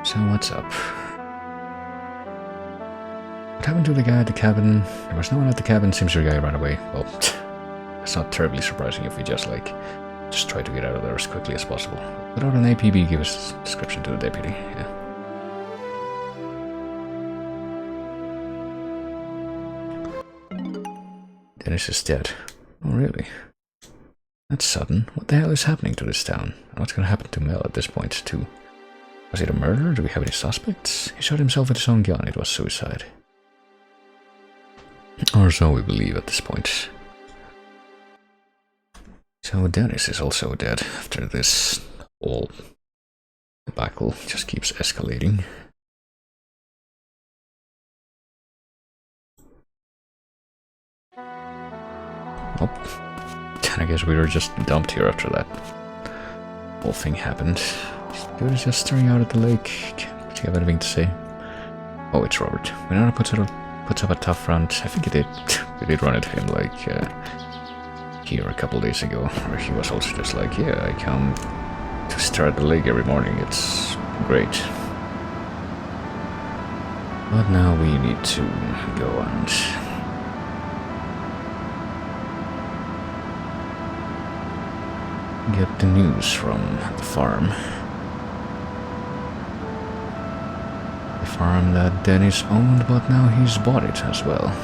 So what's up? What happened to the guy at the cabin? There was no one at the cabin. Seems your guy ran away. Well, it's not terribly surprising if we just try to get out of there as quickly as possible. Without an APB, give us a description to the deputy. Yeah. Dennis is dead. Oh, really? That's sudden. What the hell is happening to this town? And what's gonna happen to Mel at this point, too? Was it a murder? Do we have any suspects? He shot himself with his own gun. It was suicide. Or so we believe at this point. So Dennis is also dead after this whole debacle just keeps escalating. Oh, I guess we were just dumped here after that whole thing happened. He was just staring out at the lake. Do you have anything to say? Oh, it's Robert. Winona puts up a tough front. I think it did. We did run into him like here a couple days ago, where he was also just like, yeah, I come to stare at the lake every morning. It's great. But now we need to go and get the news from the farm. farm that Dennis owned, but now he's bought it as well.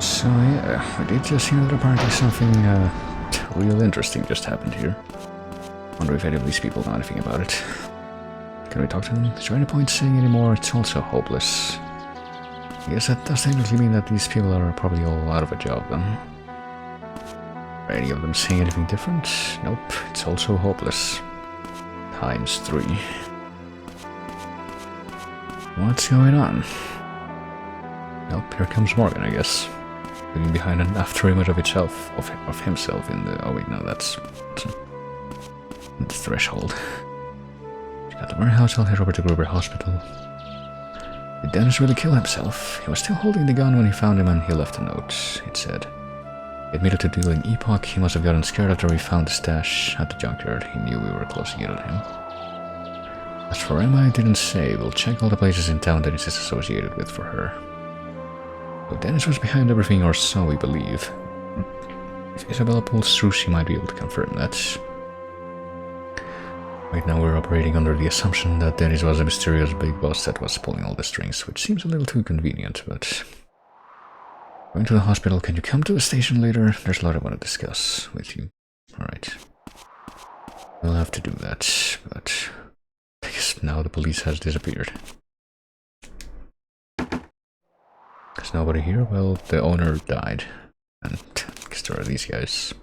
So yeah, we did just hear that apparently something real interesting just happened here. Wonder if any of these people know anything about it. Can we talk to them? Is there any point saying anymore? It's also hopeless. I guess that does technically mean that these people are probably all out of a job then. Are any of them saying anything different? Nope, it's also hopeless. Times 3. What's going on? Nope, here comes Morgan, I guess. Leaving behind an after image of itself, of himself in the... Oh wait, no, that's the threshold. At the warehouse, I'll head over to Gruber Hospital. Did Dennis really kill himself? He was still holding the gun when he found him and he left a note. It said, he admitted to dealing Epoch. He must have gotten scared after we found the stash at the junkyard. He knew we were closing in on him. As for Emma, I didn't say. We'll check all the places in town Dennis is associated with for her. So Dennis was behind everything, or so we believe. If Isabella pulls through, she might be able to confirm that. Right now we're operating under the assumption that Dennis was a mysterious big boss that was pulling all the strings, which seems a little too convenient, but... Going to the hospital, can you come to the station later? There's a lot I want to discuss with you. Alright. We'll have to do that, but... I guess now the police has disappeared. There's nobody here? Well, the owner died. And I guess there are these guys.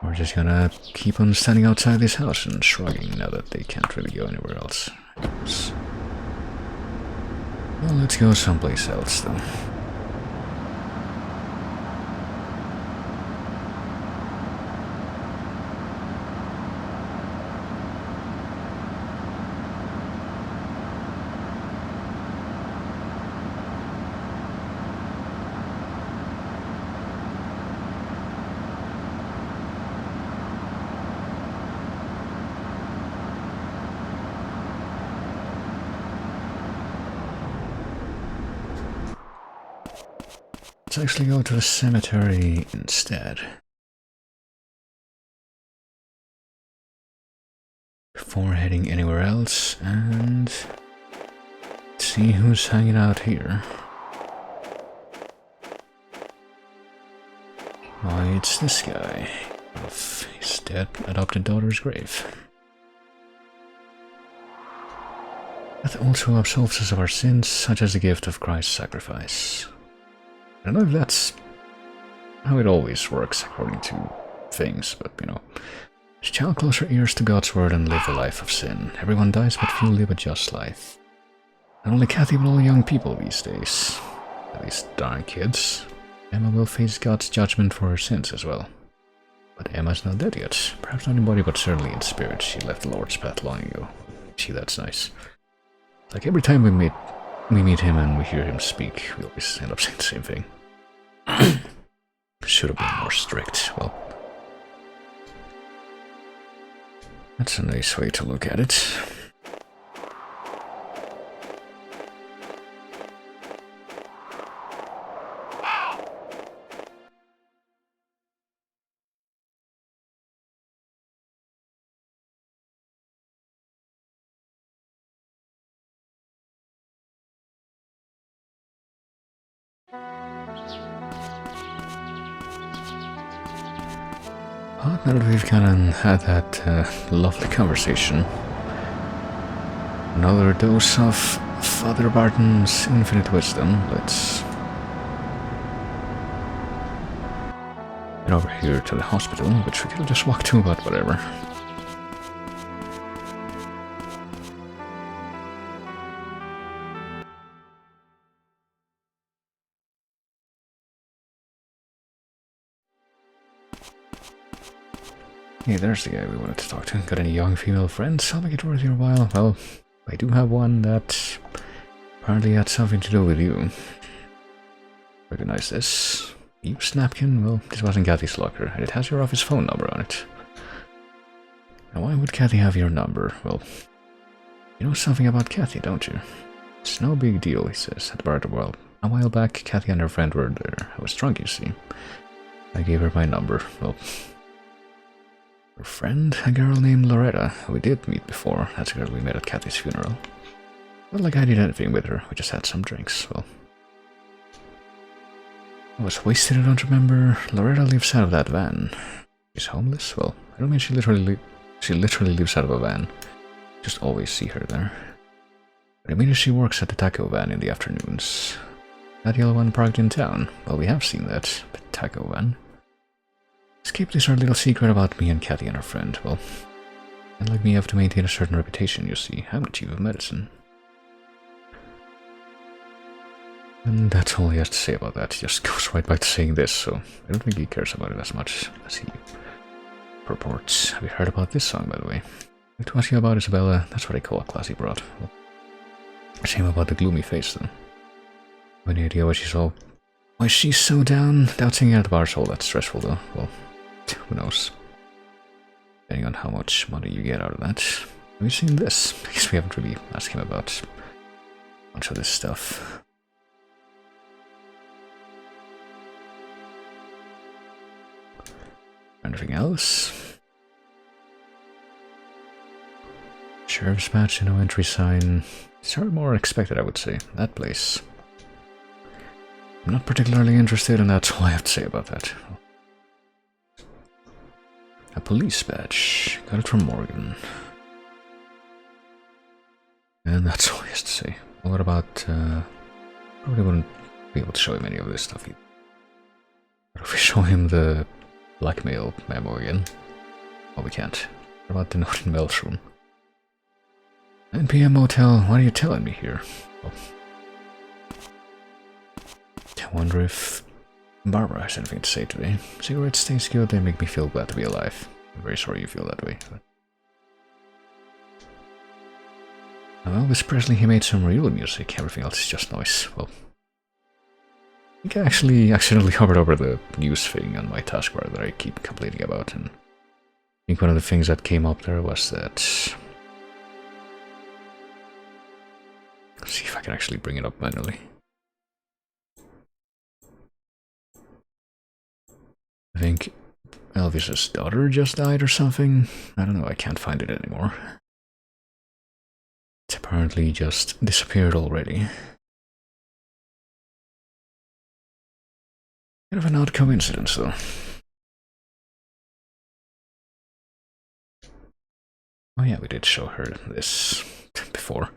We're just gonna keep on standing outside this house and shrugging now that they can't really go anywhere else. Well, let's go someplace else though. Let's actually go to the cemetery instead. Before heading anywhere else, and see who's hanging out here. Why, it's this guy, of his dead adopted daughter's grave. That also absolves us of our sins, such as the gift of Christ's sacrifice. I don't know if that's how it always works according to things, but you know. Shall close our ears to God's word and live a life of sin. Everyone dies, but few live a just life. Not only Kathy, but all young people these days. At least darn kids. Emma will face God's judgment for her sins as well. But Emma's not dead yet. Perhaps not in body, but certainly in spirit. She left the Lord's path long ago. See, that's nice. Like every time we meet him and we hear him speak, we always end up saying the same thing. Should have been more strict. Well, that's a nice way to look at it. Well, now that we've kind of had that lovely conversation, another dose of Father Barton's infinite wisdom, let's head over here to the hospital, which we could just walk to, but whatever. Hey, there's the guy we wanted to talk to. Got any young female friends? I'll make it worth your while. Well, I do have one that apparently had something to do with you. Recognize this. Use napkin? Well, this wasn't Kathy's locker, and it has your office phone number on it. Now, why would Kathy have your number? Well, you know something about Kathy, don't you? It's no big deal, he says, at the bar. Well, a while back, Kathy and her friend were there. I was drunk, you see. I gave her my number. Well, her friend, a girl named Loretta, who we did meet before. That's the girl we met at Kathy's funeral. Not like I did anything with her, we just had some drinks. Well, I was wasted, I don't remember. Loretta lives out of that van. She's homeless? Well, I don't mean she literally lives out of a van. Just always see her there. But I mean she works at the taco van in the afternoons. That yellow one parked in town. Well, we have seen that taco van. Let's keep this our little secret about me and Kathy and her friend. Well, and like me, you have to maintain a certain reputation, you see. I'm the chief of medicine. And that's all he has to say about that. He just goes right back to saying this, so I don't think he cares about it as much as he purports. Have you heard about this song, by the way? I'd like to ask you about Isabella. That's what I call a classy broad. Well, shame about the gloomy face, though. Any idea why she's so down? Doubt singing at the bar's all that stressful, though. Well, who knows? Depending on how much money you get out of that. Have you seen this? I guess we haven't really asked him about much of this stuff. Anything else? Sheriff's badge and no entry sign. It's more expected, I would say. That place. I'm not particularly interested, and that's all I have to say about that. A police badge. Got it from Morgan. And that's all he has to say. What about, probably wouldn't be able to show him any of this stuff either. But if we show him the blackmail memo again? Oh, we can't. What about the note in Mel's room? 9 PM motel, what are you telling me here? Oh. I wonder if Barbara has anything to say today. Cigarettes taste good, they make me feel glad to be alive. I'm very sorry you feel that way. But... Elvis Presley, he made some real music, everything else is just noise. Well, I think I actually accidentally hovered over the news thing on my taskbar that I keep complaining about, and I think one of the things that came up there was that... Let's see if I can actually bring it up manually. I think Elvis's daughter just died or something. I don't know, I can't find it anymore. It's apparently just disappeared already. Kind of an odd coincidence, though. Oh yeah, we did show her this before.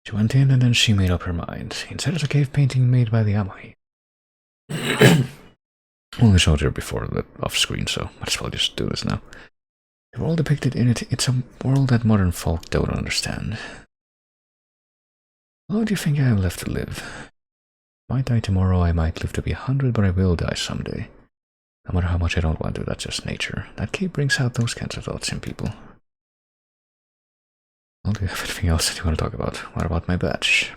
She went in and then she made up her mind. Instead of a cave painting made by the Amai. Only showed her before the off-screen, so might as well just do this now. The world depicted in it, it's a world that modern folk don't understand. How long do you think I have left to live? I might die tomorrow, I might live to be 100, but I will die someday. No matter how much I don't want to, that's just nature. That cave brings out those kinds of thoughts in people. Well, do you have anything else that you want to talk about? What about my badge?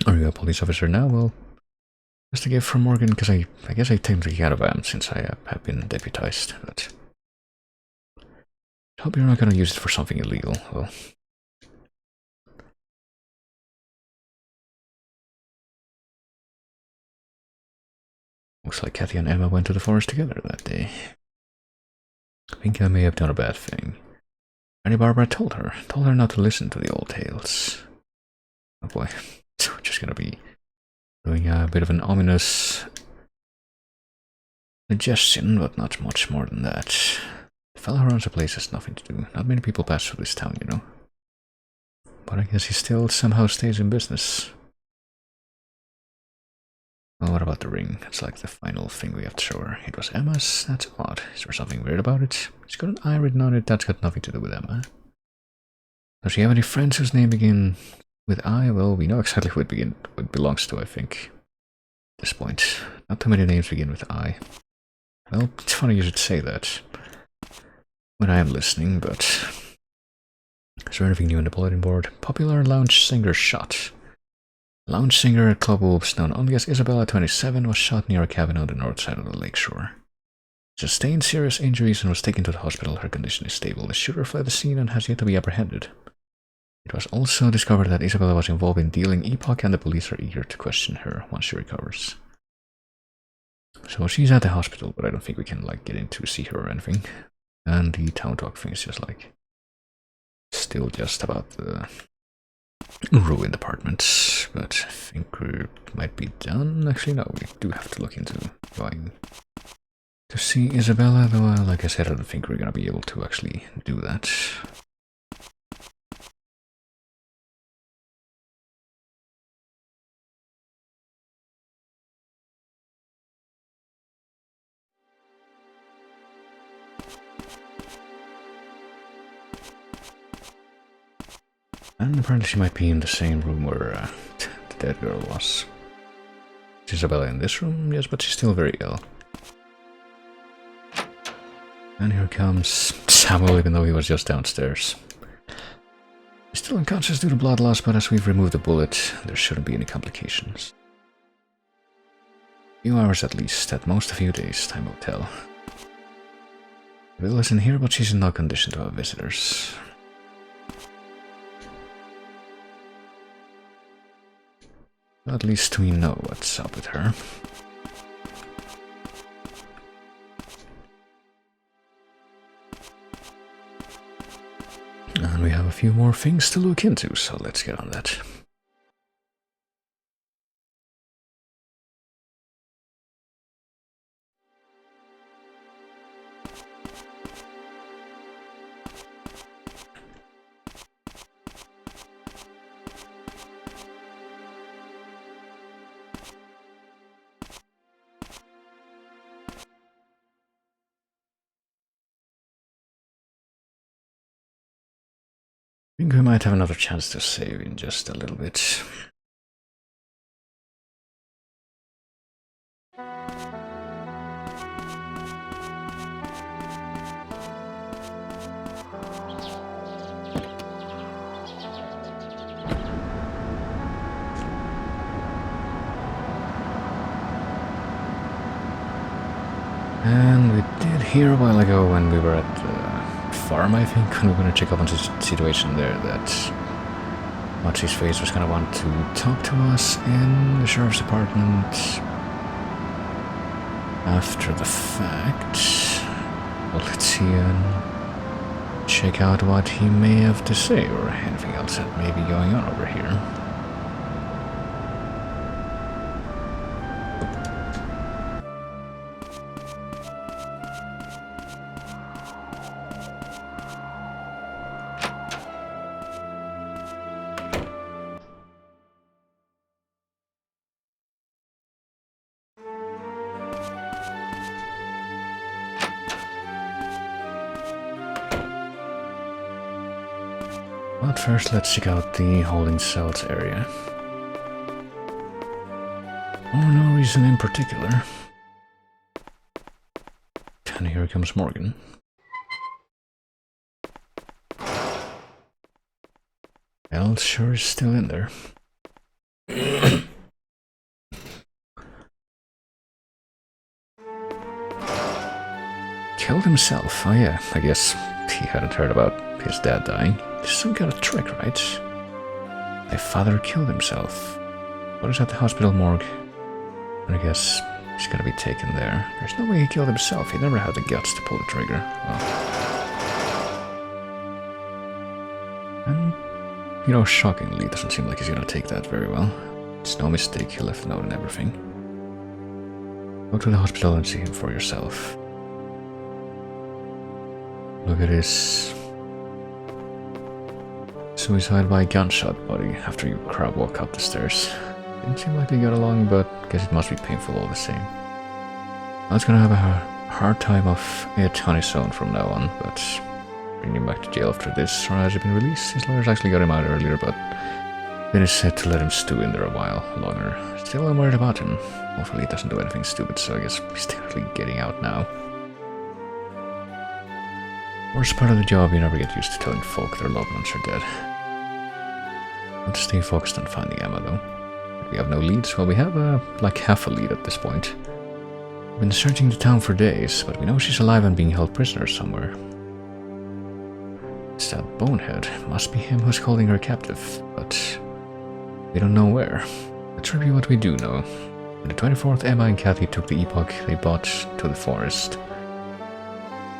Are you a police officer now? Well, just a gift from Morgan, because I guess I technically kind of am, since I have been deputized, but... I hope you're not going to use it for something illegal, well... Looks like Kathy and Emma went to the forest together that day. I think I may have done a bad thing. Granny Barbara told her not to listen to the old tales. Oh boy, so we're just gonna be doing a bit of an ominous suggestion, but not much more than that. The fellow who runs the place has nothing to do. Not many people pass through this town, you know. But I guess he still somehow stays in business. Well, what about the ring? It's like the final thing we have to show her. It was Emma's? That's odd. Is there something weird about it? It's got an I written on it. That's got nothing to do with Emma. Does she have any friends whose name begin with I? Well, we know exactly who it belongs to, I think. At this point. Not too many names begin with I. Well, it's funny you should say that. when I am listening, but is there anything new on the bulletin board? Popular lounge singer shot. Lounge singer at Club Wolves, known only as Isabella, 27, was shot near a cabin on the north side of the lakeshore. Sustained serious injuries and was taken to the hospital. Her condition is stable. The shooter fled the scene and has yet to be apprehended. It was also discovered that Isabella was involved in dealing Epoch, and the police are eager to question her once she recovers. So she's at the hospital, but I don't think we can get in to see her or anything. And the town talk thing is just still just about the ruined apartments, but I think we might be done. Actually, no, we do have to look into going to see Isabella, though, like I said, I don't think we're gonna be able to actually do that. And apparently she might be in the same room where the dead girl was. Is Isabella in this room? Yes, but she's still very ill. And here comes Samuel, even though he was just downstairs. He's still unconscious due to blood loss, but as we've removed the bullet, there shouldn't be any complications. A few hours at least, at most a few days, time will tell. Will is in here, but she's in no condition to have visitors. At least we know what's up with her. And we have a few more things to look into, so let's get on that. I think we might have another chance to save in just a little bit. And we did hear a while ago when we were at the farm, I think, when we were going to check up on the situation there, that What's-His-Face was going to want to talk to us in the sheriff's department after the fact. Well, let's see and check out what he may have to say, or anything else that may be going on over here. But first, let's check out the holding cells area. For no reason in particular. And here comes Morgan. El sure is still in there. Killed himself. Oh yeah, I guess he hadn't heard about his dad dying. This is some kind of trick, right? My father killed himself. What is at the hospital morgue? I guess he's gonna be taken there. There's no way he killed himself. He never had the guts to pull the trigger. Well. And, you know, shockingly, it doesn't seem like he's gonna take that very well. It's no mistake, he left a note and everything. Go to the hospital and see him for yourself. Look at his suicide by gunshot body after you crab walk up the stairs. Didn't seem like they got along, but guess it must be painful all the same. I was gonna have a hard time of it on his own from now on, but bring him back to jail after this, or has he been released? His lawyers actually got him out earlier, but then it's said to let him stew in there a while longer. Still, I'm worried about him. Hopefully he doesn't do anything stupid, so I guess he's technically getting out now. Worst part of the job, you never get used to telling folk their loved ones are dead. Let's stay focused on finding Emma, though. We have no leads. Well, we have like half a lead at this point. We've been searching the town for days, but we know she's alive and being held prisoner somewhere. It's that bonehead. Must be him who's holding her captive, but we don't know where. Let's review what we do know. On the 24th, Emma and Kathy took the epoch they bought to the forest.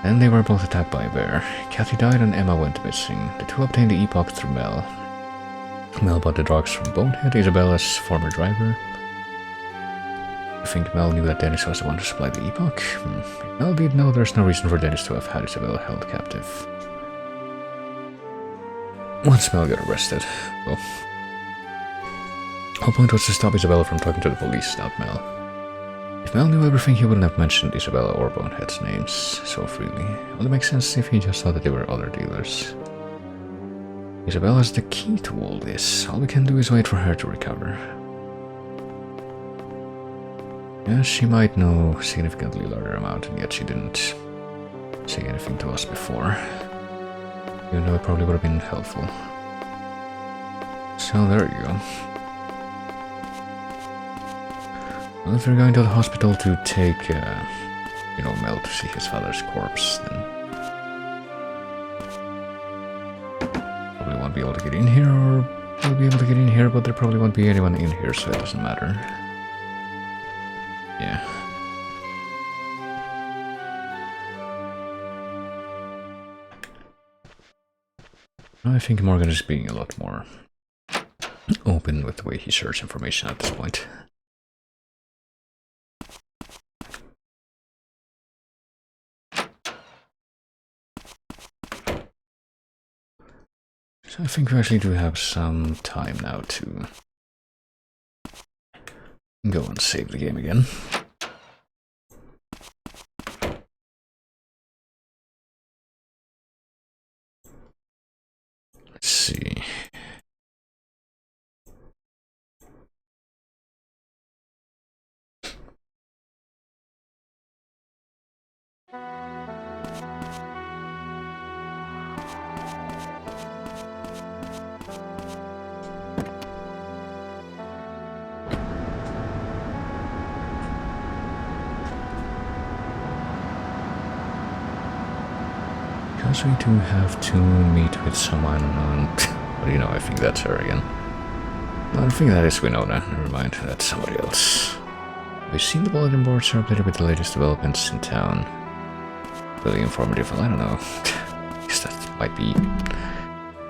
Then they were both attacked by a bear. Kathy died and Emma went missing. The two obtained the epoch through Mel. Mel bought the drugs from Bonehead, Isabella's former driver. I think Mel knew that Dennis was the one who supplied the epoch. If Mel did know, there's no reason for Dennis to have had Isabella held captive. Once Mel got arrested, well, whole point was to stop Isabella from talking to the police, not Mel. If Mel knew everything, he wouldn't have mentioned Isabella or Bonehead's names so freely. It would make sense if he just thought that they were other dealers. Isabella's the key to all this. All we can do is wait for her to recover. Yeah, she might know significantly larger amount, and yet she didn't say anything to us before. Even though it probably would have been helpful. So there you go. Well, if we're going to the hospital to take, Mel to see his father's corpse, then probably won't be able to get in here, or we'll be able to get in here, but there probably won't be anyone in here, so it doesn't matter. Yeah. I think Morgan is being a lot more open with the way he shares information at this point. So I think we actually do have some time now to go and save the game again. Let's see. Because we do have to meet with someone on... But I think that's her again. No, I think that is Winona. Never mind, that's somebody else. We've seen the bulletin boards are updated with the latest developments in town. Really informative, well, I don't know. I guess that might be...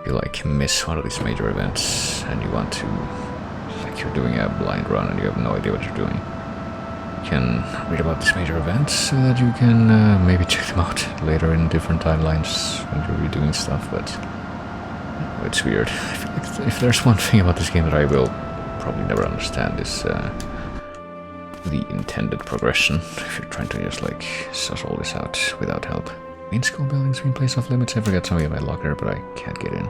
You miss one of these major events and you want to... you're doing a blind run and you have no idea what you're doing. You can read about these major events so that you can maybe check them out later in different timelines when you're redoing stuff, but it's weird. I feel like if there's one thing about this game that I will probably never understand is the intended progression. If you're trying to just suss all this out without help. Main school buildings are in place off limits. I forgot something in my locker, but I can't get in.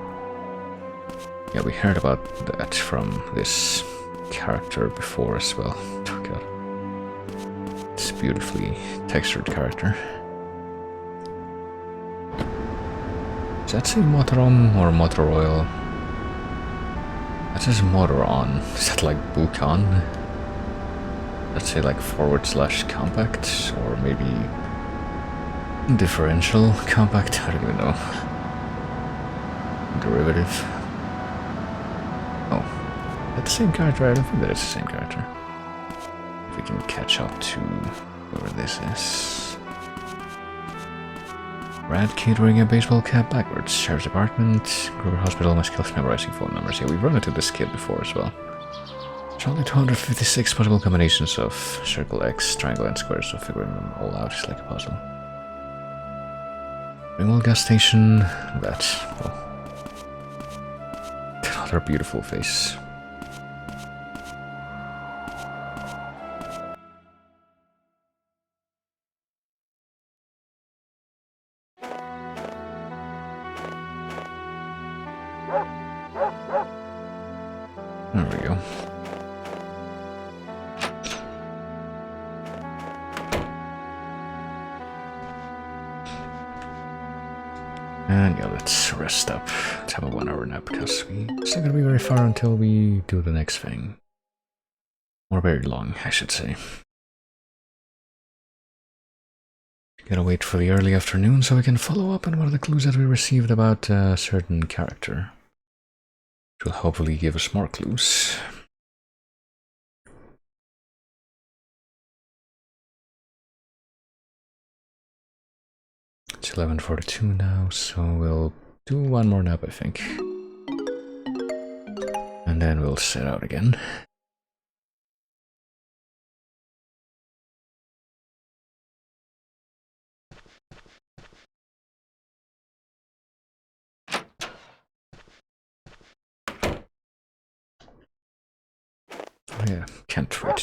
Yeah, we heard about that from this character before as well. Oh god. It's a beautifully textured character. Does that say Motorom or Motoroil? That says Motoron. Is that like Bukan? Let's say /compact or maybe differential compact. I don't even know. Derivative. Oh, that's the same character. I don't think that is the same character. If we can catch up to whoever this is. Rad kid wearing a baseball cap backwards. Sheriff's Department. Gruber Hospital. My skills memorizing phone numbers. Yeah, we've run into this kid before as well. There's only 256 possible combinations of circle X, triangle, and square, so figuring them all out is like a puzzle. Ringwall gas station. That. Well. Another beautiful face. There we go. yeah, let's rest up. Let's have a 1 hour nap because it's not gonna be very far until we do the next thing. Or very long, I should say. Gotta wait for the early afternoon so we can follow up on one of the clues that we received about a certain character. Which will hopefully give us more clues. It's 11:42 now, so we'll do one more nap, I think. And then we'll set out again. Oh yeah, can't forget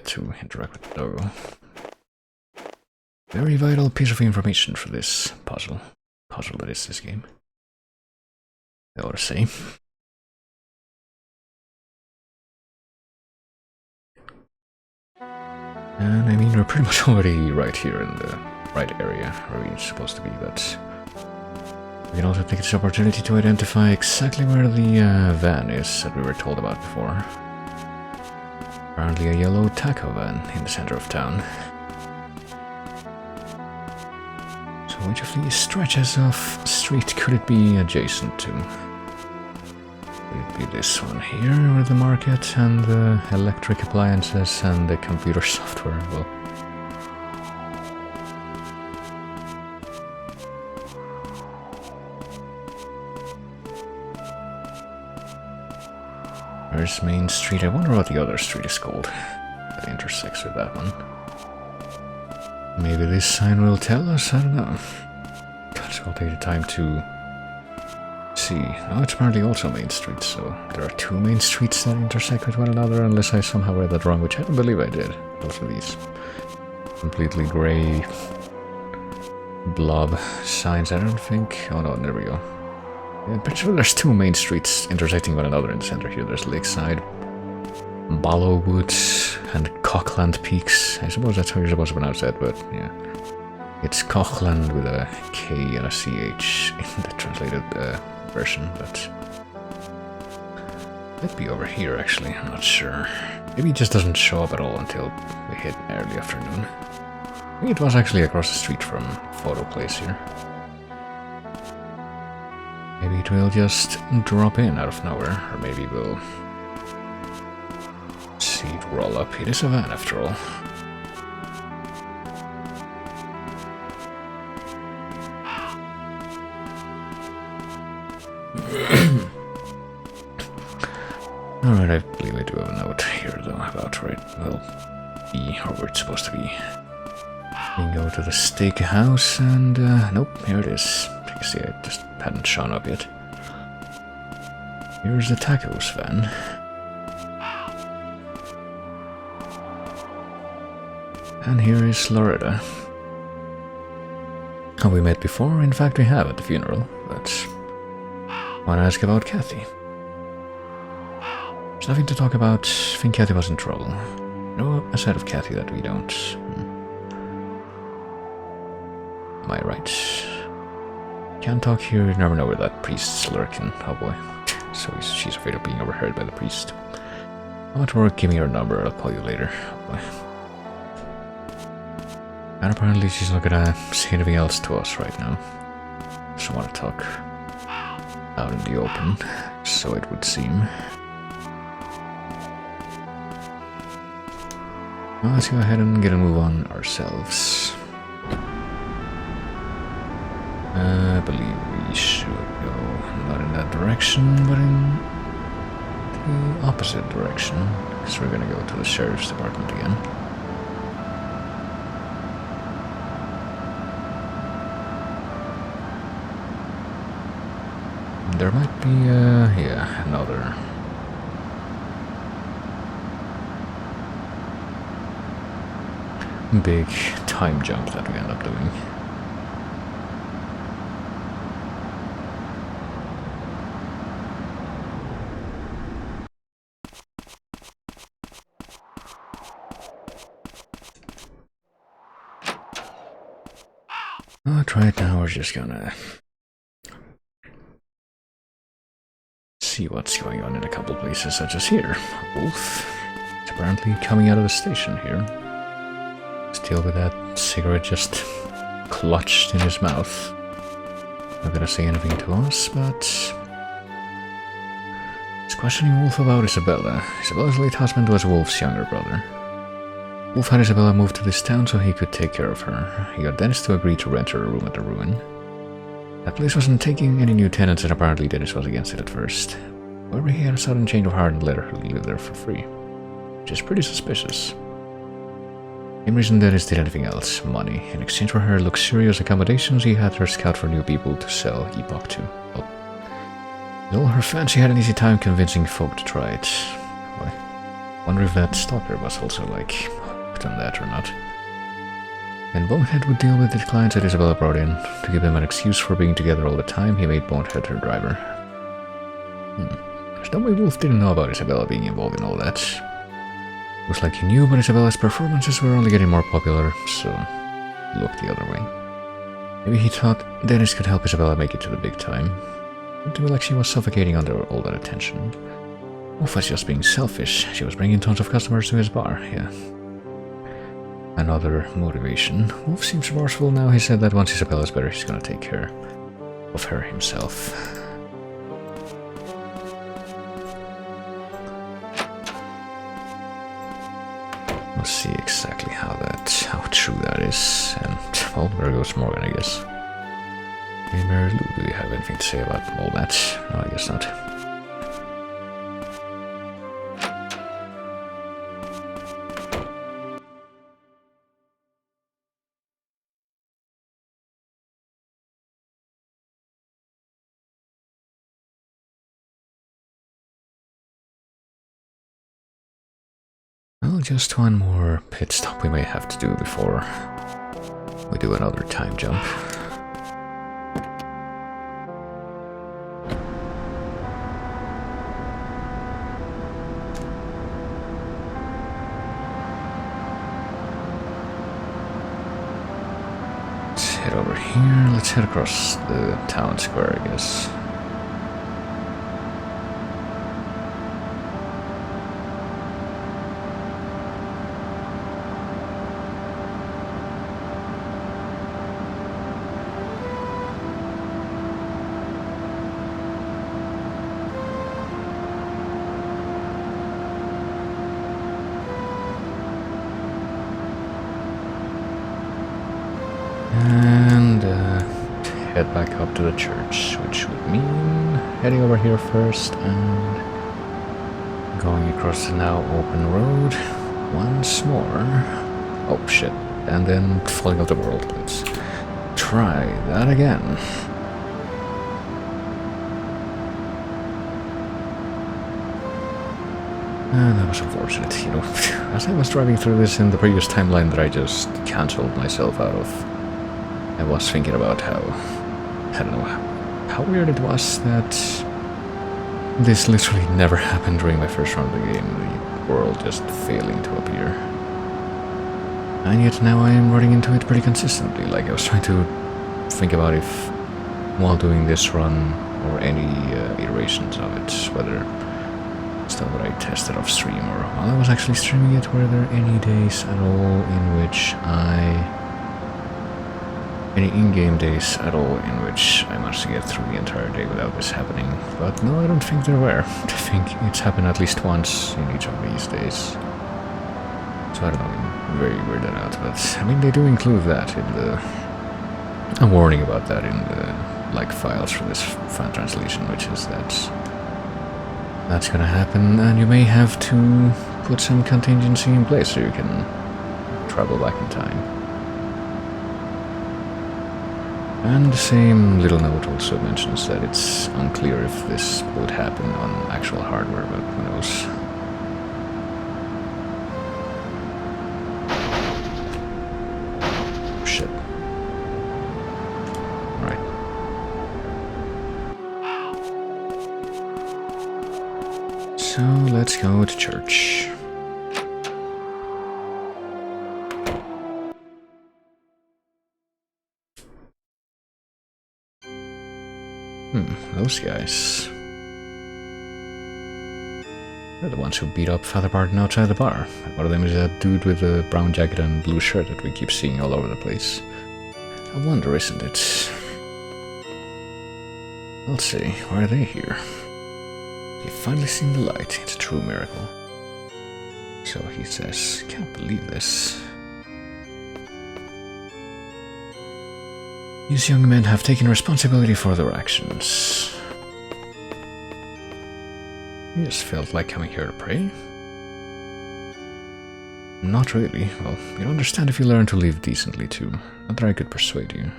to interact with the doggo. Very vital piece of information for this puzzle. Puzzle that is this game. I ought to say. And I mean, we're pretty much already right here in the right area where we're supposed to be, but we can also take this opportunity to identify exactly where the van is that we were told about before. Apparently a yellow taco van in the center of town. So which of these stretches of street could it be adjacent to? Could it be this one here, where the market and the electric appliances and the computer software will... There's Main Street. I wonder what the other street is called that intersects with that one. Maybe this sign will tell us, I don't know. So I'll take the time to see. Oh, it's apparently also Main Street, so there are 2 main streets that intersect with one another, unless I somehow read that wrong, which I don't believe I did. Both of these completely grey blob signs, I don't think. Oh no, there we go. Yeah, I'm pretty sure there's 2 main streets intersecting one another in the center here. There's Lakeside, Ballow Woods, and Cockland Peaks. I suppose that's how you're supposed to pronounce that, but yeah. It's Cockland with a K and a CH in the translated version, but... Might be over here, actually, I'm not sure. Maybe it just doesn't show up at all until we hit early afternoon. I think it was actually across the street from Photo Place here. Maybe it will just drop in out of nowhere, or maybe we'll see it roll up. It is a van after all. Alright, I believe I do have a note here though about where it will be, or where it's supposed to be. We can go to the steakhouse and nope, here it is. You see, it just hadn't shown up yet. Here's the tacos van. And here is Loretta. Have we met before? In fact, we have at the funeral, but... wanna ask about Kathy. There's nothing to talk about. I think Kathy was in trouble. No, aside of Kathy that we don't. Am I right? Can't talk here, you never know where that priest's lurking. Oh boy. So she's afraid of being overheard by the priest. How much work? Give me her number, I'll call you later. Oh boy. And apparently she's not gonna say anything else to us right now. Just want to talk out in the open, so it would seem. Well, let's go ahead and get a move on ourselves. I believe we should go not in that direction, but in the opposite direction, because we're gonna go to the sheriff's department again. There might be, yeah, another big time jump that we end up doing. But right now we're just gonna see what's going on in a couple places, such as here. Wolf is apparently coming out of the station here. Still with that cigarette just clutched in his mouth. Not gonna say anything to us, but he's questioning Wolf about Isabella. Isabella's late husband was Wolf's younger brother. Wolf had Isabella move to this town so he could take care of her. He got Dennis to agree to rent her a room at the ruin. That place wasn't taking any new tenants, and apparently Dennis was against it at first. However, he had a sudden change of heart and let her live there for free, which is pretty suspicious. Same reason Dennis did anything else, money. In exchange for her luxurious accommodations, he had her scout for new people to sell Epoch to. Well, with all her fans, she had an easy time convincing folk to try it. I wonder if that stalker was also, like, hooked on that or not. And Bonehead would deal with the clients that Isabella brought in. To give them an excuse for being together all the time, he made Bonehead her driver. There's no way Wolf didn't know about Isabella being involved in all that. It was like he knew, but Isabella's performances were only getting more popular, so he looked the other way. Maybe he thought Dennis could help Isabella make it to the big time. It looked to me like she was suffocating under all that attention. Wolf was just being selfish. She was bringing tons of customers to his bar, yeah. Another motivation. Wolf seems remorseful now. He said that once Isabella's better, he's gonna take care of her himself. Let's see exactly how true that is. And, well, there goes Morgan, I guess. Hey, Mary Lou, do you have anything to say about all that? No, I guess not. Well, just one more pit stop we may have to do before we do another time jump. Let's head over here. Let's head across the town square, I guess. And head back up to the church, which would mean heading over here first and going across the now open road once more. Oh shit, and then falling off the world. Let's try that again. And that was unfortunate, you know. As I was driving through this in the previous timeline that I just cancelled myself out of, I was thinking about how, I don't know, how weird it was that this literally never happened during my first run of the game, the world just failing to appear. And yet now I am running into it pretty consistently. Like, I was trying to think about if, while doing this run, or any iterations of it, whether stuff that I tested off stream or while I was actually streaming it, were there any days at all in which any in-game days at all in which I managed to get through the entire day without this happening. But no, I don't think there were. I think it's happened at least once in each of these days. So I don't know, I'm very weirded out, but I mean, they do include that in the... a warning about that in the, like, files for this fan translation, which is that that's gonna happen, and you may have to put some contingency in place so you can travel back in time. And the same little note also mentions that it's unclear if this would happen on actual hardware, but who knows. Shit. Alright. So let's go to church. Those guys. They're the ones who beat up Father Barton outside the bar. And one of them is that dude with the brown jacket and blue shirt that we keep seeing all over the place. A wonder, isn't it? I'll see, why are they here? They've finally seen the light. It's a true miracle. So he says, can't believe this. These young men have taken responsibility for their actions. You just felt like coming here to pray? Not really. Well, you'll understand if you learn to live decently too. Not that I could persuade you.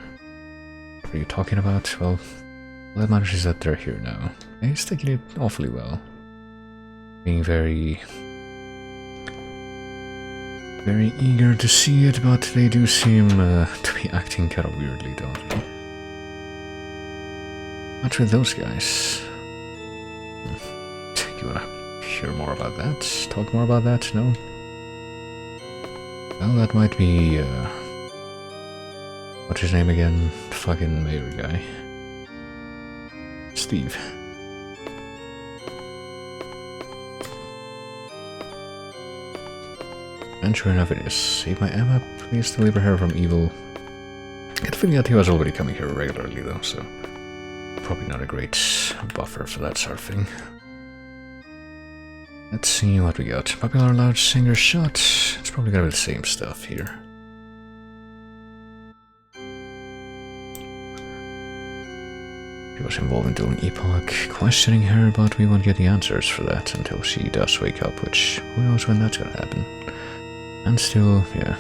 What are you talking about? Well, all that matters is that they're here now. And he's taking it awfully well. Being very eager to see it, but they do seem to be acting kind of weirdly, don't they? What's with those guys? You wanna hear more about that? Talk more about that? No? Well, that might be, what's his name again? The fucking mayor guy. Steve. And sure enough it is. Save my Emma, please deliver her from evil. I get the feeling that he was already coming here regularly though, so probably not a great buffer for that sort of thing. Let's see what we got. Popular loud singer shot. It's probably gonna be the same stuff here. He was involved in doing Epoch, questioning her, but we won't get the answers for that until she does wake up, which who knows when that's gonna happen. And still, yeah.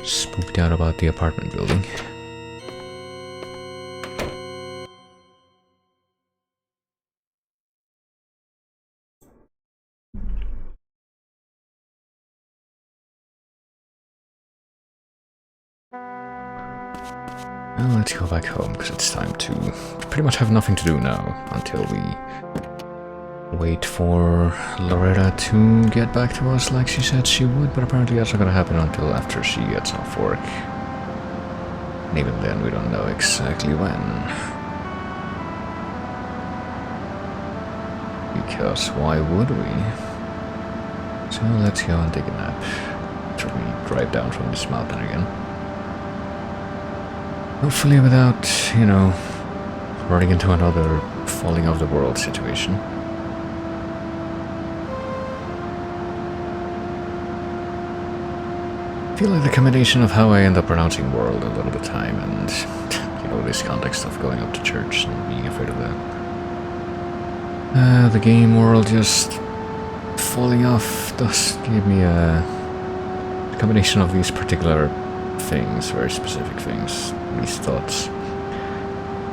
Spooked out about the apartment building. Well, let's go back home, because it's time to pretty much have nothing to do now until we wait for Loretta to get back to us like she said she would, but apparently that's not going to happen until after she gets off work. And even then, we don't know exactly when. Because why would we? So let's go and take a nap after we drive down from this mountain again. Hopefully without, you know, running into another falling off the world situation. I feel like the combination of how I end up pronouncing world a lot of the time and, you know, this context of going up to church and being afraid of the game world just falling off does give me a combination of these particular things, very specific things, these thoughts.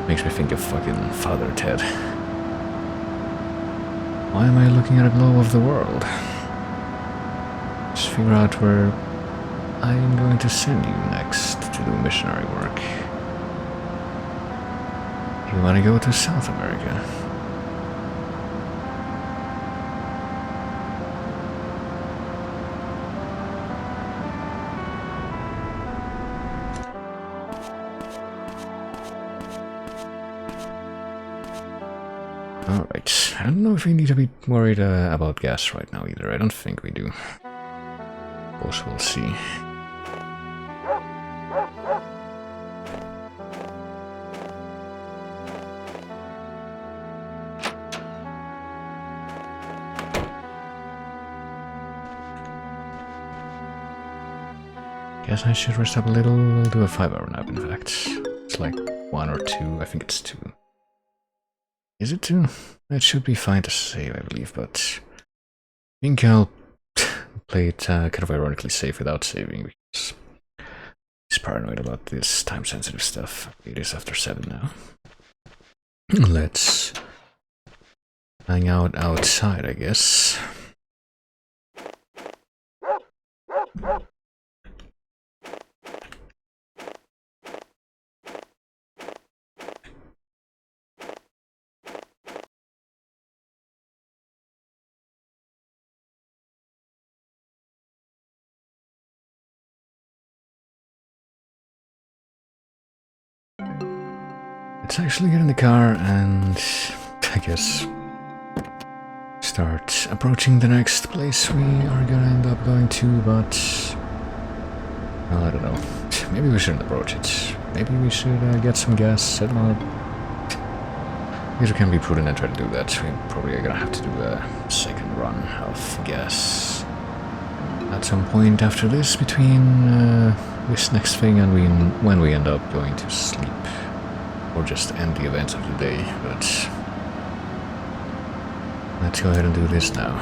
Makes me think of fucking Father Ted. Why am I looking at a globe of the world? Just figure out where I'm going to send you next to do missionary work. You want to go to South America? Alright, I don't know if we need to be worried about gas right now either. I don't think we do. Of course, we'll see. Guess I should rest up a little. I'll do a 5-hour nap, in fact. It's like 1 or 2. I think it's 2. Is it 2? It should be fine to save, I believe, but I think I'll play it kind of ironically safe without saving, because he's paranoid about this time-sensitive stuff. It is after 7 now. Let's hang out outside, I guess. let's actually get in the car and, I guess, start approaching the next place we are gonna end up going to, but... well, I don't know. Maybe we shouldn't approach it. Maybe we should get some gas. I don't know. I guess we can be prudent and try to do that. We probably are gonna have to do a second run of gas at some point after this, between this next thing and when we end up going to sleep. Or just end the events of the day, but... let's go ahead and do this now.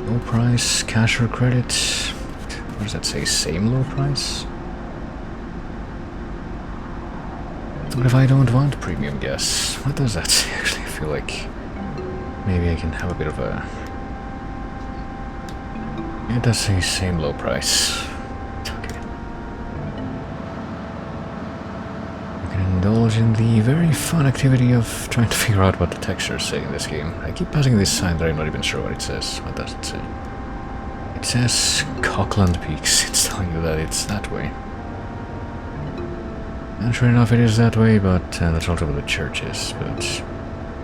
Low price, cash or credit. What does that say? Same low price? What if I don't want premium gas? What does that say? Actually, I feel like maybe I can have a bit of a... it does say same low price. Okay. I can indulge in the very fun activity of trying to figure out what the textures say in this game. I keep passing this sign that I'm not even sure what it says. What does it say? It says Cockland Peaks. It's telling you that it's that way. And sure enough it is that way, but that's also where the church is, but...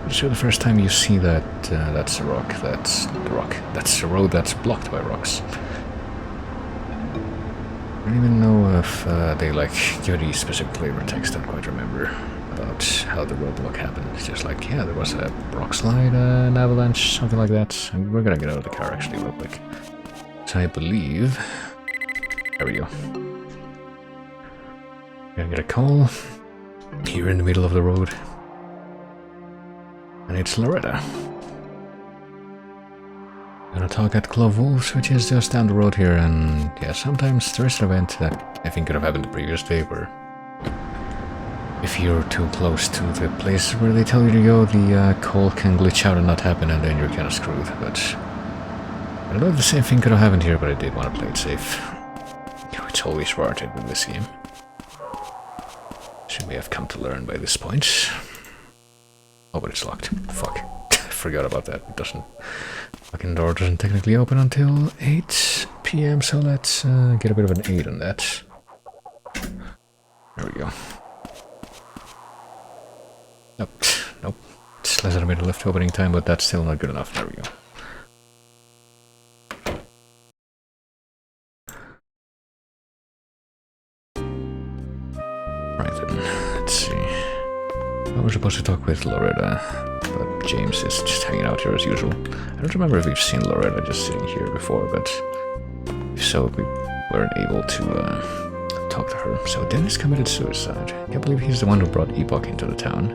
I'm sure the first time you see that, that's a rock, that's the rock. That's a road that's blocked by rocks. I don't even know if they like give the specific flavor text. I don't quite remember about how the roadblock happened. It's just like, yeah, there was a rock slide, an avalanche, something like that. And we're gonna get out of the car actually real quick. So I believe... there we go. Gonna get a call here in the middle of the road. And it's Loretta. Gonna talk at Clove Wolves, which is just down the road here, and yeah, sometimes there's an event that I think could have happened the previous day where if you're too close to the place where they tell you to go, the call can glitch out and not happen, and then you're kinda screwed. But I don't know if the same thing could have happened here, but I did want to play it safe. It's always warranted with this game. Should we have come to learn by this point. Oh, but it's locked. Fuck. Forgot about that. It doesn't... fucking door doesn't technically open until 8 PM, so let's get a bit of an 8 on that. There we go. Nope. Nope. It's less than a minute left opening time, but that's still not good enough. There we go. Right then. Let's see. We're supposed to talk with Loretta, but James is just hanging out here as usual. I don't remember if we've seen Loretta just sitting here before, but if so, we weren't able to talk to her. So Dennis committed suicide. I can't believe he's the one who brought Epoch into the town.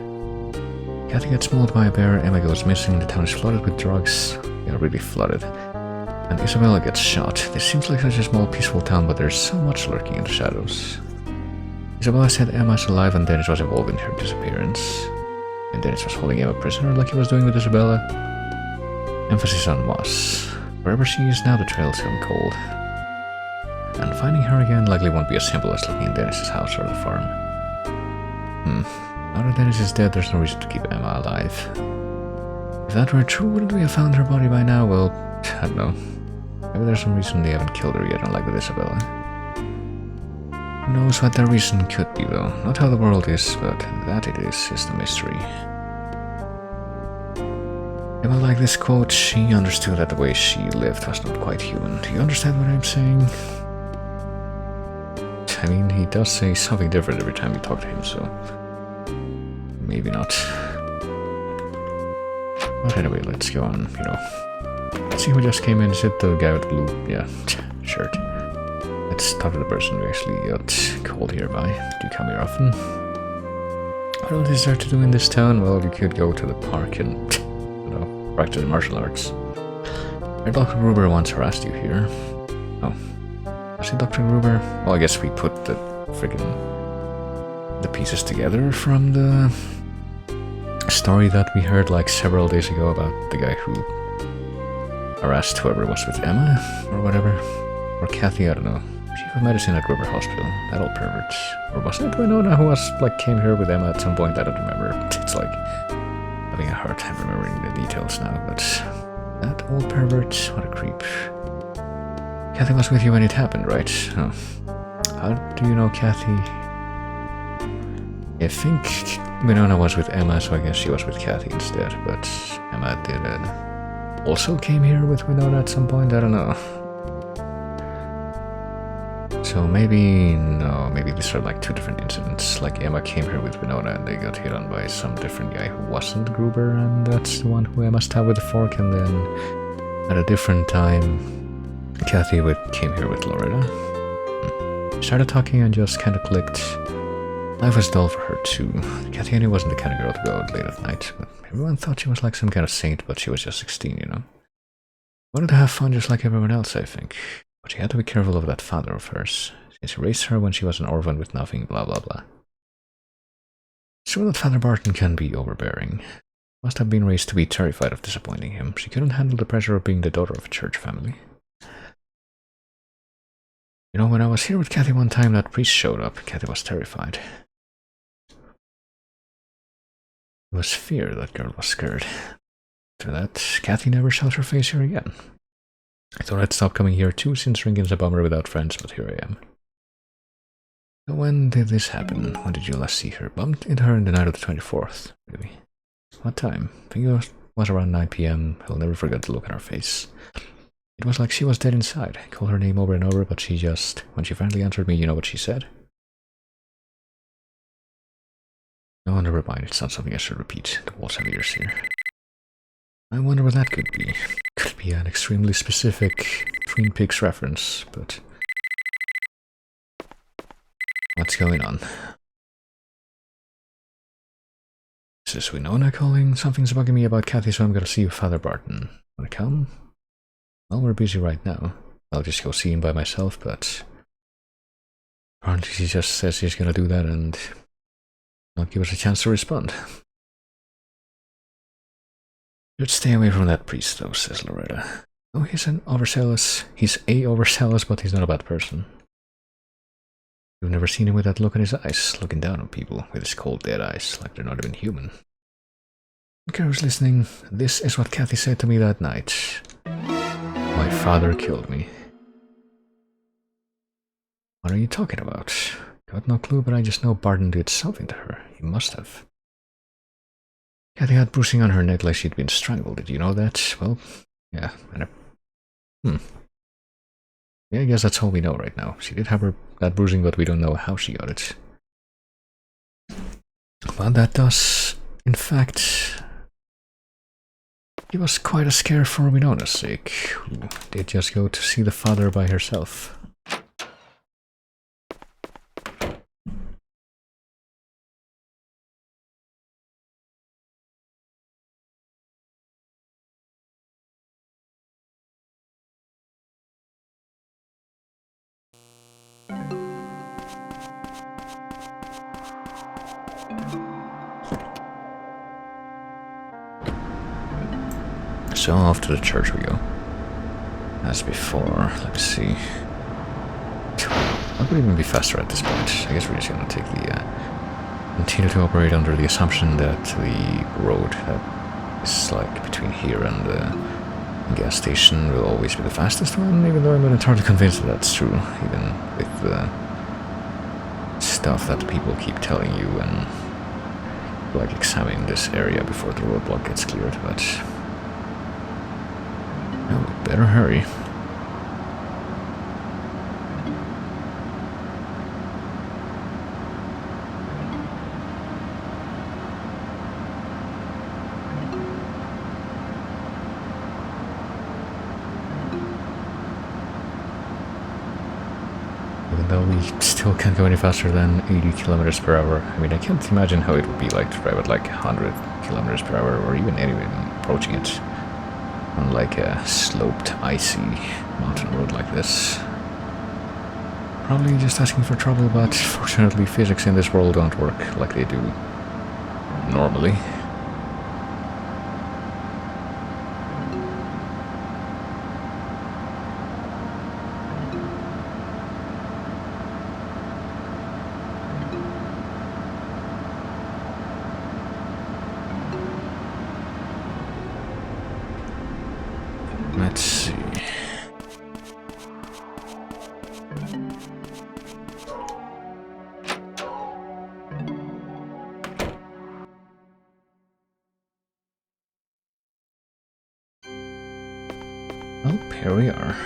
Kathy gets mauled by a bear, Emma goes missing, the town is flooded with drugs. Yeah, really flooded. And Isabella gets shot. This seems like such a small, peaceful town, but there's so much lurking in the shadows. Isabella said Emma's alive and Dennis was involved in her disappearance. And Dennis was holding Emma prisoner like he was doing with Isabella. Emphasis on was. Wherever she is now, the trail's gone cold. And finding her again likely won't be as simple as looking in Dennis's house or the farm. Now that Dennis is dead, there's no reason to keep Emma alive. If that were true, wouldn't we have found her body by now? Well, I don't know. Maybe there's some reason they haven't killed her yet, unlike with Isabella. Who knows what that reason could be, though. Not how the world is, but that it is the mystery. Emma liked this quote. She understood that the way she lived was not quite human. Do you understand what I'm saying? I mean, he does say something different every time you talk to him, so... maybe not. But anyway, let's go on, you know. Let's see who just came in. Is it the guy with the blue? Yeah, shirt. Let's talk to the person who actually got called here by. Do you come here often? What else is there to do in this town? Well, you could go to the park and, you know, practice martial arts. Heard Dr. Gruber once harassed you here. Oh. Was it Dr. Gruber? Well, I guess we put the the pieces together from the story that we heard like several days ago about the guy who harassed whoever was with Emma or whatever. Or Kathy, I don't know. She with medicine at Gruber Hospital. That old pervert. Or was it Winona who came here with Emma at some point? I don't remember. It's like having a hard time remembering the details now, but that old pervert, what a creep. Kathy was with you when it happened, right? Oh. How do you know Kathy? I think Winona was with Emma, so I guess she was with Kathy instead, but Emma did also came here with Winona at some point, I don't know. So maybe these are like two different incidents. Like Emma came here with Winona and they got hit on by some different guy who wasn't Gruber, and that's the one who Emma stabbed with the fork, and then at a different time Kathy came here with Loretta. Started talking and just kind of clicked. Life was dull for her too. Kathy Annie wasn't the kind of girl to go out late at night, but everyone thought she was like some kind of saint, but she was just 16, you know. Wanted to have fun just like everyone else, I think. But she had to be careful of that father of hers, since he raised her when she was an orphan with nothing, blah blah blah. It's true that Father Barton can be overbearing. Must have been raised to be terrified of disappointing him. She couldn't handle the pressure of being the daughter of a church family. You know, when I was here with Kathy one time, that priest showed up. Kathy was terrified. It was fear that girl was scared. After that, Kathy never showed her face here again. I thought I'd stop coming here too, since Ringen's a bummer without friends, but here I am. So when did this happen? When did you last see her? Bumped into her in the night of the 24th, really. What time? I think it was around 9 p.m. I'll never forget the look on her face. It was like she was dead inside. I called her name over and over, but she just... When she finally answered me, you know what she said? No, never mind. It's not something I should repeat. The walls have ears here. I wonder what that could be. Could be an extremely specific Twin Peaks reference, but... What's going on? Is this Winona calling? Something's bugging me about Kathy, so I'm gonna see Father Barton. Wanna come? Well, we're busy right now. I'll just go see him by myself, but... Apparently he just says he's gonna do that and... not give us a chance to respond. Should stay away from that priest, though, says Loretta. Oh, he's overzealous, but he's not a bad person. You've never seen him with that look in his eyes, looking down on people, with his cold dead eyes, like they're not even human. Okay, who's listening? This is what Kathy said to me that night. My father killed me. What are you talking about? Got no clue, but I just know Barton did something to her. He must have. Kathy had bruising on her neck like she'd been strangled. Did you know that? Well, yeah. Yeah, I guess that's all we know right now. She did have that bruising, but we don't know how she got it. But that does, in fact, give us quite a scare for Winona's sake, who did just go to see the father by herself. So off to the church we go. As before, let me see. What would even be faster at this point? I guess we're just gonna take the continue to operate under the assumption that the road that is like between here and the gas station will always be the fastest one, even though I'm not entirely convinced that that's true, even with the stuff that people keep telling you and like examining this area before the roadblock gets cleared, but no, we better hurry. Even though we still can't go any faster than 80 kilometers per hour. I mean, I can't imagine how it would be like to drive at like 100 kilometers per hour or even anywhere approaching it on like a sloped, icy mountain road like this. Probably just asking for trouble, but fortunately physics in this world don't work like they do normally. Let's see. Oh, here we are.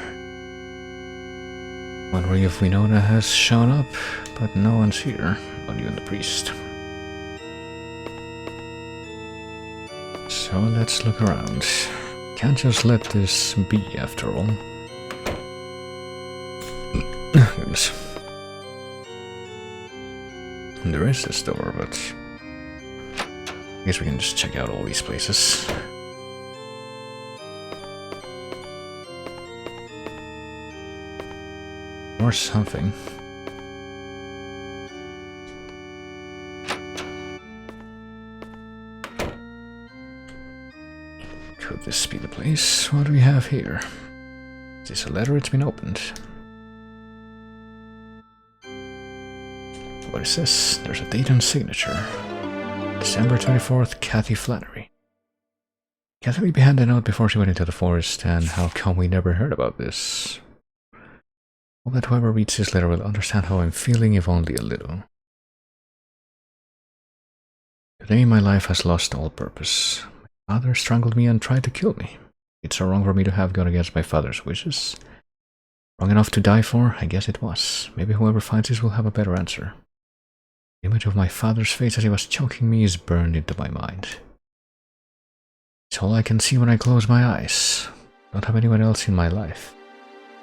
Wondering if Winona has shown up, but no one's here. Not even the priest. So let's look around. Can't just let this be, after all. Goodness. And there is this door, but I guess we can just check out all these places. Or something. Could this be the place? What do we have here? Is this a letter? It's been opened. What is this? There's a date and signature. December 24th, Kathy Flannery. Kathy behind the note before she went into the forest, and how come we never heard about this? Hope that whoever reads this letter will understand how I'm feeling, if only a little. Today my life has lost all purpose. My father strangled me and tried to kill me. It's so wrong for me to have gone against my father's wishes. Wrong enough to die for? I guess it was. Maybe whoever finds this will have a better answer. The image of my father's face as he was choking me is burned into my mind. It's all I can see when I close my eyes. I don't have anyone else in my life.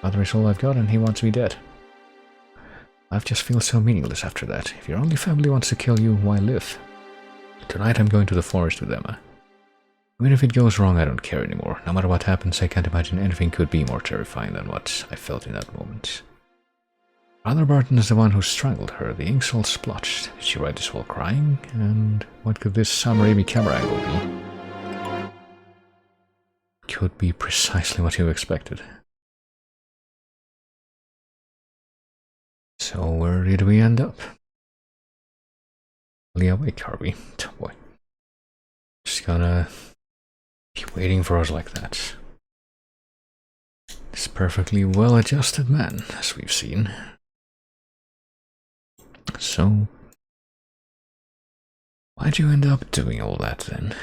Father is all I've got and he wants me dead. Life just feels so meaningless after that. If your only family wants to kill you, why live? Tonight I'm going to the forest with Emma. Even if it goes wrong, I don't care anymore. No matter what happens, I can't imagine anything could be more terrifying than what I felt in that moment. Father Barton is the one who strangled her. The ink's all splotched. Did she write this while crying? And what could this Sam Raimi camera angle be? Could be precisely what you expected. So where did we end up? Fully awake, are we? Oh boy. Just gonna keep waiting for us like that. This perfectly well-adjusted man, as we've seen. So, why'd you end up doing all that then?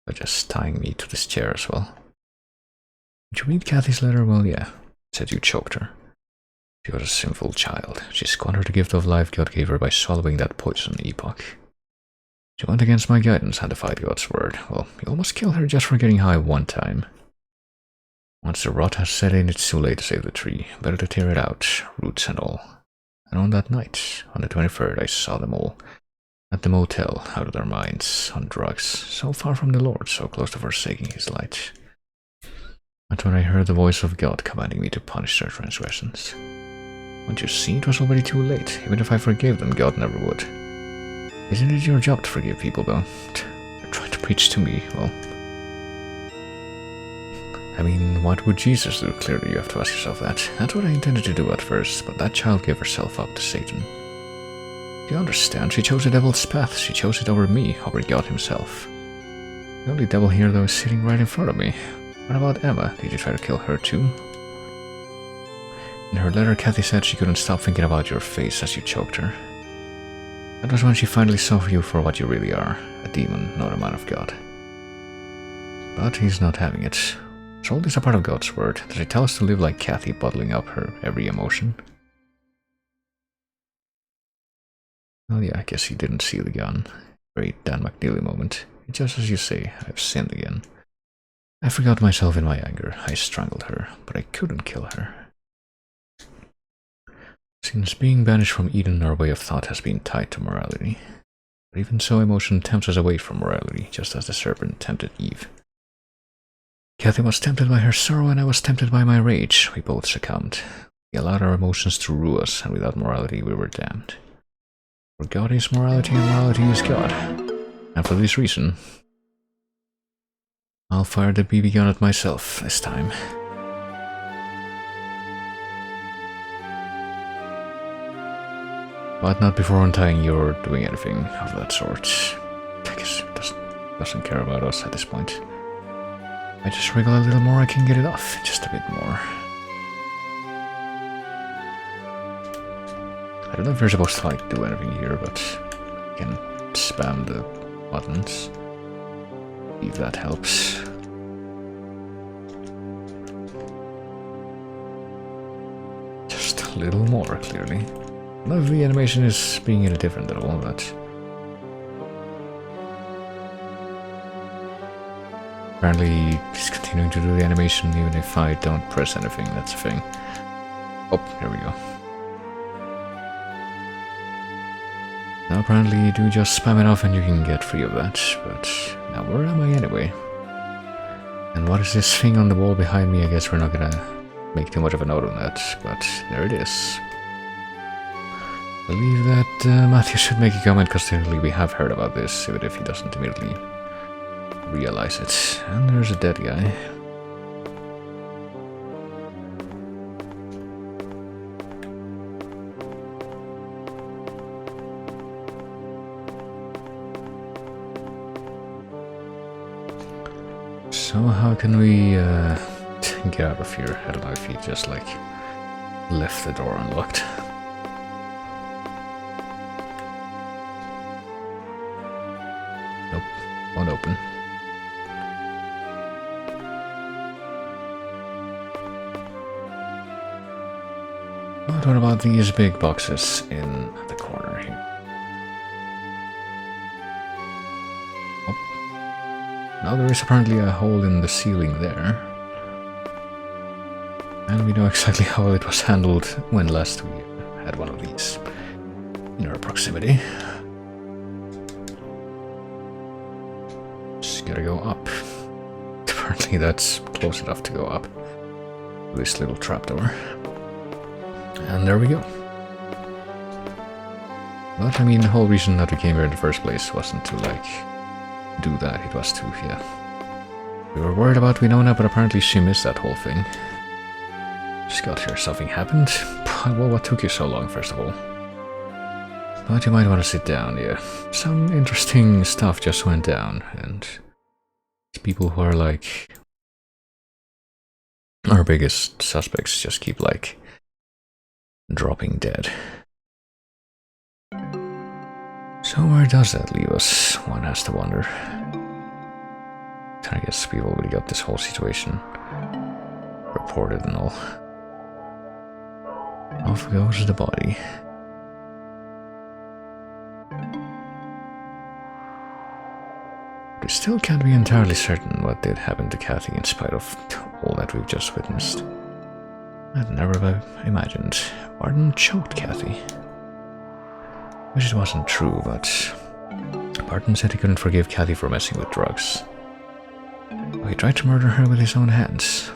By just tying me to this chair as well. Did you read Kathy's letter? Well, yeah. Said you choked her. She was a sinful child. She squandered the gift of life God gave her by swallowing that poison epoch. She went against my guidance and defied God's word. Well, you almost killed her just for getting high one time. Once the rot has set in, it's too late to save the tree. Better to tear it out, roots and all. And on that night, on the 23rd, I saw them all. At the motel, out of their minds, on drugs. So far from the Lord, so close to forsaking his light. That's when I heard the voice of God commanding me to punish their transgressions. Once you see, it was already too late. Even if I forgave them, God never would. Isn't it your job to forgive people, though? You're trying to preach to me, well... I mean, what would Jesus do? Clearly you have to ask yourself that. That's what I intended to do at first, but that child gave herself up to Satan. Do you understand? She chose the devil's path. She chose it over me, over God himself. The only devil here, though, is sitting right in front of me. What about Emma? Did you try to kill her, too? In her letter, Kathy said she couldn't stop thinking about your face as you choked her. That was when she finally saw you for what you really are, a demon, not a man of God. But he's not having it. Is all this a part of God's word? Does he tell us to live like Kathy, bottling up her every emotion? Well, yeah, I guess he didn't see the gun. Very Dan McNeely moment. It's just as you say, I've sinned again. I forgot myself in my anger. I strangled her, but I couldn't kill her. Since being banished from Eden, our way of thought has been tied to morality. But even so, emotion tempts us away from morality, just as the serpent tempted Eve. Kathy was tempted by her sorrow, and I was tempted by my rage. We both succumbed. We allowed our emotions to rule us, and without morality we were damned. For God is morality, and morality is God. And for this reason, I'll fire the BB gun at myself this time. But not before untying you or doing anything of that sort. I guess it doesn't care about us at this point. I just wriggle a little more, I can get it off. Just a bit more. I don't know if you're supposed to like do anything here, but you can spam the buttons. If that helps. Just a little more, clearly. I don't know if the animation is being any different at all, but apparently he's continuing to do the animation even if I don't press anything, that's a thing. Oh, here we go. Now apparently you do just spam it off and you can get free of that, but now where am I anyway? And what is this thing on the wall behind me? I guess we're not gonna make too much of a note on that, but there it is. I believe that Matthew should make a comment because clearly we have heard about this, even if he doesn't immediately realize it. And there's a dead guy. So how can we get out of here? I don't know if he just like left the door unlocked. Nope, won't open. But what about these big boxes in the corner here? Now there is apparently a hole in the ceiling there. And we know exactly how it was handled when last we had one of these in our proximity. Just gotta go up. Apparently that's close enough to go up. This little trapdoor. And there we go. But I mean, the whole reason that we came here in the first place wasn't to like do that, it was to, yeah. We were worried about Winona, but apparently she missed that whole thing. Just got here, something happened. Well, what took you so long, first of all? But you might want to sit down, yeah. Some interesting stuff just went down, and people who are like our biggest suspects just keep like dropping dead. So where does that leave us? One has to wonder. I guess we've already got this whole situation reported and all. Off goes the body. We still can't be entirely certain what did happen to Kathy in spite of all that we've just witnessed. I'd never have imagined Barton choked Kathy. Which it wasn't true, but Barton said he couldn't forgive Kathy for messing with drugs. Well, he tried to murder her with his own hands.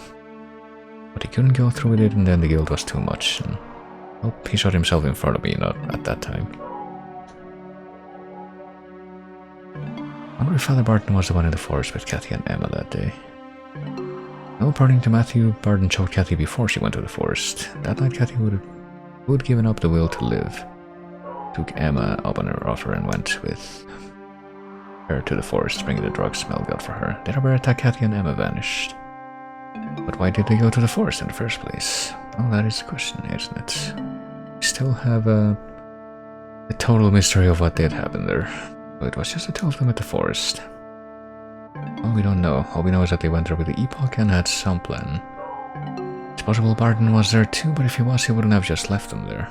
But he couldn't go through with it, and then the guilt was too much, and well, he shot himself in front of me, not at that time. I wonder if Father Barton was the one in the forest with Kathy and Emma that day. Well, according to Matthew, Barton choked Kathy before she went to the forest. That night Kathy would given up the will to live. Took Emma up on her offer and went with her to the forest, bringing the drug smell got for her. Then a bear attacked Kathy and Emma vanished. But why did they go to the forest in the first place? Well, that is the question, isn't it? We still have a total mystery of what did happen there. But it was just the two of them at the forest. Well, we don't know. All we know is that they went there with the Epoch and had some plan. It's possible Barton was there too, but if he was, he wouldn't have just left them there.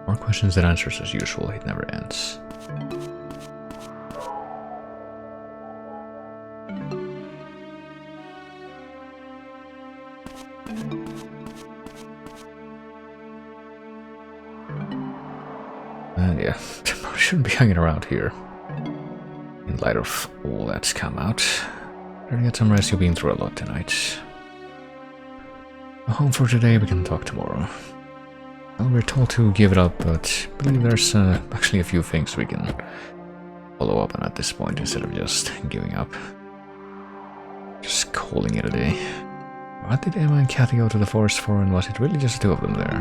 More questions than answers as usual, it never ends. And yeah, probably shouldn't be hanging around here. In light of all that's come out. Better get some rest, you've been through a lot tonight. We're home for today, we can talk tomorrow. Well, we're told to give it up, but I believe there's actually a few things we can follow up on at this point instead of just giving up. Just calling it a day. What did Emma and Kathy go to the forest for, and was it really just the two of them there?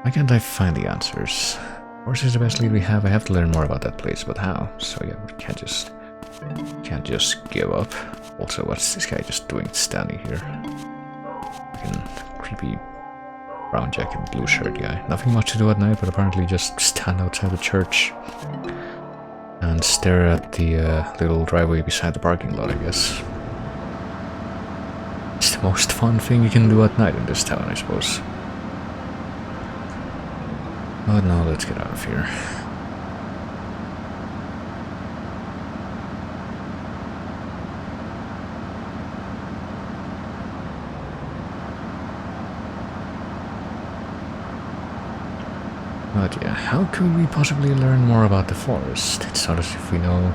Why can't I find the answers? Forest is the best lead we have. I have to learn more about that place, but how? So yeah, we can't just Can't just give up. Also, what's this guy just doing standing here? Fucking creepy brown jacket, blue shirt guy. Nothing much to do at night, but apparently just stand outside the church and stare at the little driveway beside the parking lot, I guess. It's the most fun thing you can do at night in this town, I suppose. But now let's get out of here. But yeah, how could we possibly learn more about the forest? It's not as if we know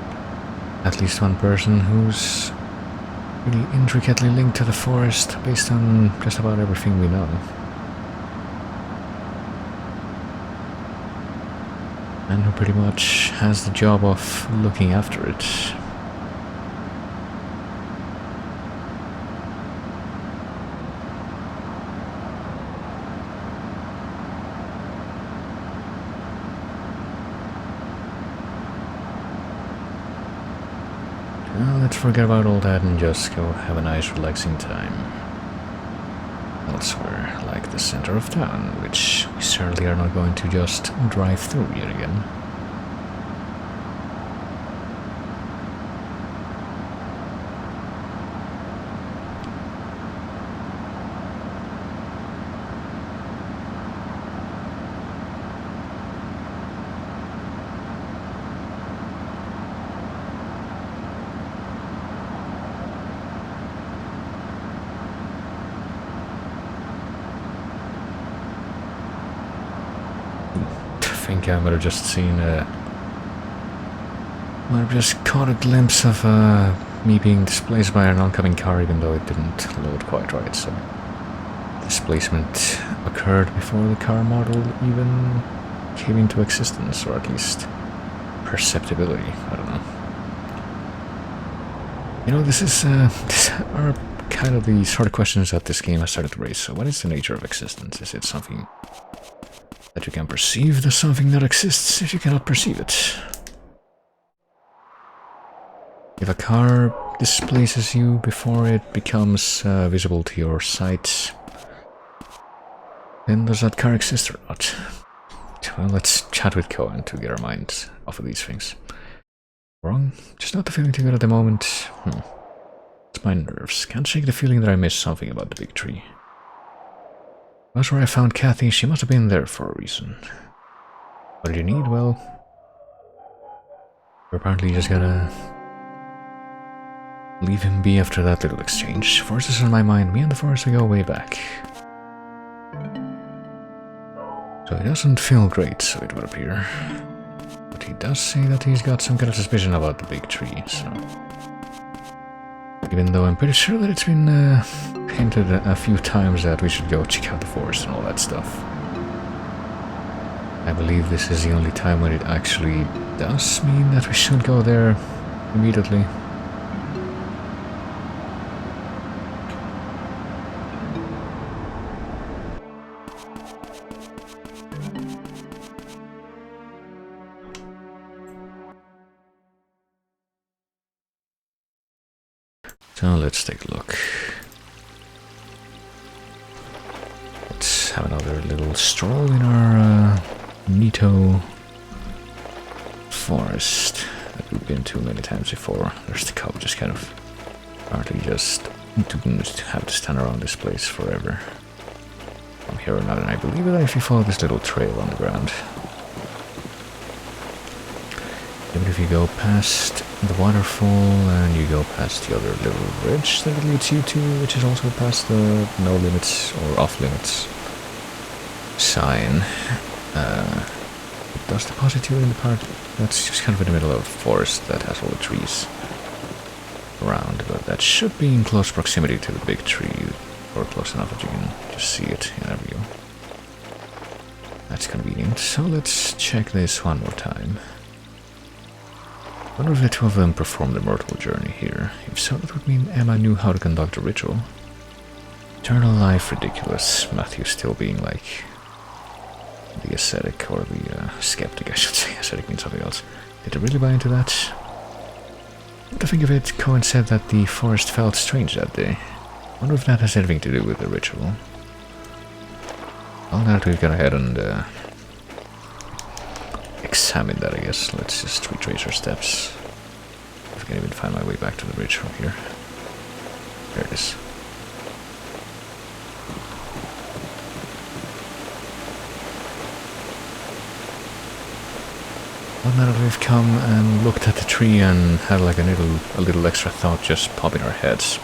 at least one person who's really intricately linked to the forest based on just about everything we know. And who pretty much has the job of looking after it. Well, let's forget about all that and just go have a nice relaxing time elsewhere, like the center of town, which we certainly are not going to just drive through yet again. I think I might have just seen might have just caught a glimpse of me being displaced by an oncoming car, even though it didn't load quite right, so displacement occurred before the car model even came into existence, or at least perceptibility, I don't know. You know, these are kind of the sort of questions that this game has started to raise. So what is the nature of existence? Is it something that you can perceive? There's something that exists if you cannot perceive it. If a car displaces you before it becomes visible to your sight, then does that car exist or not? Well, let's chat with Cohen to get our minds off of these things. Wrong? Just not feeling too good at the moment. It's my nerves. Can't shake the feeling that I missed something about the big tree. That's where I found Kathy. She must have been there for a reason. What do you need? Well, we're apparently just gonna leave him be after that little exchange. Forest is on my mind. Me and the forest, we go way back. So he doesn't feel great, so it would appear. But he does say that he's got some kind of suspicion about the big tree, so... Even though I'm pretty sure that it's been hinted a few times that we should go check out the forest and all that stuff. I believe this is the only time when it actually does mean that we should go there immediately. So let's take a look. Let's have another little stroll in our neato forest that we've been to many times before. There's the cow just kind of apparently just doomed to have to stand around this place forever. From here on out, and I believe that if you follow this little trail on the ground, even if you go past the waterfall and you go past the other little bridge that it leads you to, which is also past the no limits or off limits sign, it does deposit you in the part that's just kind of in the middle of a forest that has all the trees around, but that should be in close proximity to the big tree, or close enough that you can just see it in a view. That's convenient. So let's check this one more time. I wonder if the two of them performed the mortal journey here. If so, that would mean Emma knew how to conduct a ritual. Eternal life, ridiculous. Matthew still being like the ascetic, or the skeptic, I should say. Ascetic means something else. Did they really buy into that? To think of it, Cohen said that the forest felt strange that day. Wonder if that has anything to do with the ritual. Well, now that we've gone ahead and examined that, I guess, let's just retrace our steps. If I can even find my way back to the bridge from here. There it is. Well, now that we've come and looked at the tree and had like a little extra thought just pop in our heads.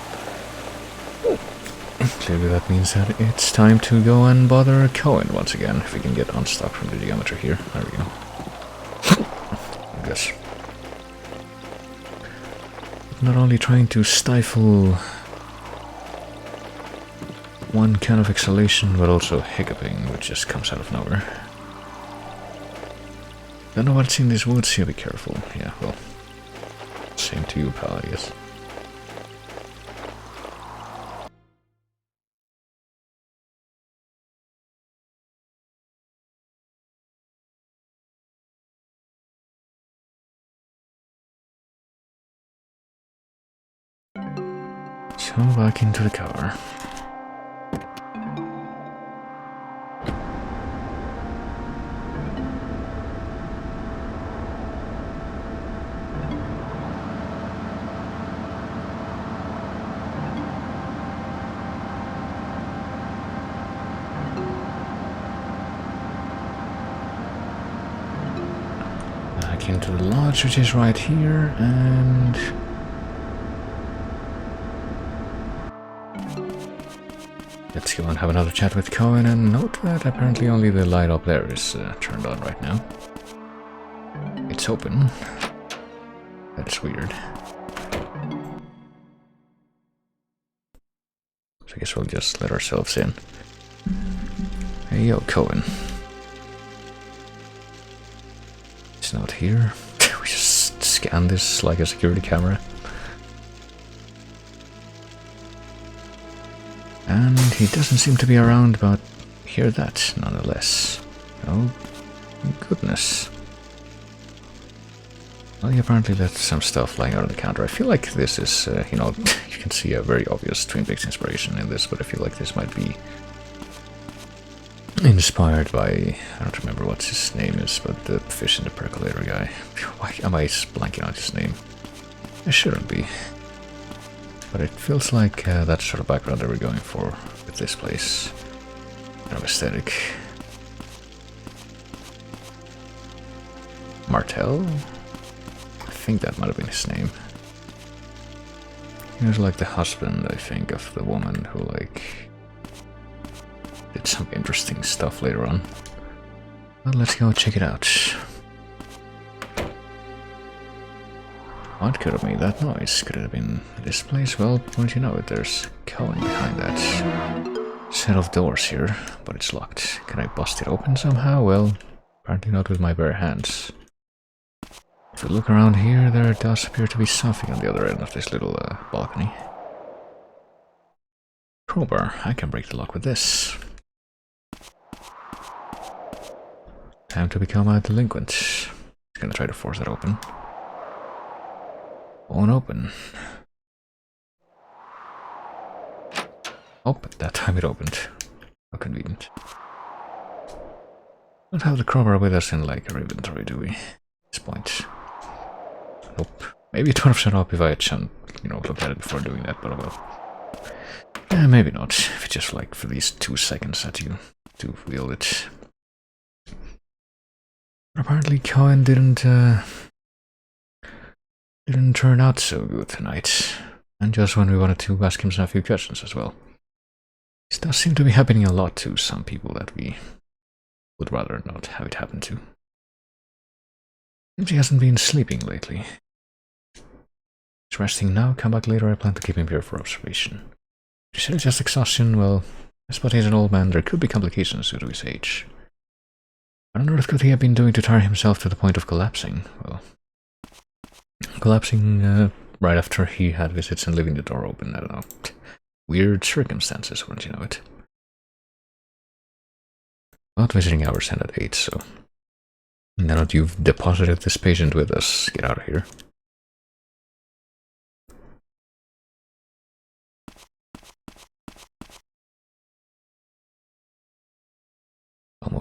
Clearly that means that it's time to go and bother Cohen once again, if we can get unstuck from the geometry here. There we go. I guess. Not only trying to stifle one kind of exhalation, but also hiccuping, which just comes out of nowhere. Don't know what's in these woods here, be careful. Yeah, well, same to you, pal, I guess. So back into the cover. Back into the lodge, which is right here, and let's go and have another chat with Cohen and note that apparently only the light up there is turned on right now. It's open. That's weird. So I guess we'll just let ourselves in. Hey, yo, Cohen. It's not here. We just scan this like a security camera. And he doesn't seem to be around, but hear that nonetheless. Oh, goodness. Well, he apparently left some stuff lying out on the counter. I feel like this is, you know, you can see a very obvious Twin Peaks inspiration in this, but I feel like this might be inspired by, I don't remember what his name is, but the fish in the percolator guy. Why am I blanking on his name? I shouldn't be. But it feels like that sort of background that we're going for with this place. Kind of aesthetic. Martel? I think that might have been his name. He was like the husband, I think, of the woman who like did some interesting stuff later on. Well, let's go check it out. What could have made that noise? Could it have been this place? Well, wouldn't you know it, there's Cohen behind that set of doors here, but it's locked. Can I bust it open somehow? Well, apparently not with my bare hands. If we look around here, there does appear to be something on the other end of this little balcony. Crowbar. I can break the lock with this. Time to become a delinquent. Just gonna try to force that open. Won't open. Oh, that time it opened. How convenient. Don't have the crowbar with us in like our inventory, do we? At this point. Nope. Maybe it would have shown up if I had looked at it before doing that, but oh well. Yeah, maybe not. If it's just like for these 2 seconds that you do wield it. Apparently Cohen didn't turn out so good tonight. And just when we wanted to ask him some few questions as well. This does seem to be happening a lot to some people that we would rather not have it happen to. Seems he hasn't been sleeping lately. He's resting now, come back later, I plan to keep him here for observation. If you said it's just exhaustion, well, I suppose he's an old man, there could be complications due to his age. What on earth could he have been doing to tire himself to the point of collapsing? Well, collapsing right after he had visits and leaving the door open, I don't know. Weird circumstances, wouldn't you know it? But visiting hours end at 8, so now that you've deposited this patient with us, get out of here.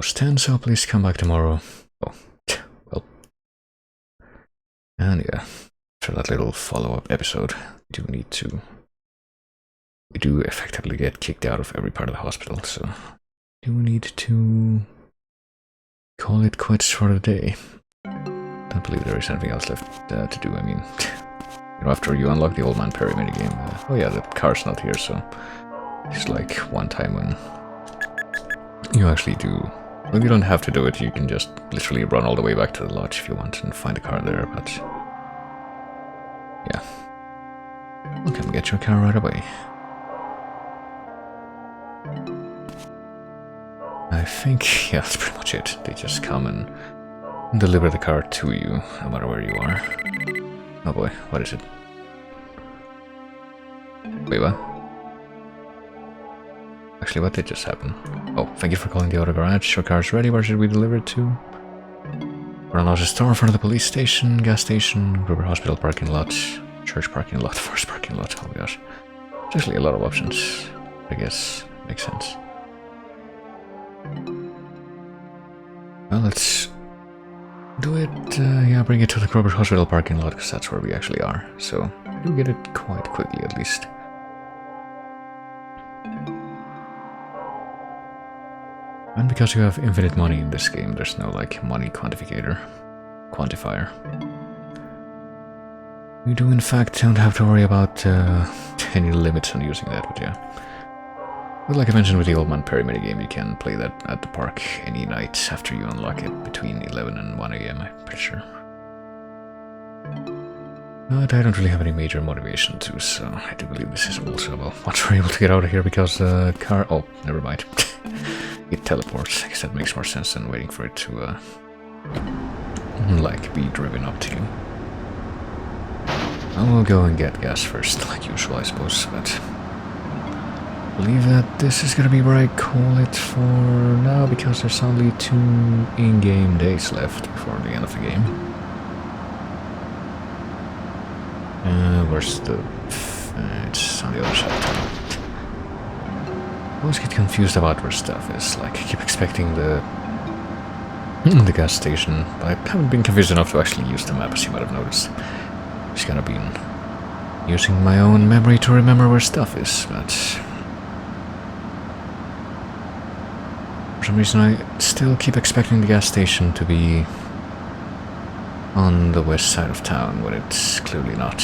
almost 10, so please come back tomorrow. Oh, well. And yeah, for that little follow-up episode, we do effectively get kicked out of every part of the hospital, so we do need to call it quits for the day. Don't believe there is anything else left to do. I mean, you know, after you unlock the Old Man Perry minigame, oh yeah, the car's not here, so it's like one time when you actually do. Well, you don't have to do it, you can just literally run all the way back to the lodge if you want and find the car there, but yeah. We'll come get your car right away. I think, yeah, that's pretty much it. They just come and deliver the car to you, no matter where you are. Oh boy, what is it? Wait, what? Actually, what did just happen? Oh, thank you for calling the auto garage. Your car's ready. Where should we deliver it to? Front of the store, in front of the police station, gas station, Gruber Hospital parking lot, church parking lot, forest parking lot. Oh my gosh. There's actually a lot of options. I guess makes sense. Well, let's do it. Yeah, bring it to the Gruber Hospital parking lot, because that's where we actually are. So, we'll get it quite quickly at least. And because you have infinite money in this game, there's no like money quantifier. You do in fact don't have to worry about any limits on using that, but yeah. But like I mentioned with the Old Man Perry minigame, you can play that at the park any night after you unlock it between 11 and 1 AM, I'm pretty sure. But I don't really have any major motivation to, so I do believe this is also, well, once we're able to get out of here because the car... Oh, never mind. It teleports. I guess that makes more sense than waiting for it to, like, be driven up to you. I will go and get gas first, like usual, I suppose, but... I believe that this is gonna be where I call it for now, because there's only 2 in-game days left before the end of the game. Where's the... it's on the other side of town. I always get confused about where stuff is, like I keep expecting the gas station, but I haven't been confused enough to actually use the map, as you might have noticed. Just kind of been using my own memory to remember where stuff is, but... For some reason I still keep expecting the gas station to be on the west side of town, when it's clearly not.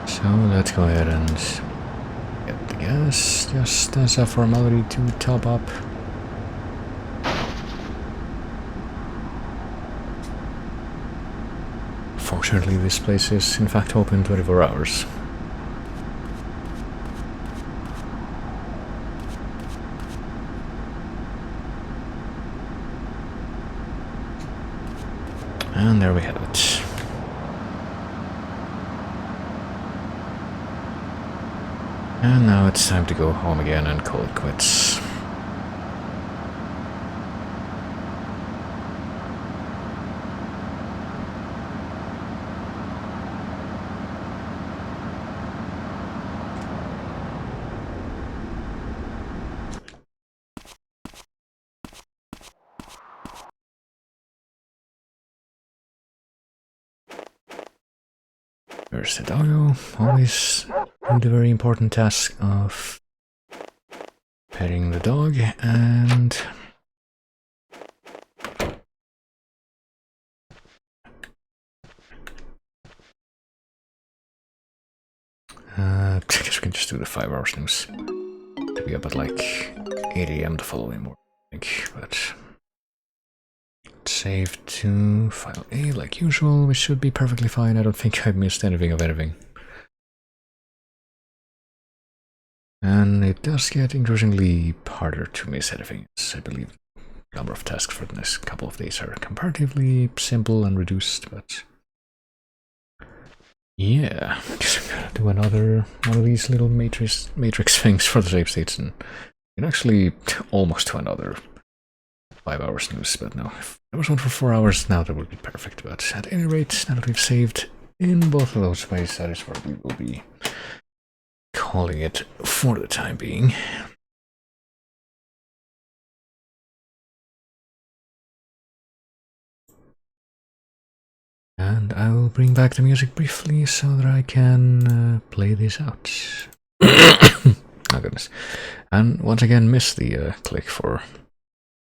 So let's go ahead and get the gas, just as a formality to top up. Fortunately, this place is in fact open 24 hours. And there we have it. And now it's time to go home again and call it quits. There's the doggo, always do the very important task of petting the dog, and I guess we can just do the 5-hour snooze to be up at like 8 AM the following morning, I think, but save to file A like usual. We should be perfectly fine. I don't think I've missed anything of anything. And it does get increasingly harder to miss anything. I believe the number of tasks for the next couple of days are comparatively simple and reduced, but yeah, just gonna do another one of these little matrix things for the save states, and actually almost to another 5 hours news, but no. If there was one for 4 hours now, that would be perfect. But at any rate, now that we've saved in both of those ways, that is where we will be calling it for the time being. And I will bring back the music briefly so that I can play this out. Oh goodness. And once again, miss the click for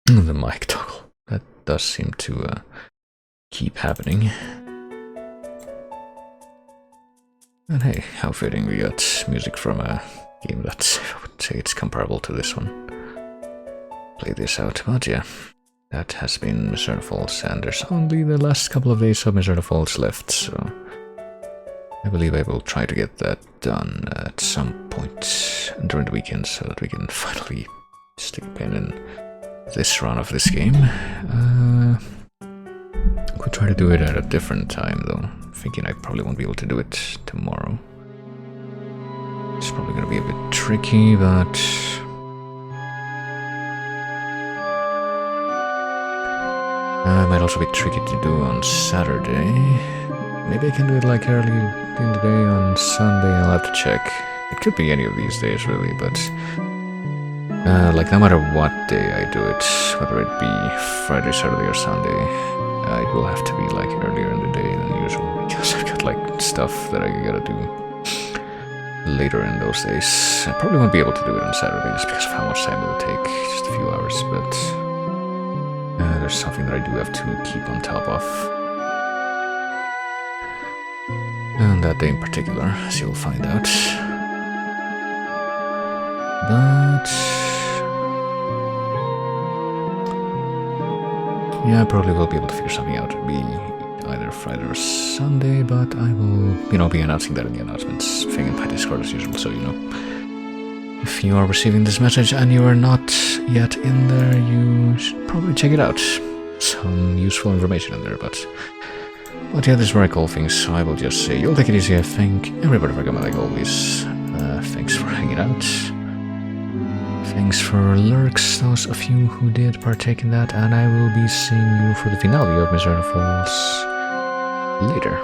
the mic toggle. That does seem to keep happening. And hey, how fitting, we got music from a game that I would say it's comparable to this one. Play this out, but yeah. That has been Mizzurna Falls, and there's only the last couple of days of Mizzurna Falls left, so I believe I will try to get that done at some point during the weekend so that we can finally stick a pin in this run of this game. Could try to do it at a different time though, thinking I probably won't be able to do it tomorrow. It's probably gonna be a bit tricky, but it might also be tricky to do on Saturday. Maybe I can do it like early in the day on Sunday, I'll have to check. It could be any of these days really, but like no matter what day I do it, whether it be Friday, Saturday or Sunday, it will have to be like earlier in the day than usual, because I've got like stuff that I gotta do later in those days. I probably won't be able to do it on Saturdays because of how much time it will take, just a few hours, but there's something that I do have to keep on top of. And that day in particular, as you'll find out. But yeah, I probably will be able to figure something out. It'll be either Friday or Sunday, but I will, be announcing that in the announcements thing in my Discord as usual, so you know. If you are receiving this message and you are not yet in there, you should probably check it out. Some useful information in there, but yeah, this is where I call things, so I will just say, you'll take it easy, I think. Everybody for coming, like always. Thanks for hanging out. Thanks for lurks, those of you who did partake in that, and I will be seeing you for the finale of Mizzurna Falls later.